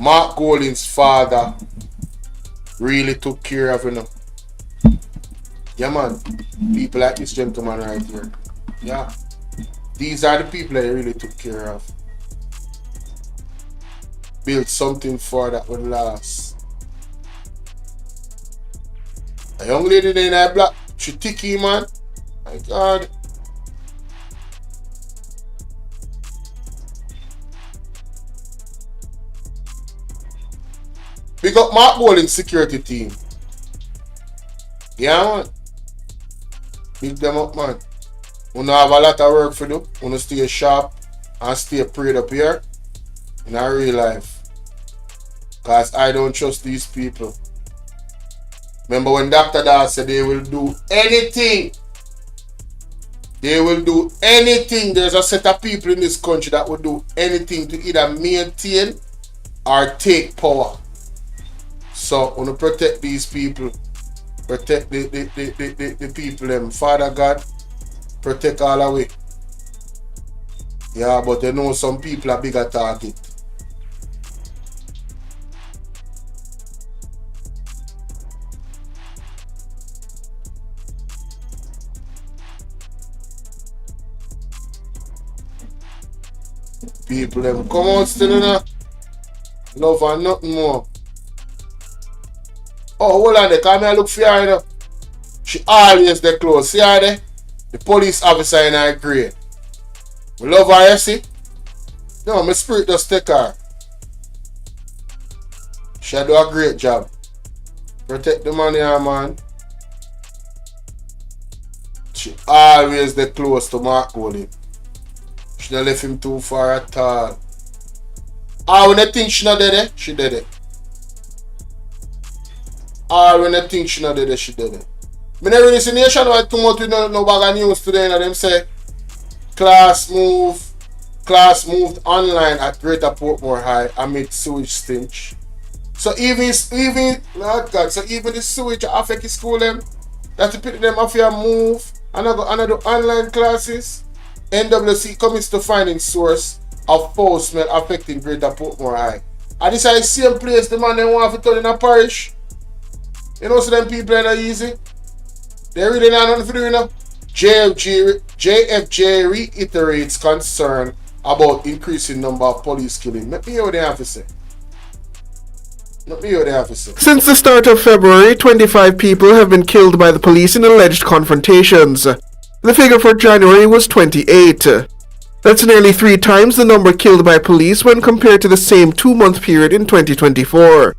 Mark Golden's father really took care of, you know. Yeah, man. People like this gentleman right here. Yeah. These are the people that he really took care of. Built something for that would last. A young lady in that black, she ticky, man. My God. Big up Mark Golden's security team. Yeah, man. Big them up, man. We have a lot of work for do. We stay sharp and stay prayed up here in our real life. Because I don't trust these people. Remember when Dr. Dawes said they will do anything. They will do anything. There's a set of people in this country that will do anything to either maintain or take power. So, I want to protect these people. Protect the people them. Father God, protect all the way. Yeah, but you know some people are bigger target. People them come out still, you know. Love and nothing more. Oh, hold on there, come here look for her, you know. She always there close. See her there? The police officer in her grade. We love her, you see? No, my spirit just take her. She do a great job. Protect the money, man. She always there close to Mark Golden. She don't left him too far at all. When I think she not there, she there. When I think she not there, she there. I never really see nationwide come out with no bag of news today, and them say class moved online at Greater Portmore High amid sewage stench. So even Lord God, so even the sewage affect the school them. That to put them off your move and go another online classes. NWC commits to finding source of foul smell affecting Greater Portmore High. And this is the same place the man they want to turn in a parish. You know, so them people are not easy. They really not nothing to do, you know. JFJ reiterates concern about increasing number of police killing. Let me hear what they have to say. Since the start of February, 25 people have been killed by the police in alleged confrontations. The figure for January was 28. That's nearly 3 times the number killed by police when compared to the same 2-month period in 2024.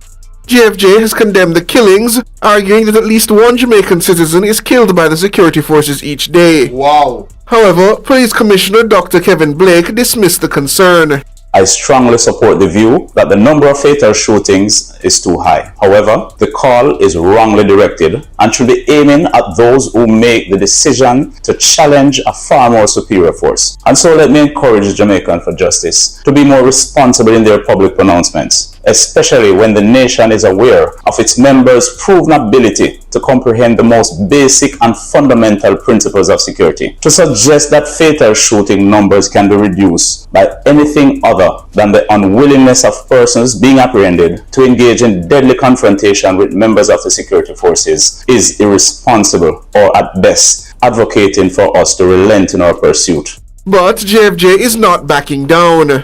JFJ has condemned the killings, arguing that at least one Jamaican citizen is killed by the security forces each day. Wow. However, Police Commissioner Dr. Kevin Blake dismissed the concern. I strongly support the view that the number of fatal shootings is too high. However, the call is wrongly directed and should be aiming at those who make the decision to challenge a far more superior force. And so let me encourage Jamaican for Justice to be more responsible in their public pronouncements, especially when the nation is aware of its members' proven ability to comprehend the most basic and fundamental principles of security. To suggest that fatal shooting numbers can be reduced by anything other than the unwillingness of persons being apprehended to engage in deadly confrontation with members of the security forces is irresponsible, or at best advocating for us to relent in our pursuit. But JFJ is not backing down.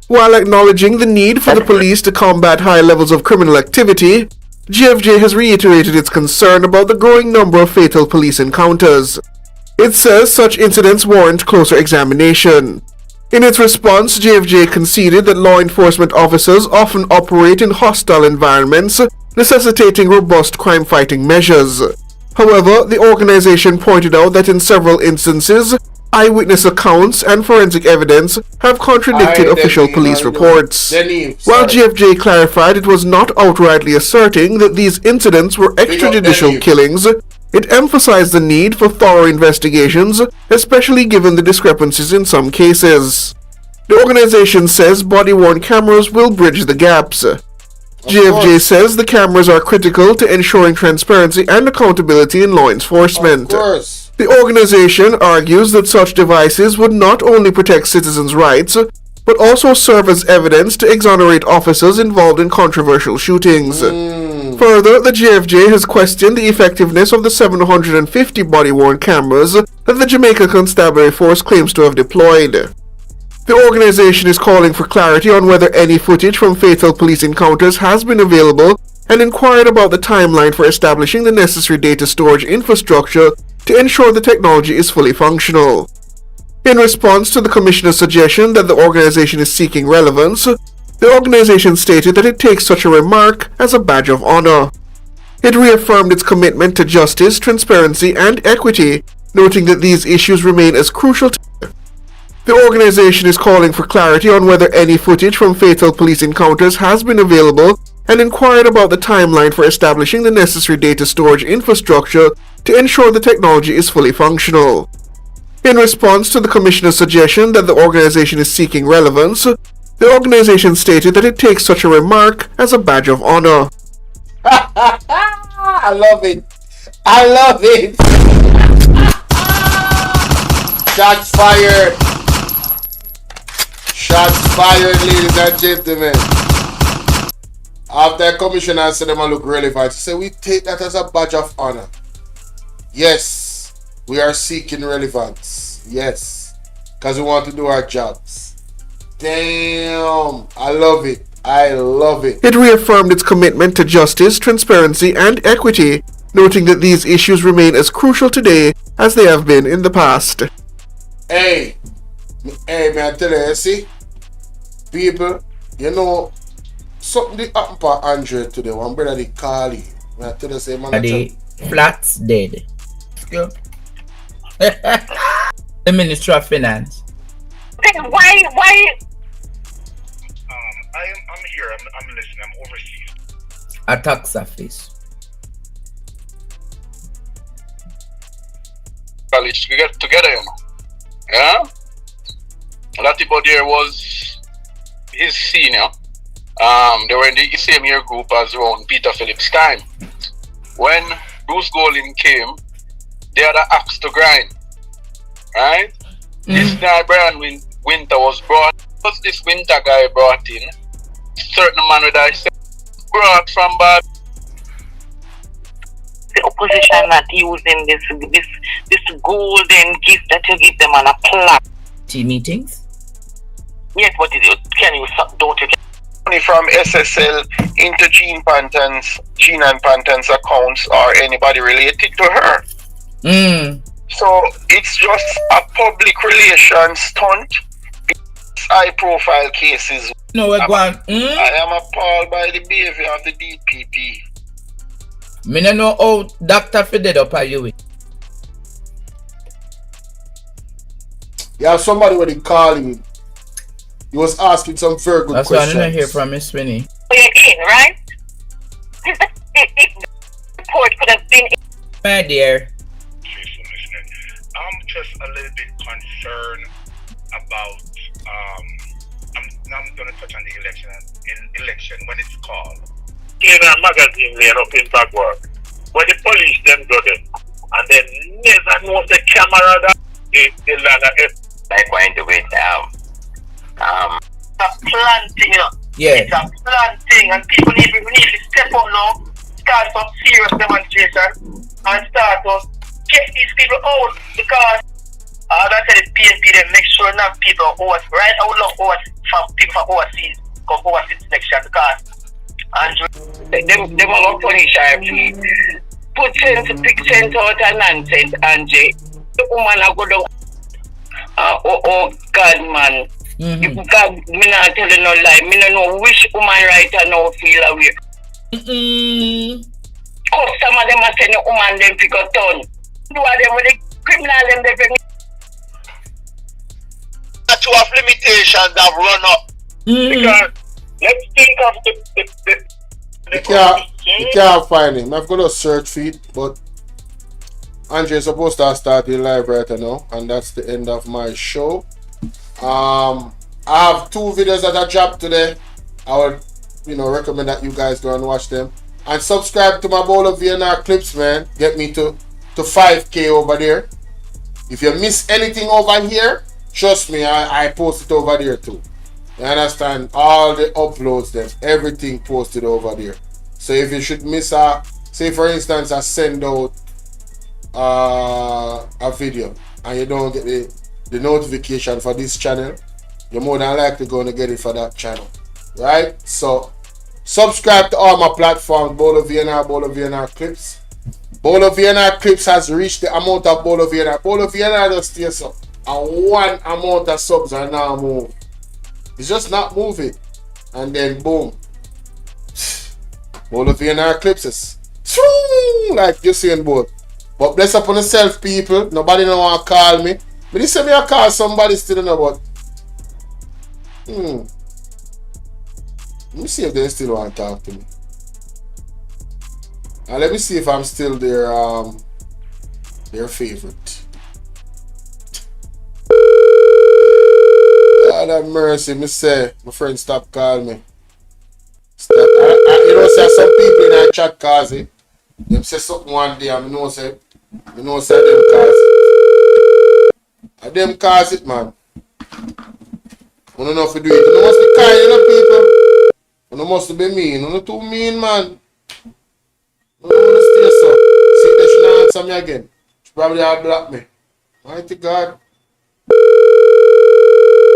While acknowledging the need for the police to combat high levels of criminal activity, JFJ has reiterated its concern about the growing number of fatal police encounters. It says such incidents warrant closer examination. In its response, JFJ conceded that law enforcement officers often operate in hostile environments, necessitating robust crime-fighting measures. However, the organization pointed out that in several instances, eyewitness accounts and forensic evidence have contradicted official police reports. While JFJ clarified it was not outrightly asserting that these incidents were extrajudicial killings, it emphasized the need for thorough investigations, especially given the discrepancies in some cases. The organization says body-worn cameras will bridge the gaps. JFJ says the cameras are critical to ensuring transparency and accountability in law enforcement. The organization argues that such devices would not only protect citizens' rights, but also serve as evidence to exonerate officers involved in controversial shootings. Further, the JFJ has questioned the effectiveness of the 750 body-worn cameras that the Jamaica Constabulary Force claims to have deployed. The organization is calling for clarity on whether any footage from fatal police encounters has been available and inquired about the timeline for establishing the necessary data storage infrastructure to ensure the technology is fully functional. In response to the Commissioner's suggestion that the organization is seeking relevance, the organization stated that it takes such a remark as a badge of honor. It reaffirmed its commitment to justice, transparency, and equity, noting that these issues remain as crucial to the organization is calling for clarity on whether any footage from fatal police encounters has been available and inquired about the timeline for establishing the necessary data storage infrastructure to ensure the technology is fully functional. In response to the Commissioner's suggestion that the organization is seeking relevance, the organization stated that it takes such a remark as a badge of honor. I love it. I love it. Shots fired. Shots fired, ladies and gentlemen. After the commissioner said them look relevant, he said we take that as a badge of honor. Yes, we are seeking relevance. Yes, because we want to do our jobs. Damn, I love it. I love it. It reaffirmed its commitment to justice, transparency, and equity, noting that these issues remain as crucial today as they have been in the past. Hey, man, I tell you, see, people, you know, something did happen for Andrew today. One brother did call you. I tell you, say, man, the flats dead. Go. The Ministry of Finance. Why? I'm here. I'm listening. I'm overseas. A tax office. College to get together, you know. Yeah. Latipo there was his senior. They were in the same year group as around Peter Phillips' time. When Bruce Golding came, they had an axe to grind. Right? This guy, Brian Winter, was brought. Was this Winter guy brought in? Certain man with I said brought from Bob. The opposition not using this golden gift that you give them on a plaque. Tea meetings? Yes, but don't you? Money from SSL into Jean and Panton's accounts or anybody related to her. So it's just a public relations stunt. It's high profile cases No, we're going. I am appalled by the behavior of the DPP. Me no know how Dr. Fided up are you with. You have somebody when he calling. He was asking some very good That's questions. why I didn't hear from Miss Winnie. You're in, right? Report could have been. My dear. I'm just a little bit concerned about I'm gonna touch on the election when it's called. In a magazine laying up in Bagwork, where the police them go there, and then never know the camera that the land like going to it a planting, you know. Yeah. It's a planting, and people need to step up now, start some serious demonstration, and start to get these people out, because that said the PNP they make sure enough people right out loud for people from overseas come overseas election, because them are punish RP. Put sense out and nonsense, Angie. The woman are go down. Oh God, man. God, me not tell you no lie. Me no know which woman right now feel away. Customer them are saying woman them pick a ton. Do them with the criminal them they bring. To have limitations have run up. Because let's think of You can't find him. I've got a search feed, but Andre is supposed to start the live right now, and that's the end of my show. I have 2 videos that I dropped today. I would, recommend that you guys go and watch them. And subscribe to my Bolo VNR clips, man. Get me to 5K over there. If you miss anything over here, trust me, I post it over there too. You understand? All the uploads, them, everything posted over there. So if you should miss say for instance, I send out a video and you don't get the notification for this channel, you're more than likely going to get it for that channel. Right? So subscribe to all my platforms, Bolo VNR clips. Bolo VNR clips has reached the amount of Bolo VNR. Bolo VNR just stays up. And one amount of subs are now moving. It's just not moving. And then boom. Bolo VNR clips is like you're seeing both. But bless up on yourself, people. Nobody don't want to call me. But this time I call somebody still know about. Let me see if they still want to talk to me. And let me see if I'm still their favorite. God have mercy, me say, my friend stop calling me. Stop. Say some people in that chat cause it. Them say something one day and I say them cause it. And them cause it, man. I don't know if you do it. You must be kind, people. You must be mean. You're too mean, man. I don't want to stay so. See that she not answer me again. She probably have blocked me. Mighty God.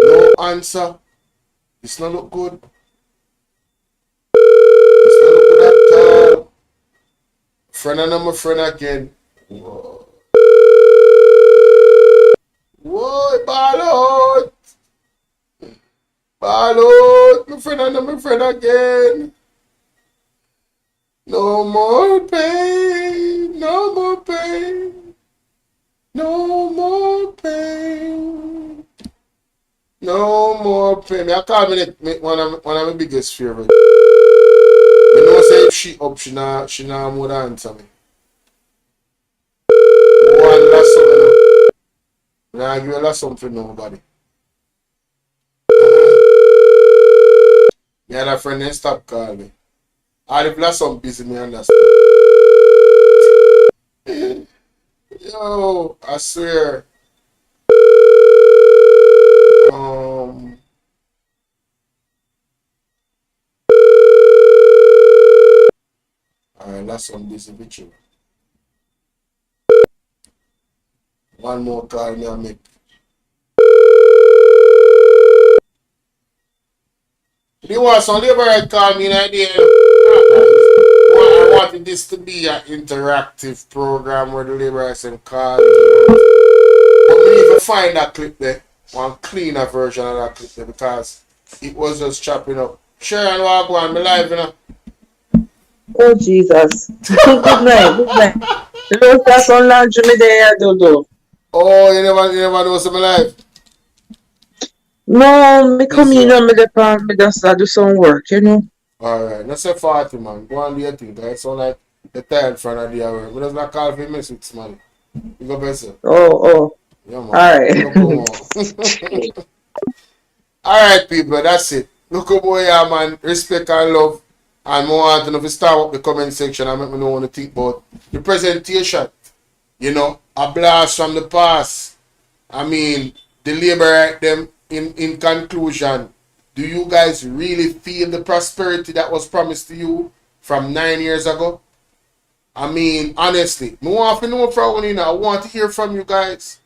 No answer. This not look good. This not look good at all. Friend and I'm a friend again. Whoa. Whoa, Bolo. Bolo. My friend and I'm a friend again. No more pain. No more pain. No more pain. No more pain. I call me one of my biggest favorite. You know, say if she up, she not more than answer me. One last song. Nah, give a last song for nobody. Yeah, that friend then stop calling me. All the last song busy, me understand. Yo, I swear. Alright, last one busy with you. One more call me and make. You want some Labourite call me in idea? I wanted this to be an interactive program where the Labourites and call. But we need to find that clip there. One cleaner version of that clip there, because It was just chopping up. Sharon, walk on me live, you know. Oh, Jesus. Good night, good night. You don't start on lunch me there, I don't know. Oh, you never know some live? No, me come in and me just do some work, you know. Alright, not say 40, man. Go and do your thing. That sound like the tired front of the hour. We just not call for mess with man. You go better. Oh. Yeah, man. Alright. Alright, people, that's it. Look up boy, yeah, man. Respect and love. And more want to know if you start up the comment section and make me know what you think about the presentation. You know, a blast from the past. I mean, the Labourite them in conclusion. Do you guys really feel the prosperity that was promised to you from 9 years ago? I mean, honestly, I want to know from you now. I want to hear from you guys.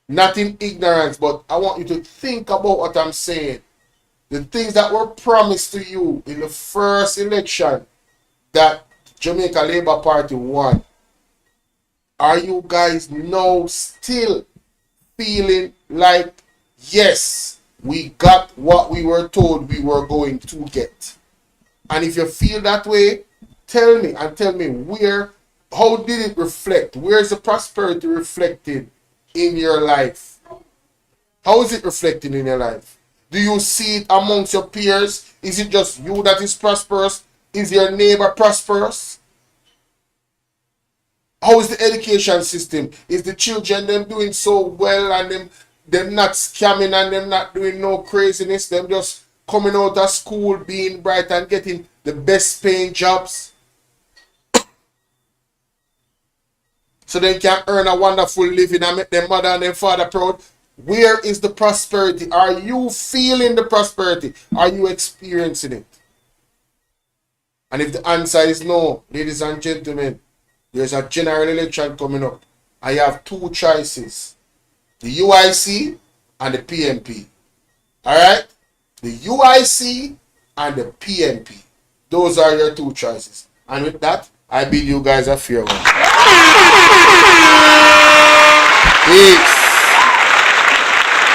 Not in ignorance, but I want you to think about what I'm saying. The things that were promised to you in the first election that Jamaica Labour Party won. Are you guys now still feeling like, yes, we got what we were told we were going to get? And if you feel that way, tell me how did it reflect? Where's the prosperity reflected in your life? How is it reflecting in your life? Do you see it amongst your peers? Is it just you that is prosperous? Is your neighbor prosperous? How is the education system? Is the children them doing so well and them not scamming and them not doing no craziness? Them just coming out of school, being bright and getting the best paying jobs? So they can earn a wonderful living and make their mother and their father proud. Where is the prosperity? Are you feeling the prosperity? Are you experiencing it? And if the answer is no, ladies and gentlemen, there's a general election coming up. I have two choices. The UIC and the PMP. Alright? The UIC and the PMP. Those are your two choices. And with that, I bid you guys a farewell. Peace.